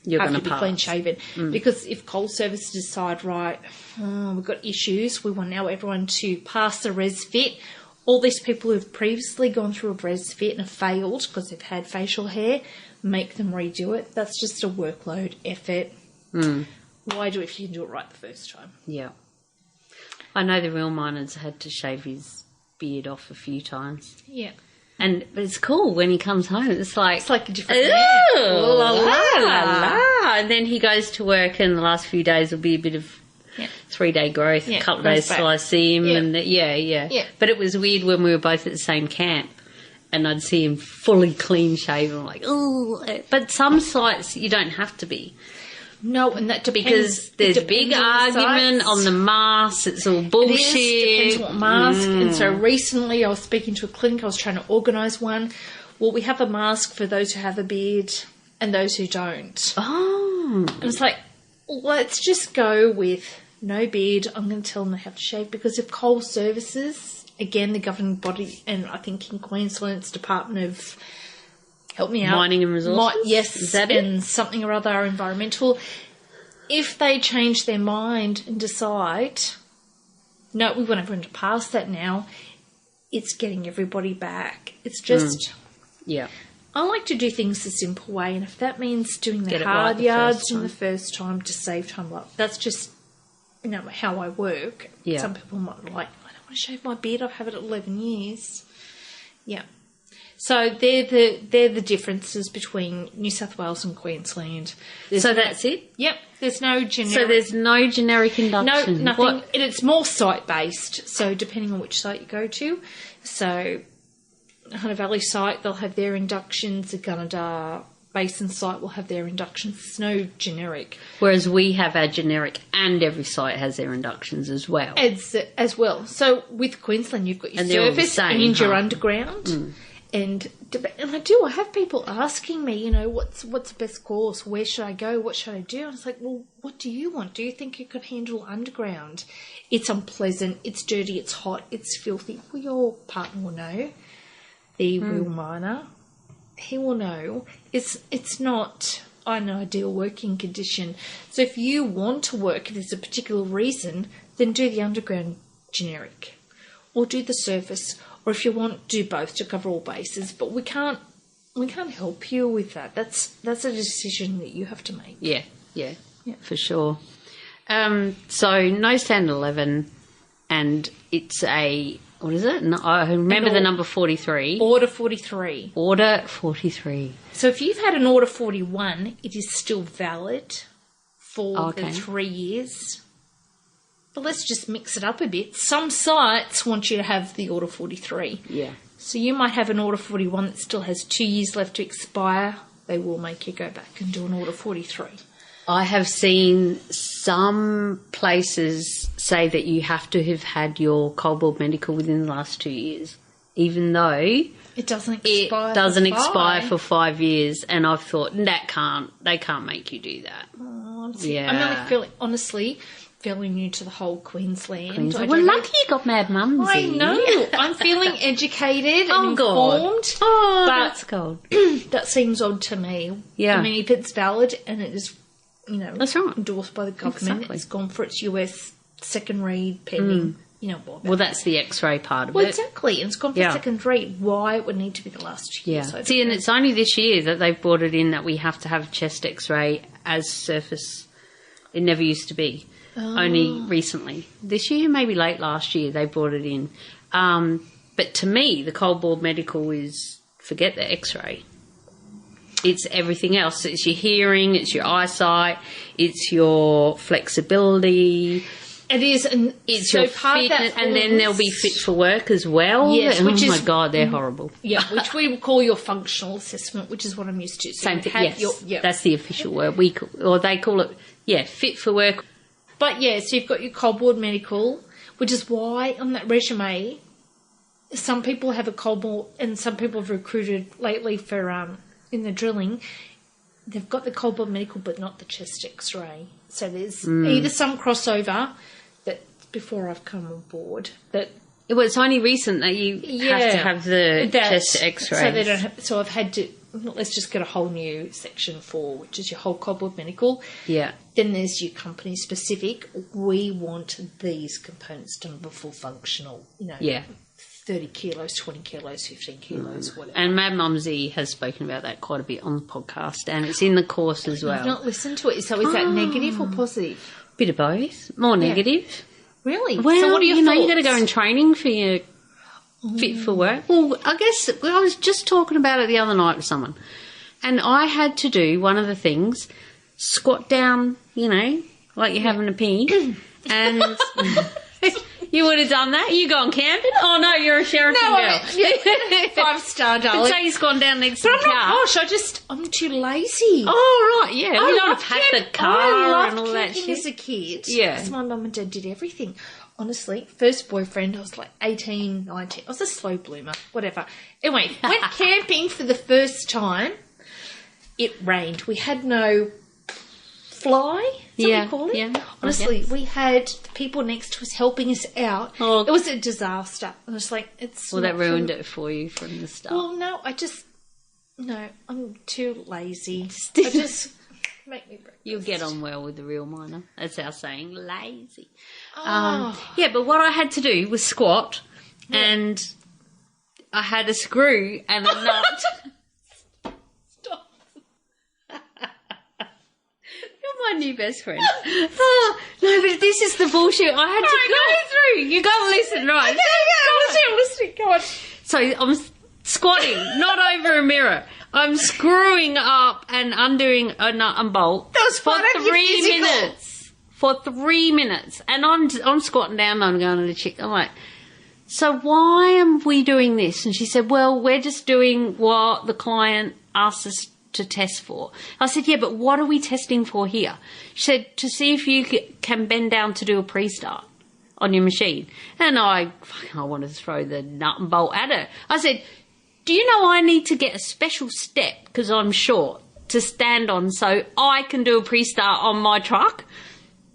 you're have going to be clean shaven. Because if Coal Services decide, right, we've got issues, we want now everyone to pass the res fit. All these people who've previously gone through a res fit and have failed because they've had facial hair, make them redo it. That's just a workload, effort. Why do it if you can do it right the first time? Yeah. I know the real miners had to shave his beard off a few times. Yeah. But it's cool when he comes home. It's like a different ooh, la, la, la. And then he goes to work, and the last few days will be a bit of 3-day growth, a couple of days till I see him. And But it was weird when we were both at the same camp, and I'd see him fully clean shaven. I'm like, oh. But some sites you don't have to be. No, and that depends. Because there's a big argument on the mask. It's all bullshit. It depends what mask. And so recently I was speaking to a clinic. I was trying to organise one. Well, we have a mask for those who have a beard and those who don't. Oh. And it's like, let's just go with no beard. I'm going to tell them they have to shave, because if Coal Services, again, the governing body, and I think in Queensland it's Department of... Help me out. Mining and Resources? Yes, is that and something or other environmental. If they change their mind and decide, no, we want everyone to pass that now, it's getting everybody back. It's just... Yeah. I like to do things the simple way, and if that means doing the Get it hard right the yards first in time. the first time to save time, that's just how I work. Yeah. Some people might be like, I don't want to shave my beard, I've had it 11 years. Yeah. So they're the differences between New South Wales and Queensland. So that's it? Yep. There's no generic. So there's no generic induction? No, nothing. What? It's more site-based, so depending on which site you go to. So Hunter Valley site, they'll have their inductions. The Gunnedah Basin site will have their inductions. It's no generic. Whereas we have our generic and every site has their inductions as well. As well. So with Queensland, you've got your surface and your underground. And I have people asking me, what's the best course? Where should I go? What should I do? And it's like, well, what do you want? Do you think you could handle underground? It's unpleasant, it's dirty, it's hot, it's filthy. Well, your partner will know. The real miner, he will know. It's not an ideal working condition. So if you want to work, if there's a particular reason, then do the underground generic. Or do the surface. Or if you want, do both to cover all bases. But we can't help you with that. That's a decision that you have to make. Yeah, for sure. So no Standard 11, and it's a, what is it? No, I remember the number 43. Order 43. Order 43. So if you've had an Order 41, it is still valid for the 3 years. But let's just mix it up a bit. Some sites want you to have the Order 43. Yeah. So you might have an Order 41 that still has 2 years left to expire. They will make you go back and do an Order 43. I have seen some places say that you have to have had your cold board medical within the last 2 years, even though it doesn't expire for 5 years. And I've thought, they can't make you do that. Oh, I'm honestly fairly new to the whole Queensland. Well, lucky you got Mad Mumsy. I know. I'm feeling educated and informed. God. Oh, that's gold. That seems odd to me. Yeah. I mean, if it's valid and it is, that's right, endorsed by the government, It's gone for its US second read pending. Well, that's the X-ray part of it. Well, exactly. And it's gone for second read. Why it would need to be the last 2 years. Yeah. See, and it's only this year that they've brought it in that we have to have chest X-ray as surface. It never used to be. Only recently. This year, maybe late last year, they brought it in. But to me, the cold board medical is, forget the X-ray. It's everything else. It's your hearing, it's your eyesight, it's your flexibility. It is. And it's so your part fitness, of that and then there'll be fit for work as well. Yes, which is, my God, they're horrible. Yeah, which we will call your functional assessment, which is what I'm used to. So same thing. Yes, that's the official word. They call it, fit for work. But so you've got your cold board medical, which is why on that resume, some people have a cold board, and some people have recruited lately for in the drilling. They've got the cold board medical, but not the chest X-ray. So there's either some crossover that before I've come on board that. Well, it's only recent that you have to have the chest X-ray. So they don't. So I've had to. Let's just get a whole new section 4, which is your whole cold board medical. Yeah. Then there's your company specific. We want these components done before functional. 30 kilos, 20 kilos, 15 kilos, whatever. And Mad Mumsy has spoken about that quite a bit on the podcast, and it's in the course as well. I've not listened to it. So is that negative or positive? Bit of both. More negative. Really? Well, so what are your thoughts? You got to go in training for your fit for work. Well, I guess I was just talking about it the other night with someone, and I had to do one of the things, squat down, like you're having a pee, and you would have done that. You gone camping? Oh no, you're a Sheraton girl. 5-star, darling. So he's gone down next to the car. Gosh, I'm too lazy. Oh right, yeah. You don't have had the car and all that shit. As a kid, yeah, because my mum and dad did everything. Honestly, first boyfriend, I was like 18, 19. I was a slow bloomer, whatever. Anyway, went camping for the first time. It rained. We had no fly. Is that what you call it? Yeah. Honestly, we had the people next to us helping us out. Oh. It was a disaster. I was like, it's. Well, that ruined it for you from the start. Well, no, I'm too lazy. I just make me breakfast. You'll get on well with the real miner. That's our saying, lazy. Oh. But what I had to do was squat, and I had a screw and a nut. Stop. You're my new best friend. Oh, no, but this is the bullshit I had to go through. You got to listen, right? I'm listening. Go on. So I'm squatting, not over a mirror. I'm screwing up and undoing a nut and bolt for 3 minutes. For 3 minutes. And I'm squatting down and I'm going to the chick. I'm like, so why are we doing this? And she said, well, we're just doing what the client asked us to test for. I said, yeah, but what are we testing for here? She said, to see if you can bend down to do a pre-start on your machine. And I wanted to throw the nut and bolt at her. I said, do you know I need to get a special step because I'm short to stand on so I can do a pre-start on my truck?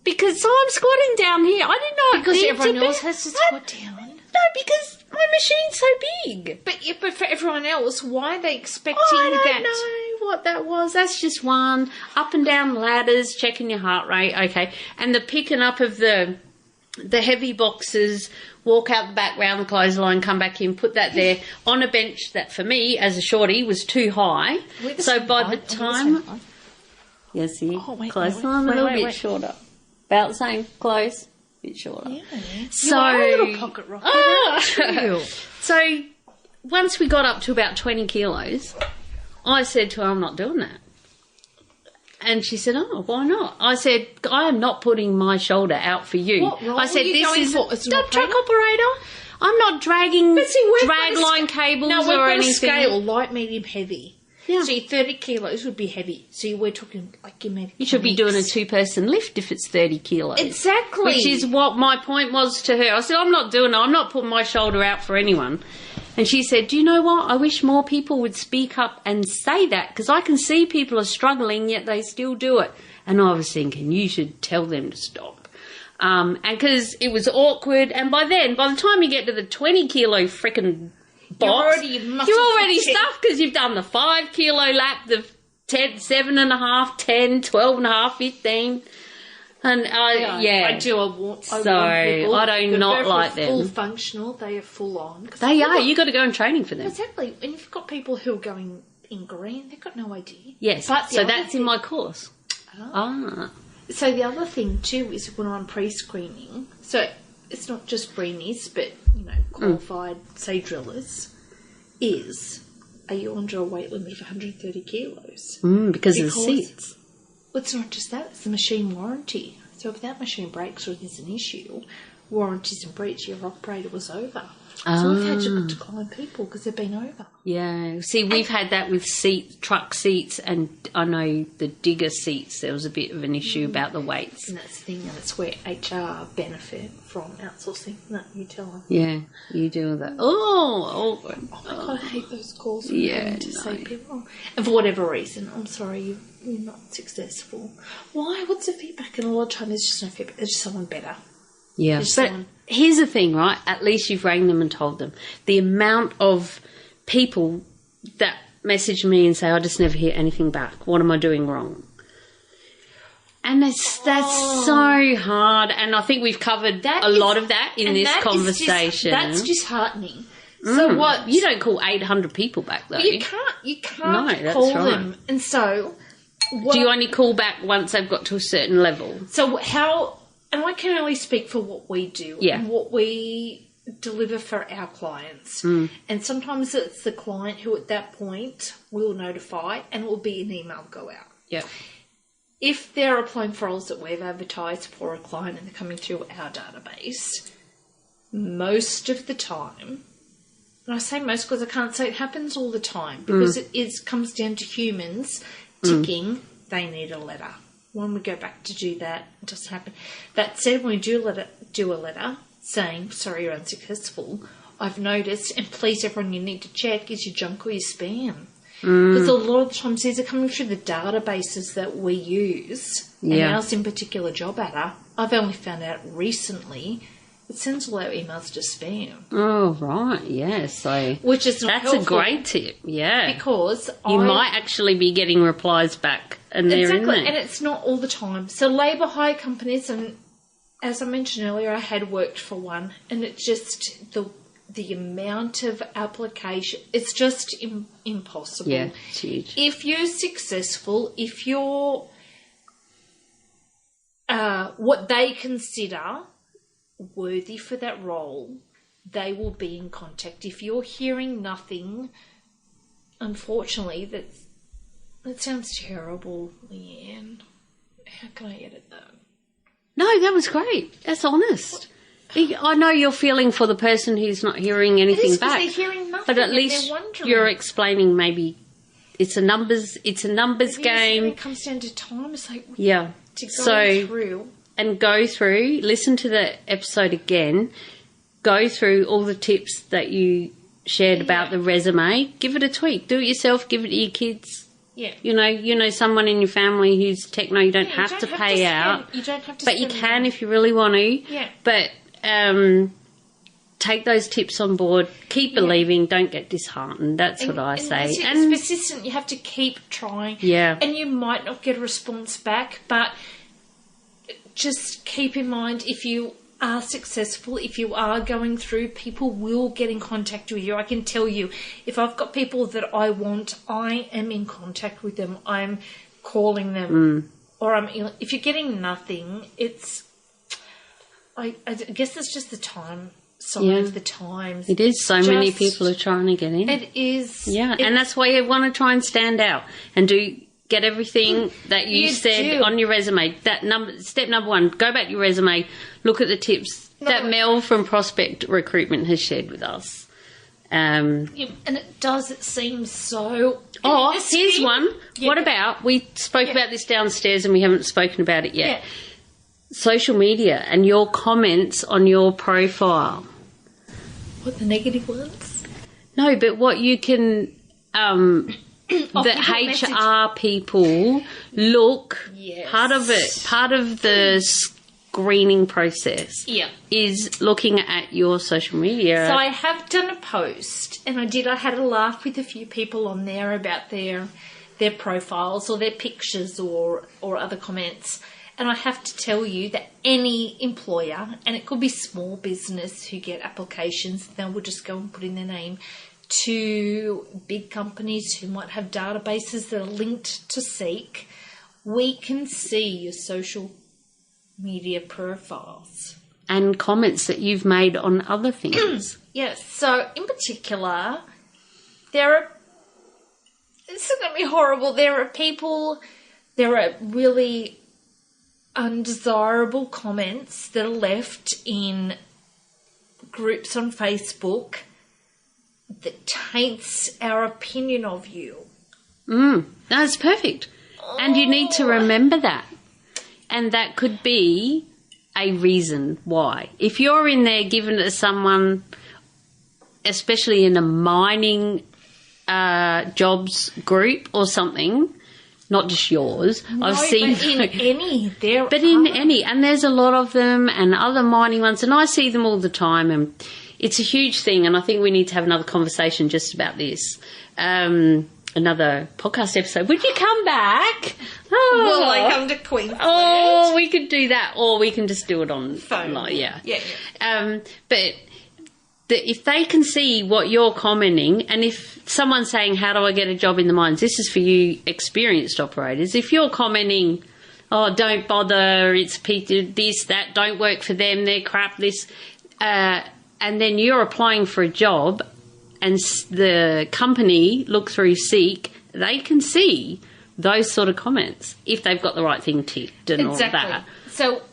Because I'm squatting down here. I did not Because need everyone to else has to squat down. No, because my machine's so big. But for everyone else, why are they expecting I don't that? know what that was. That's just one. Up and down ladders, checking your heart rate. Okay. And the picking up of the heavy boxes, walk out the back, round the clothesline, come back in, put that there on a bench that for me, as a shorty, was too high. So by the time... Yeah, see? Clothesline a little bit shorter. About the same, close, a bit shorter. Yeah. So, you are a little pocket rocket. So once we got up to about 20 kilos, I said to her, I'm not doing that. And she said, oh, why not? I said, I am not putting my shoulder out for you. What role I said, are you this going is for? As an the operator? truck operator. I'm not dragging we've drag got a line cables No, we've or got anything. a scale, light, medium, heavy. Yeah. So your 30 kilos would be heavy. So we're talking like your medium. You should be doing a two-person lift if it's 30 kilos. Exactly. Which is what my point was to her. I said, I'm not doing it. I'm not putting my shoulder out for anyone. And she said, do you know what? I wish more people would speak up and say that because I can see people are struggling, yet they still do it. And I was thinking, you should tell them to stop. And because it was awkward. And by the time you get to the 20-kilo frickin' box, you're already stuffed because you've done the 5 kilo lap, the 10, 7.5, 10, 12.5, 15. And I do. I want so people I do not like full them. Functional, they are full on. They are. You got to go in training for them. Exactly. And you've got people who are going in green. They've got no idea. Yes. But so that's in my course. So the other thing too is when I'm pre-screening. So it's not just greenies, but qualified say drillers. Are you under a weight limit of 130 kilos? Because of the seats. Well, it's not just that, it's the machine warranty. So if that machine breaks or there's an issue, warranty's in breach, your operator was over. So we've had to decline people because they've been over. Yeah. See, we've had that with truck seats, and I know the digger seats, there was a bit of an issue about the weights. And that's the thing, and it's where HR benefit from outsourcing. No, you tell them. Yeah, you do that. Oh my God, I hate those calls. Say people. And for whatever reason, I'm sorry, you're not successful. Why? What's the feedback? And a lot of times there's just no feedback. There's just someone better. Yeah, but here's the thing, right? At least you've rang them and told them. The amount of people that message me and say, I just never hear anything back. What am I doing wrong? And that's so hard. And I think we've covered a lot of that in this conversation. That's disheartening. So what? You don't call 800 people back, though. You can't call them. And so... do you only call back once they've got to a certain level? So how... And I can only speak for what we do and what we deliver for our clients. And sometimes it's the client who at that point will notify and it will be an email go out. Yep. If they're applying for roles that we've advertised for a client and they're coming through our database, most of the time, and I say most because I can't say it happens all the time, because it comes down to humans ticking, they need a letter. When we go back to do that, it doesn't happen. That said, when we do a letter saying, sorry, you're unsuccessful, I've noticed, and please everyone, you need to check, is your junk or your spam? Because a lot of the times these are coming through the databases that we use, and ours in particular, Job Adder, I've only found out recently, it sends all our emails to spam. Oh, right, yeah. So which is not helpful. That's a great tip, yeah. Because you might actually be getting replies back and they're in there. And it's not all the time. So labour hire companies, and as I mentioned earlier, I had worked for one, and it's just the amount of application, it's just impossible. Yeah, it's huge. If you're successful, if you're what they consider worthy for that role, they will be in contact. If you're hearing nothing, unfortunately, that sounds terrible, Leanne. How can I edit that? No, that was great. That's honest. I know you're feeling for the person who's not hearing anything back. They're hearing nothing, but at least you're explaining maybe it's a numbers game. It comes down to time. It's like to go through. And go through, listen to the episode again, go through all the tips that you shared about the resume, give it a tweak, do it yourself, give it to your kids. Yeah. You know someone in your family who's techno, you don't have to pay out. You don't have to but you can if you really want to. Yeah. But take those tips on board, keep believing, don't get disheartened. That's what I say. And it's persistent. You have to keep trying. Yeah. And you might not get a response back, but just keep in mind, if you are successful, if you are going through, people will get in contact with you. I can tell you, if I've got people that I want, I am in contact with them. I'm calling them. Or if you're getting nothing, I guess it's just the time. The times. It is. Many people are trying to get in. It is. Yeah, and that's why you want to try and stand out and get everything that you said on your resume. Step number 1, go back to your resume, look at the tips that Mel from Prospect Recruitment has shared with us. And it seem so... Oh, here's one. Yeah. What about, we spoke about this downstairs and we haven't spoken about it yet. Yeah. Social media and your comments on your profile. What, the negative ones? No, but what you can... the HR people look, part of the screening process is looking at your social media. So I have done a post, and I had a laugh with a few people on there about their profiles or their pictures or other comments. And I have to tell you that any employer, and it could be small business who get applications, they will just go and put in their name, to big companies who might have databases that are linked to Seek, we can see your social media profiles. And comments that you've made on other things. Yes. So, in particular, this is going to be horrible, there are really undesirable comments that are left in groups on Facebook that taints our opinion of you. That's perfect. And you need to remember that. And that could be a reason why. If you're in there giving it to someone, especially in a mining jobs group or something, not just yours. No, I've seen but in any. In any. And there's a lot of them and other mining ones, and I see them all the time, and it's a huge thing, and I think we need to have another conversation just about this. Another podcast episode. Would you come back? Oh. Will I come to Queensland? Oh, we could do that, or we can just do it on phone. Yeah. But if they can see what you're commenting, and if someone's saying, how do I get a job in the mines? This is for you experienced operators. If you're commenting, oh, don't bother, it's this, that, don't work for them, they're crap, this, and then you're applying for a job and the company look through Seek, they can see those sort of comments if they've got the right thing ticked and all that.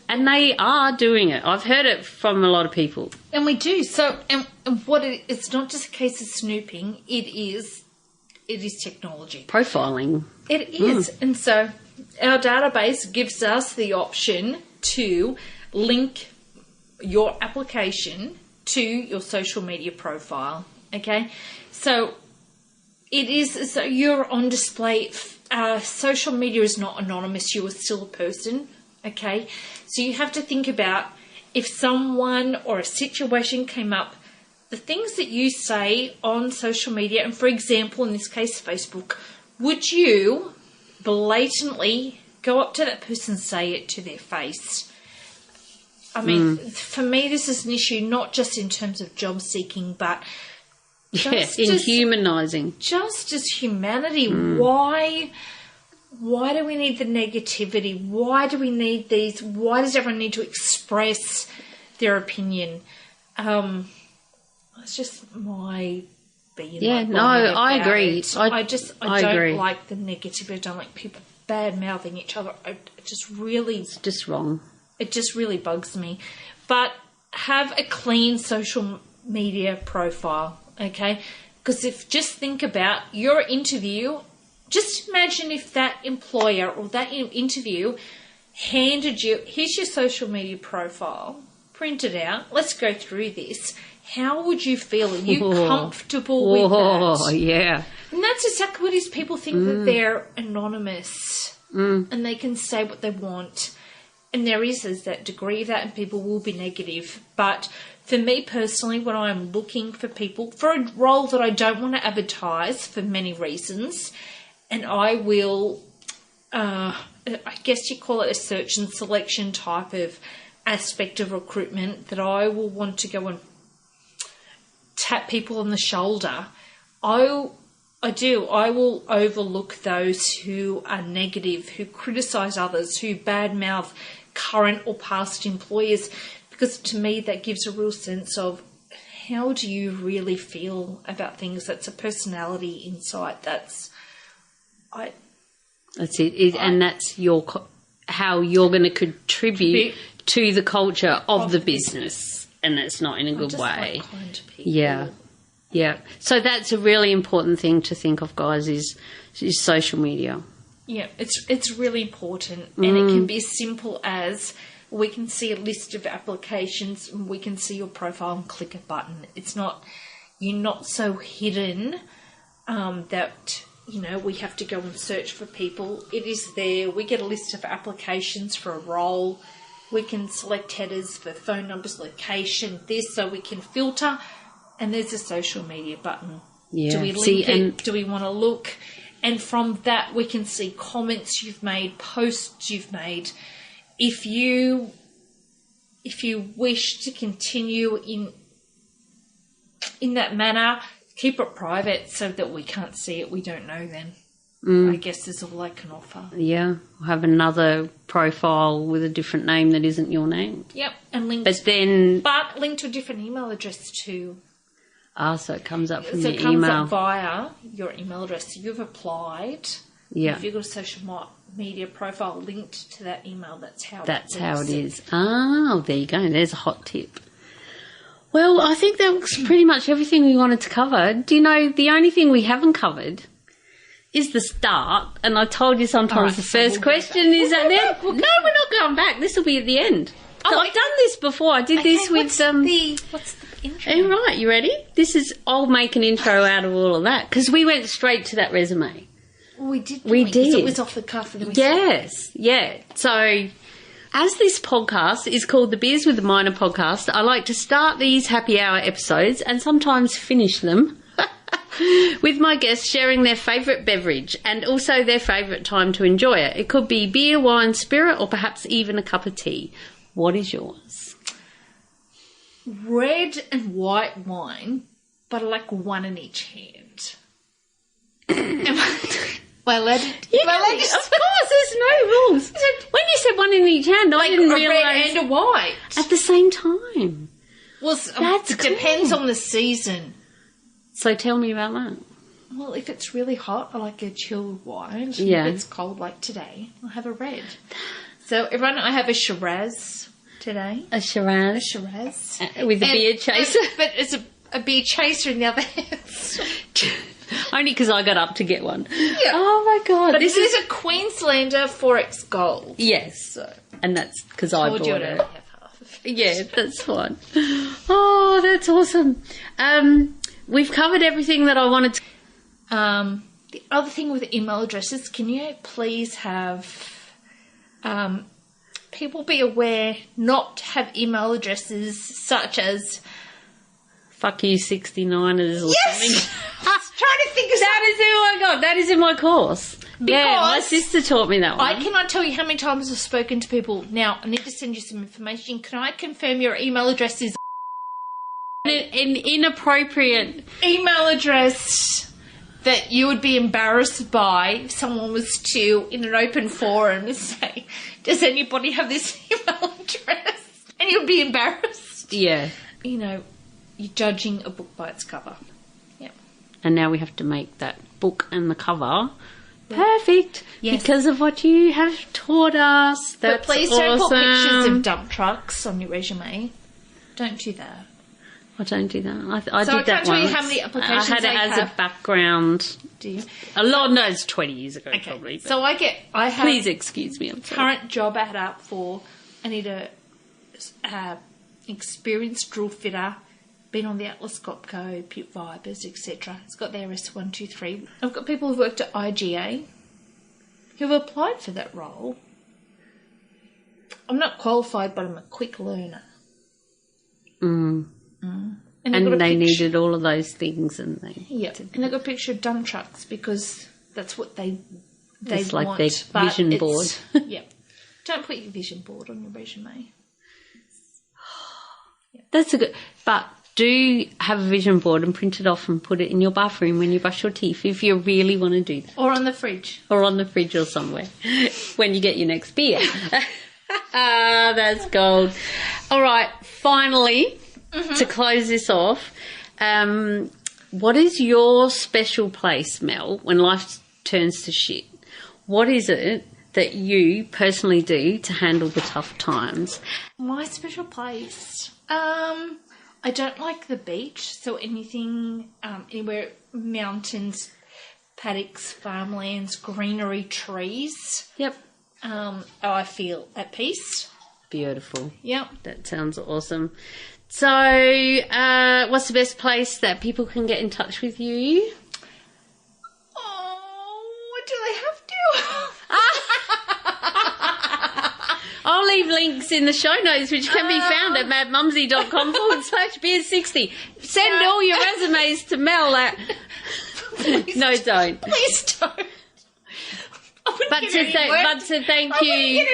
And they are doing it. I've heard it from a lot of people. And we do. So, and it's not just a case of snooping. It is technology. Profiling. It is. And so our database gives us the option to link your application to your social media profile. Okay? So so you're on display. Social media is not anonymous. You are still a person. Okay? So you have to think about if someone or a situation came up, the things that you say on social media, and for example, in this case, Facebook, would you blatantly go up to that person and say it to their face? I mean, for me, this is an issue not just in terms of job seeking, but humanising. Just as humanity. Why do we need the negativity? Why do we need these? Why does everyone need to express their opinion? It's just my being. Yeah, no, I agree. I don't like the negativity. I don't like people bad-mouthing each other. It's just wrong. It just really bugs me. But have a clean social media profile, okay? Because just think about your interview. Just imagine if that employer or that interview handed you, here's your social media profile, print it out, let's go through this. How would you feel? Are you comfortable with that? Oh, yeah. And that's exactly what it is. People think that they're anonymous and they can say what they want. And there's that degree of that, and people will be negative. But for me personally, when I'm looking for people for a role that I don't want to advertise for many reasons, and I will, I guess you call it a search and selection type of aspect of recruitment, that I will want to go and tap people on the shoulder. I will overlook those who are negative, who criticise others, who badmouth current or past employers, because to me that gives a real sense of how do you really feel about things. That's a personality insight. That's it. And that's how you're going to contribute to the culture of the business, and that's not in a good way. Like kind people. Yeah. So that's a really important thing to think of, guys, is social media. Yeah, it's really important, and it can be as simple as we can see a list of applications, and we can see your profile and click a button. It's not, you're not so hidden that, we have to go and search for people. It is there. We get a list of applications for a role. We can select headers for phone numbers, location, so we can filter, and there's a social media button. Yeah. Do we link it? Do we want to look? And from that, we can see comments you've made, posts you've made. If you wish to continue in that manner, keep it private so that we can't see it. We don't know then. I guess is all I can offer. Yeah, we'll have another profile with a different name that isn't your name. Yep, and linked. But linked to a different email address too. So it comes up from your email. So it comes up via your email address. So you've applied. Yeah. If you've got a social media profile linked to that email, that's how it is. Oh, there you go. There's a hot tip. Well, I think that was pretty much everything we wanted to cover. Do you know the only thing we haven't covered is the start? And I told you sometimes the first question is at the end. No, we're not going back. This will be at the end. I've done this before. I did this with what's the intro? All right, you ready? I'll make an intro out of all of that, because we went straight to that resume. We did. We did. It was off the cuff. Yes, yeah. So, as this podcast is called the Beers with the Minor podcast, I like to start these happy hour episodes and sometimes finish them with my guests sharing their favourite beverage and also their favourite time to enjoy it. It could be beer, wine, spirit, or perhaps even a cup of tea. What is yours? Red and white wine, but I like one in each hand. Well, of course, there's no rules. When you said one in each hand, I didn't realise. A red and a white. At the same time. Well, it depends on the season. So tell me about that. Well, if it's really hot, I like a chilled wine. Yeah. If it's cold like today, I'll have a red. So, everyone, I have a Shiraz today. A Shiraz? A Shiraz. With a beer chaser? But it's a beer chaser in the other hand. Only because I got up to get one. Yeah. Oh, my God. But this is a Queenslander Forex Gold. Yes. So, and that's because I bought it. Have half of it. Yeah, that's fine. Oh, that's awesome. We've covered everything that I wanted to. The other thing with email addresses, can you please have people be aware not to have email addresses such as fuck you 69ers or something. I was trying to think of that. Oh my God, that is in my course. Yeah, my sister taught me that one. I cannot tell you how many times I've spoken to people. Now, I need to send you some information. Can I confirm your email address is an inappropriate email address that you would be embarrassed by if someone was to, in an open forum, say, does anybody have this email address? And you'd be embarrassed. Yeah. You're judging a book by its cover. Yeah. And now we have to make that book and the cover perfect. Yes. Because of what you have taught us. That's but please awesome. don't put pictures of dump trucks on your resume. Don't do that. I don't do that. I So did I that can't tell you once. how many applications I had it I as have. a background. Do you? A lot, no, it's 20 years ago Okay. probably. But So I have please excuse me. I'm sorry. current job ad up for. I need a experienced drill fitter. Been on the Atlas Copco, Pute Vipers, etc. It's got their S123. I've got people who've worked at IGA who've applied for that role. I'm not qualified, but I'm a quick learner. Mm. And And got a they picture- needed all of those things, and they Yeah, and they've got a picture of dump trucks because that's what they It's like want. their but vision it's- board. Yeah, don't put your vision board on your resume. That's a good. But do have a vision board and print it off and put it in your bathroom when you brush your teeth if you really want to do that, Or on the fridge. or on the fridge or somewhere when you get your next beer. That's gold. All right, finally, to close this off, what is your special place, Mel, when life turns to shit? What is it that you personally do to handle the tough times? My special place. I don't like the beach, so anything, anywhere, mountains, paddocks, farmlands, greenery, trees. Yep. I feel at peace. Beautiful. Yep. That sounds awesome. So, what's the best place that people can get in touch with you? Oh, do they have to? I'll leave links in the show notes, which can be found at madmumsy.com/beers60. Send all your resumes to Mel at... No, don't. Please don't. But to thank you...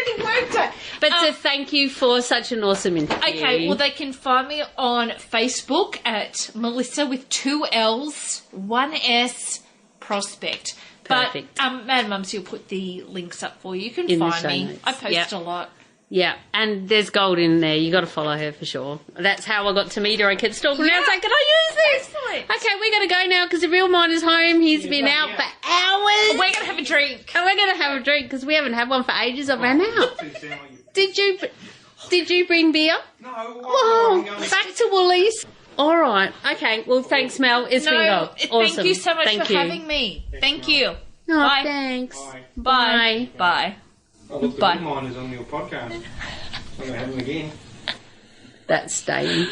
But to thank you for such an awesome interview. Okay, well, they can find me on Facebook at Melissa with 2 L's, 1 S, Prospect. Perfect. But Mad Mums, you'll put the links up for you. You can In the find show me. notes. I post Yep. a lot. Yeah, and there's gold in there. You got to follow her for sure. That's how I got to meet her. I kept stalking her. I was like, can I use this? Excellent. Okay, we got to go now because the real mine is home. He's been out for hours. We're going to have a drink. And we're going to have a drink because we haven't had one for ages. I ran out. Did you bring beer? No, Oh, back to Woolies. All right. Okay. Well, thanks, Mel. It's been No, gold. Awesome. thank you so much Thank for you. having me. Thank you. Oh, Bye. thanks. Bye. Bye. Oh, look, the Bye. good miners on your podcast. I'm going to have them again. That's staying.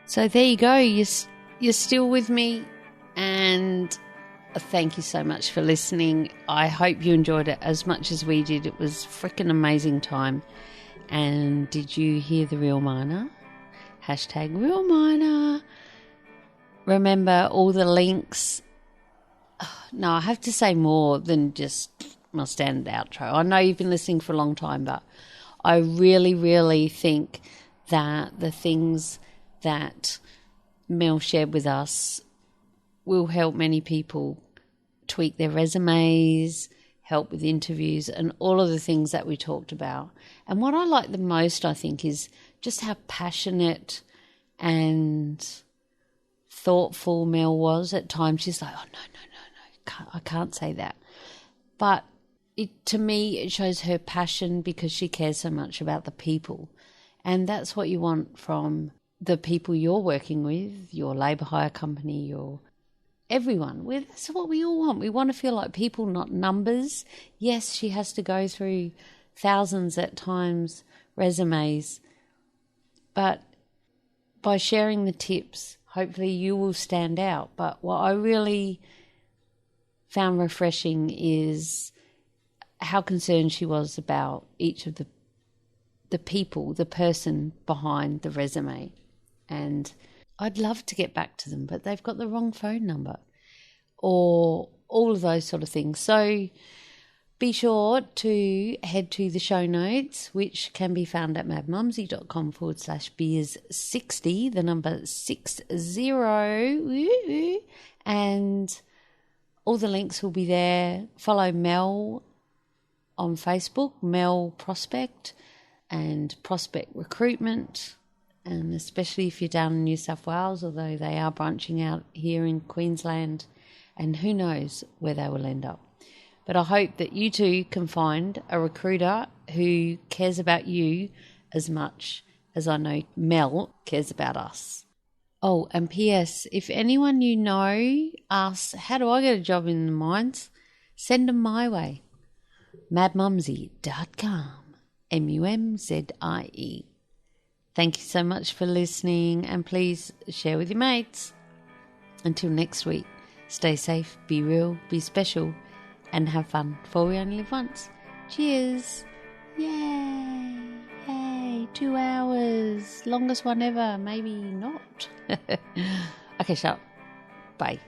So there you go. You're still with me, and thank you so much for listening. I hope you enjoyed it as much as we did. It was freaking amazing time. And did you hear the real miner? Hashtag real miner. Remember all the links. No, I have to say more than just my standard outro. I know you've been listening for a long time, but I really, really think that the things that Mel shared with us will help many people tweak their resumes, help with interviews, and all of the things that we talked about. And what I like the most, I think, is just how passionate and thoughtful Mel was. At times she's like, oh, no, I can't say that. But to me, it shows her passion because she cares so much about the people. And that's what you want from the people you're working with, your labour hire company, your everyone. That's what we all want. We want to feel like people, not numbers. Yes, she has to go through thousands at times resumes, but by sharing the tips, hopefully you will stand out. But what I really found refreshing is how concerned she was about each of the people, the person behind the resume. And I'd love to get back to them, but they've got the wrong phone number or all of those sort of things. So be sure to head to the show notes, which can be found at madmumsy.com/beers60, the number 60. And all the links will be there. Follow Mel on Facebook, Mel Prospect and Prospect Recruitment, and especially if you're down in New South Wales, although they are branching out here in Queensland, and who knows where they will end up. But I hope that you too can find a recruiter who cares about you as much as I know Mel cares about us. Oh, and P.S. if anyone you know asks, how do I get a job in the mines? Send them my way. madmumsy.com. MUMZIE. Thank you so much for listening, and please share with your mates. Until next week, stay safe, be real, be special, and have fun, for we only live once. Cheers. Yay. Yay. 2 hours. Longest one ever. Maybe not. Okay, shut up. Bye.